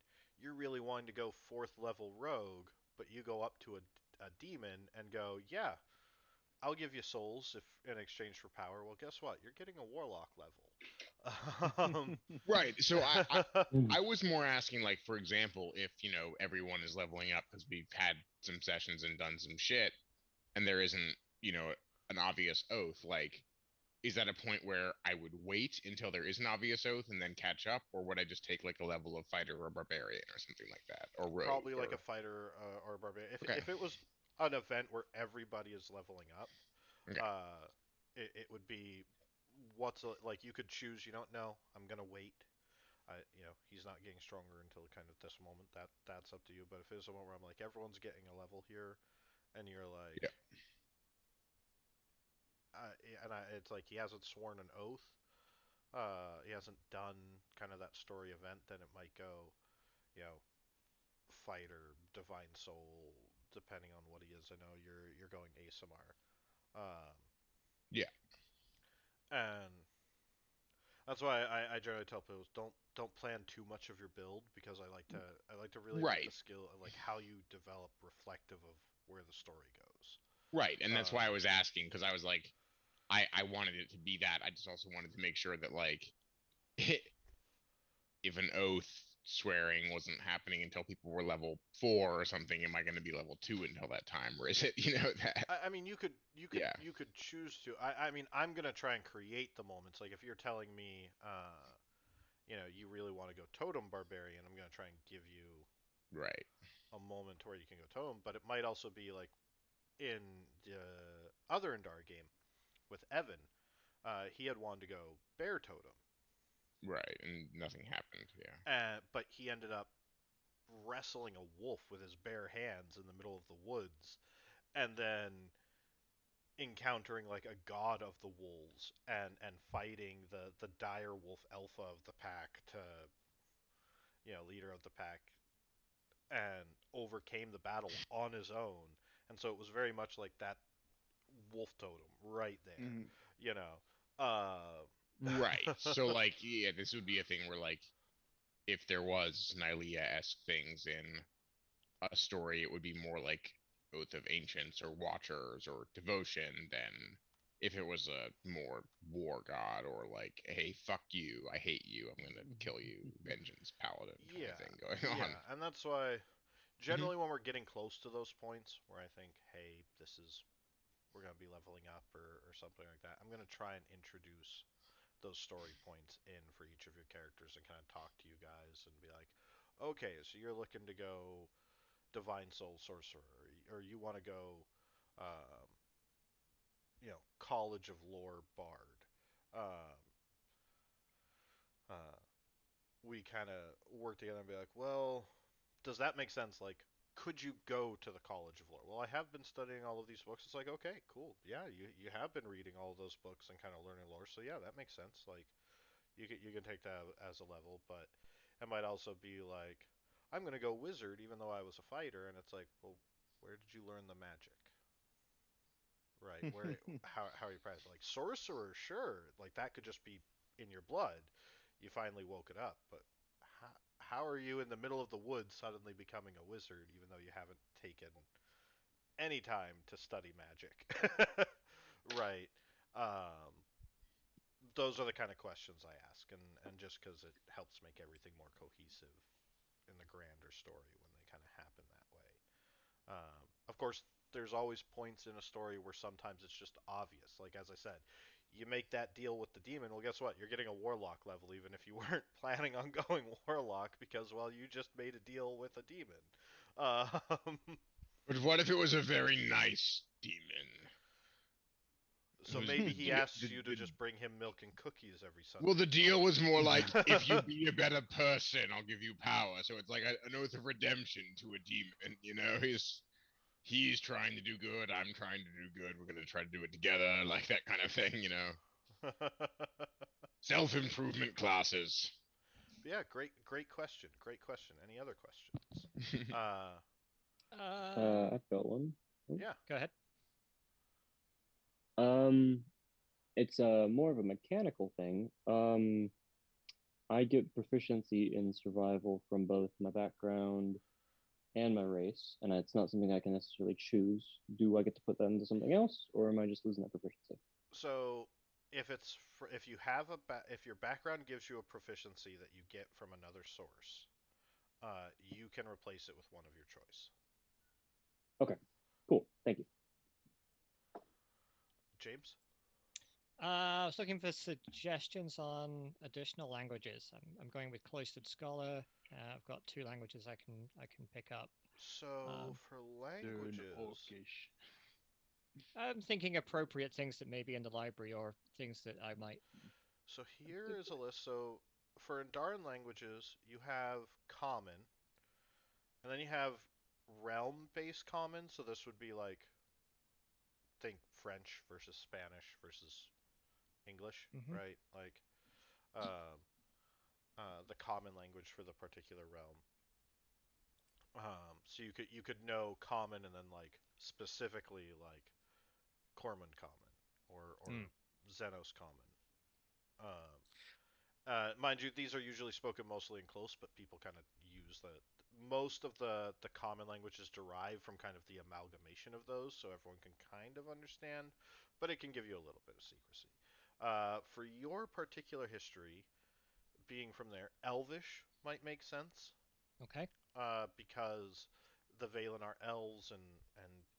you're really wanting to go fourth level rogue, but you go up to a demon and go, yeah, I'll give you souls if in exchange for power. Well, guess what? You're getting a warlock level. Um, Right. So I was more asking, like, for example, if everyone is leveling up because we've had some sessions and done some shit, and there isn't an obvious oath. Like, is that a point where I would wait until there is an obvious oath and then catch up, or would I just take like a level of fighter or barbarian or something like that, or rogue? Probably like a Or fighter or a barbarian. If okay, if it was an event where everybody is leveling up, okay, uh, it would be like you could choose. You don't know. I'm gonna wait. He's not getting stronger until kind of this moment. That's up to you. But if it's a moment where I'm like everyone's getting a level here, and you're yeah, like, it's like he hasn't sworn an oath. He hasn't done kind of that story event. Then it might go, you know, fighter, divine soul, depending on what he is. I know you're going ASMR, um, yeah, and that's why I generally tell people don't plan too much of your build because I like to really make the right, skill like how you develop reflective of where the story goes. right, and that's why I Um, was asking, because I was like, I wanted it to be that. I just also wanted to make sure that like if an oath swearing wasn't happening until people were level 4 or something, am I going to be level 2 until that time, or is it that? I mean, you could you could Yeah, you could choose to. I mean, I'm gonna try and create the moments. Like if you're telling me, you really want to go totem barbarian, I'm gonna try and give you right, a moment where you can go totem. But it might also be like in the other Endara game with Evan, he had wanted to go bear totem, right, and nothing happened. Yeah, but he ended up wrestling a wolf with his bare hands in the middle of the woods, and then encountering like a god of the wolves and fighting the dire wolf alpha of the pack to leader of the pack and overcame the battle on his own. And so it was very much like that wolf totem right there, Mhm. you know. Uh, right. So like, yeah, this would be a thing where like, if there was Nylea-esque things in a story, it would be more like Oath of Ancients or Watchers or Devotion than if it was a more war god or like, hey, fuck you, I hate you, I'm gonna kill you, Vengeance Paladin kind of yeah, thing going on. yeah, and that's why Hmm. generally when we're getting close to those points where I think, hey, we're gonna be leveling up or something like that, I'm gonna try and introduce those story points in for each of your characters and kind of talk to you guys and be like, okay, so you're looking to go Divine Soul Sorcerer, or you want to go, um, College of Lore Bard. Um, uh, we kind of work together and be like, well, does that make sense? Like, could you go to the College of Lore? Well, I have been studying all of these books. It's like, okay, cool. Yeah, you have been reading all of those books and kind of learning lore. So yeah, that makes sense. Like, you can take that as a level, but it might also be like, I'm gonna go wizard even though I was a fighter, and it's like, well, where did you learn the magic? Right? Where how are you practicing? Like sorcerer, sure, like that could just be in your blood. You finally woke it up, but how are you in the middle of the woods suddenly becoming a wizard even though you haven't taken any time to study magic? Right. Um, those are the kind of questions I ask, and just because it helps make everything more cohesive in the grander story when they kind of happen that way. Of course, there's always points in a story where sometimes it's just obvious. Like as I said, you make that deal with the demon. Well, guess what? You're getting a warlock level, even if you weren't planning on going warlock, because well, you just made a deal with a demon. Um, But what if it was a very nice demon so who's maybe he asks you to the just bring him milk and cookies every well, the Sunday. deal was more like, if you be a better person, I'll give you power. So it's like an oath of redemption to a demon. He's trying to do good. I'm trying to do good. We're gonna try to do it together, like that kind of thing. Self improvement classes. Yeah, great question. Great question. Any other questions? I've got one. Yeah. Go ahead. Um, it's more of a mechanical thing. I get proficiency in survival from both my background and my race, and it's not something I can necessarily choose. Do I get to put that into something else, or am I just losing that proficiency? So if you have if your background gives you a proficiency that you get from another source, you can replace it with one of your choice. Okay, cool. Thank you. James? I was looking for suggestions on additional languages. I'm going with Cloistered Scholar. I've got 2 languages I can pick up. So for languages, Orcish. I'm thinking appropriate things that may be in the library or things that I might. so here is a list. So for Andaran languages, you have common, and then you have realm-based common. So this would be like think French versus Spanish versus English, Mhm. right? Like um, the common language for the particular realm. So you could know common and then like specifically like Corman common or Mm. Xenos common. Um, mind you, these are usually spoken mostly in close, but people kind of use most of the common language is derived from kind of the amalgamation of those, so everyone can kind of understand, but it can give you a little bit of secrecy. For your particular history, being from there, Elvish might make sense, Okay. because the Valen are elves and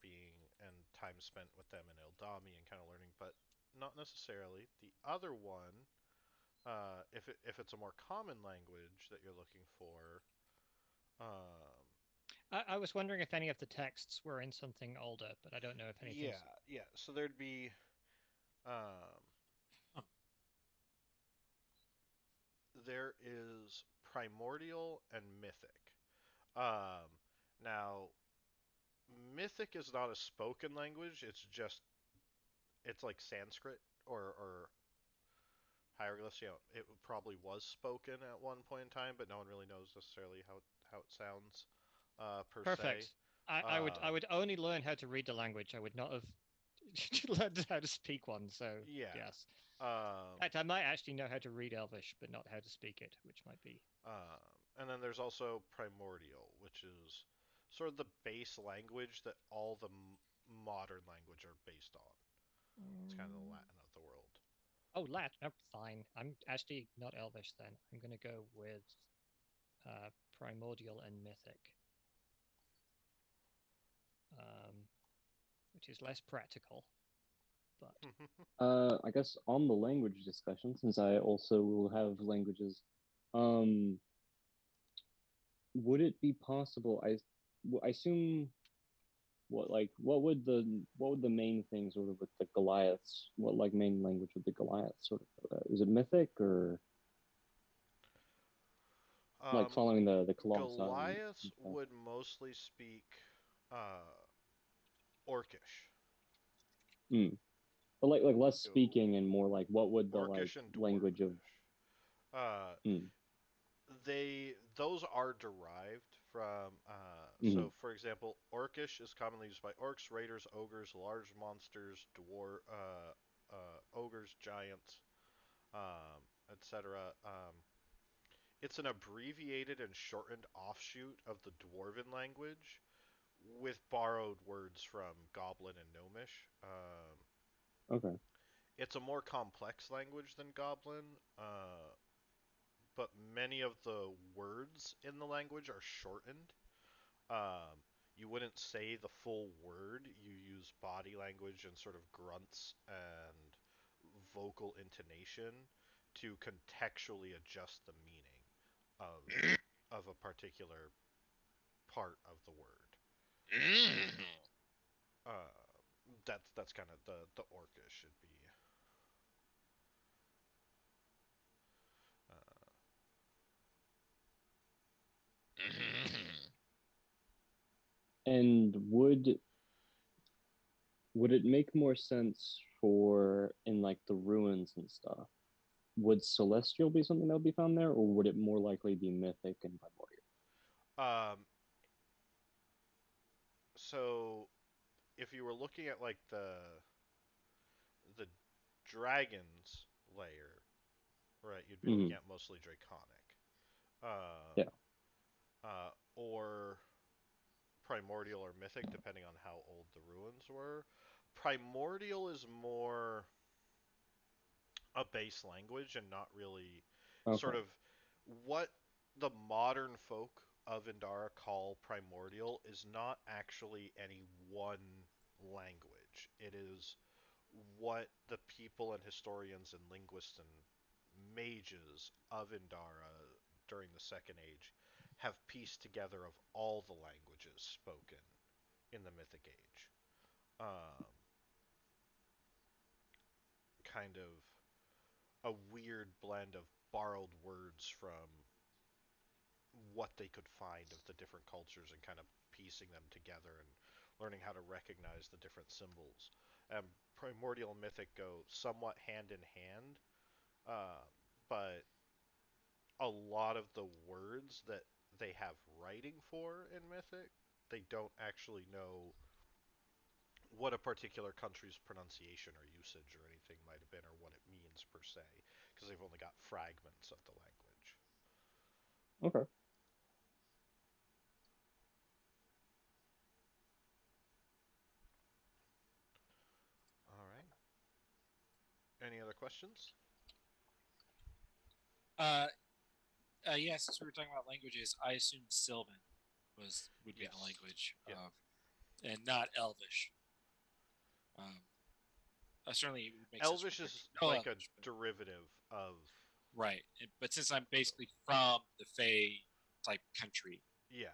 being and time spent with them in Eldami and kind of learning, but not necessarily. The other one, if it's a more common language that you're looking for, um, I was wondering if any of the texts were in something older, but I don't know if anything's. yeah. So there'd be, um, Huh. there is primordial and mythic. Um, now, mythic is not a spoken language. It's like Sanskrit or hieroglyphs. It probably was spoken at one point in time, but no one really knows necessarily how it sounds, per se. Perfect. I Um, would only learn how to read the language. I would not have learned how to speak one. So yeah. yes. In Um, fact, I might actually know how to read Elvish, but not how to speak it, which might be. and then there's also primordial, which is sort of the base language that all the modern language are based on. It's kind of the Mm. Latin of the world. Oh, Latin. Oh, fine. I'm actually not Elvish then. I'm going to go with Primordial and Mythic, um, which is less practical. But I guess on the language discussion, since I also will have languages, um, would it be possible? I assume what would the main thing sort of with the Goliaths? What like main language would the Goliaths sort of is it mythic or like um, following the colossi Goliaths and stuff? would mostly speak uh, Orcish. Mm. But like less So speaking and more like what would the like Orcish and language of Dwarvish. Uh, mm, those are derived from. So, mm, for example, Orcish is commonly used by orcs, raiders, ogres, large monsters, ogres, giants, etc. It's an abbreviated and shortened offshoot of the Dwarven language, with borrowed words from Goblin and Gnomish. okay. It's a more complex language than Goblin, but many of the words in the language are shortened. Um, you wouldn't say the full word. You use body language and sort of grunts and vocal intonation to contextually adjust the meaning of of a particular part of the word. Uh, that's kind of the Orcish should be. Uh, And would it make more sense for in like the ruins and stuff? would celestial be something that would be found there, or would it more likely be mythic and primordial? Um, so if you were looking at like the dragons layer, right, you'd be looking Hmm. at mostly draconic, um, Yeah. or primordial or mythic, depending on how old the ruins were. Primordial is more a base language and not really sort Okay. of what the modern folk of Endara call primordial is not actually any one language. It is what the people and historians and linguists and mages of Endara during the Second Age have pieced together of all the languages spoken in the Mythic Age. Um, kind of a weird blend of borrowed words from what they could find of the different cultures and kind of piecing them together and learning how to recognize the different symbols. Primordial and Mythic go somewhat hand in hand, uh, but a lot of the words that they have writing for in Mythic, they don't actually know what a particular country's pronunciation or usage or anything might have been or what it means per se, because they've only got fragments of the language. Okay. All right. Any other questions? Uh, yeah. Since we were talking about languages, I assumed Sylvan would be the Yes. language Yeah. of, and not Elvish. Um, certainly it would make sense for Elvish there to is be no like a Elvish, but derivative of. right. But since I'm basically from the Fey type country, Yeah.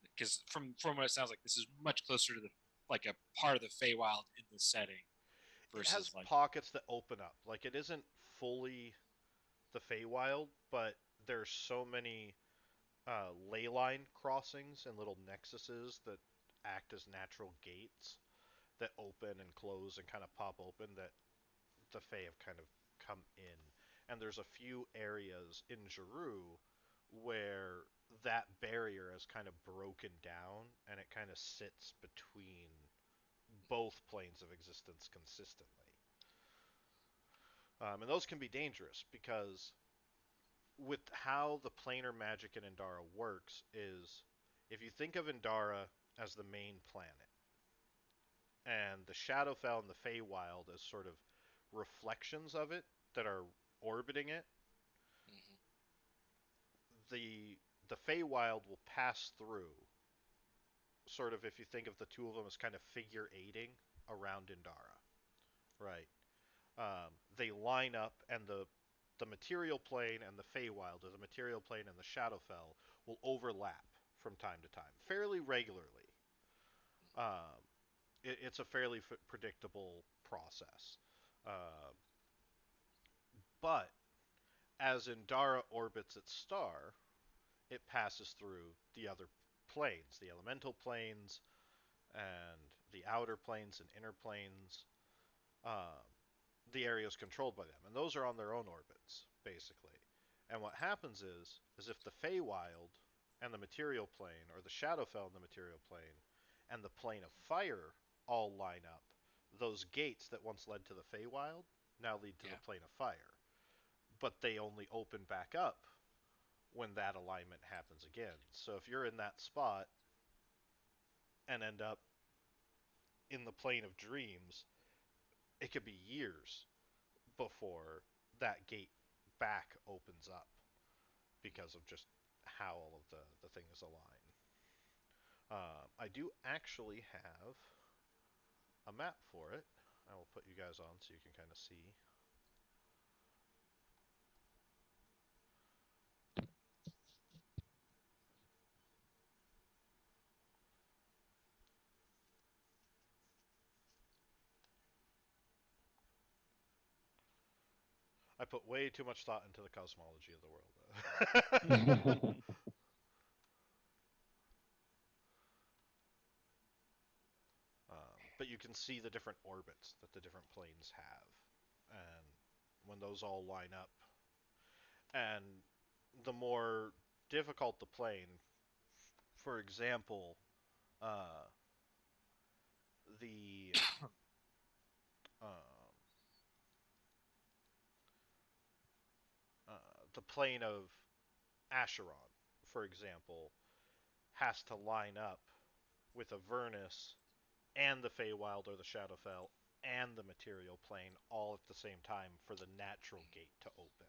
because from what it sounds like, this is much closer to the like a part of the Feywild in the setting It versus has like pockets that open up. Like it isn't fully the Feywild, but there's so many ley line crossings and little nexuses that act as natural gates that open and close and kind of pop open that the Fae have kind of come in. And there's a few areas in Jaru where that barrier is kind of broken down and it kind of sits between both planes of existence consistently. And those can be dangerous because with how the planar magic in Endara works is if you think of Endara as the main planet and the Shadowfell and the Feywild as sort of reflections of it that are orbiting it, mhm, the Feywild will pass through. Sort of if you think of the two of them as kind of figure eighting around Indara, right? They line up, and the material plane and the Feywild, or the material plane and the Shadowfell, will overlap from time to time, fairly regularly. Um, it's a fairly predictable process. Uh, but as Indara orbits its star, it passes through the other planes, the elemental planes, and the outer planes and inner planes. Um, the areas controlled by them, and those are on their own orbits, basically. And what happens is if the Feywild and the material plane, or the Shadowfell and the material plane, and the plane of fire all line up, those gates that once led to the Feywild now lead to the yeah, plane of fire. But they only open back up when that alignment happens again. So if you're in that spot and end up in the plane of dreams, it could be years before that gate back opens up because of just how all of the things align. I do actually have a map for it. I will put you guys on so you can kind of see. I put way too much thought into the cosmology of the world. But you can see the different orbits that the different planes have. And when those all line up. And the more difficult the plane, for example, uh, the um, the plane of Acheron, for example, has to line up with Avernus and the Feywild or the Shadowfell and the material plane all at the same time for the natural gate to open.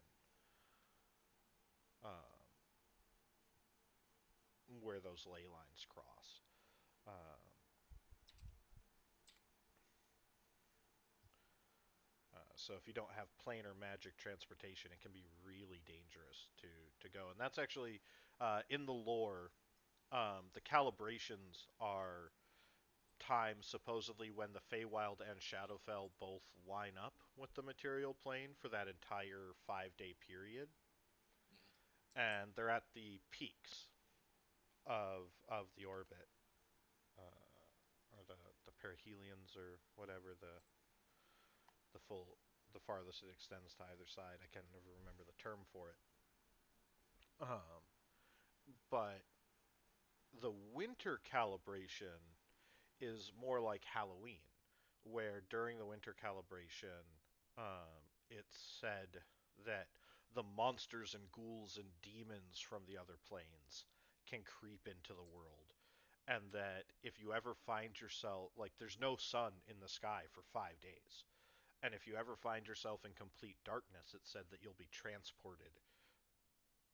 Where those ley lines cross. So if you don't have planar magic transportation, it can be really dangerous to go. And that's actually in the lore. The calibrations are times supposedly when the Feywild and Shadowfell both line up with the material plane for that entire 5-day period, and they're at the peaks of the orbit, or the perihelions or whatever the full the farthest it extends to either side. I can never remember the term for it. But the winter calibration is more like Halloween, where during the winter calibration, it's said that the monsters and ghouls and demons from the other planes can creep into the world. And that if you ever find yourself, like, there's no sun in the sky for 5 days. And if you ever find yourself in complete darkness, it's said that you'll be transported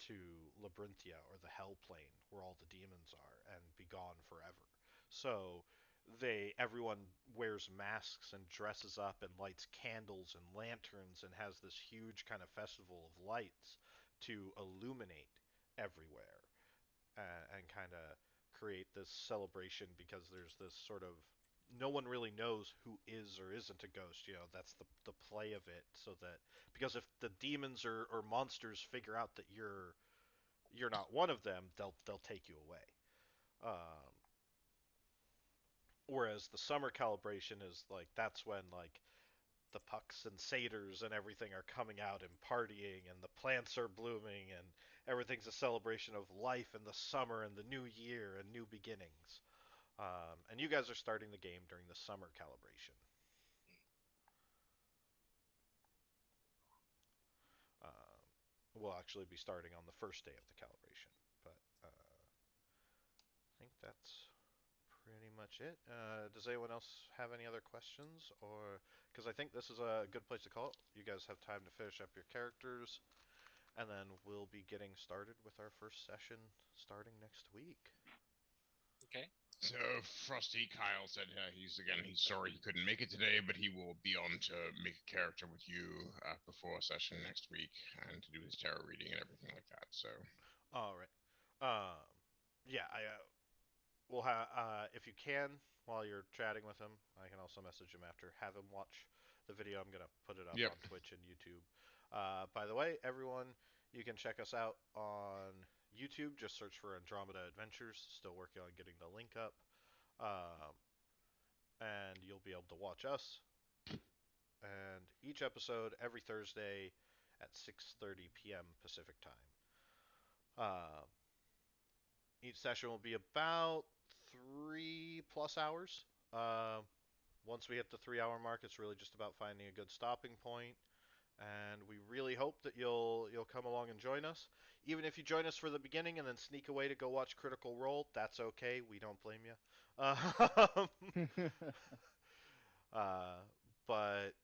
to Labyrinthia or the Hell Plane, where all the demons are, and be gone forever. So everyone wears masks and dresses up and lights candles and lanterns and has this huge kind of festival of lights to illuminate everywhere, and kind of create this celebration, because there's this sort of, no one really knows who is or isn't a ghost. That's the play of it. So that, because if the demons or monsters figure out that you're not one of them, they'll take you away. Um, Whereas the summer calibration is like, that's when, like, the pucks and satyrs and everything are coming out and partying, and the plants are blooming, and everything's a celebration of life and the summer and the new year and new beginnings. And you guys are starting the game during the summer calibration. Um, we'll actually be starting on the first day of the calibration, but I think that's pretty much it. Does anyone else have any other questions? Or, because I think this is a good place to call it. You guys have time to finish up your characters, and then we'll be getting started with our first session starting next week. Okay. So Frosty Kyle said he's sorry he couldn't make it today, but he will be on to make a character with you before session next week and to do his tarot reading and everything like that. So. All right. Yeah, I will have, if you can, while you're chatting with him, I can also message him after. Have him watch the video. I'm gonna put it up Yep. on Twitch and YouTube. By the way, everyone, you can check us out on YouTube. Just search for Andromeda Adventures. Still working on getting the link up. And you'll be able to watch us. And each episode every Thursday at 6:30 p.m. Pacific time. Each session will be about 3+ hours. Once we hit the 3-hour mark, it's really just about finding a good stopping point, and we really hope that you'll come along and join us. Even if you join us for the beginning and then sneak away to go watch Critical Role, that's okay. We don't blame you. Uh, but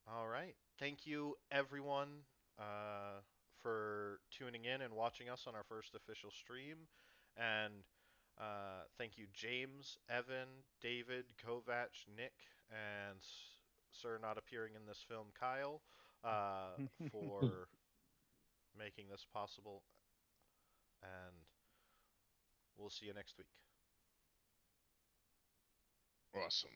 all right. Thank you, everyone, for tuning in and watching us on our first official stream. And thank you, James, Evan, David, Kovac, Nick, and Sir not appearing in this film, Kyle, for making this possible. And we'll see you next week. Awesome.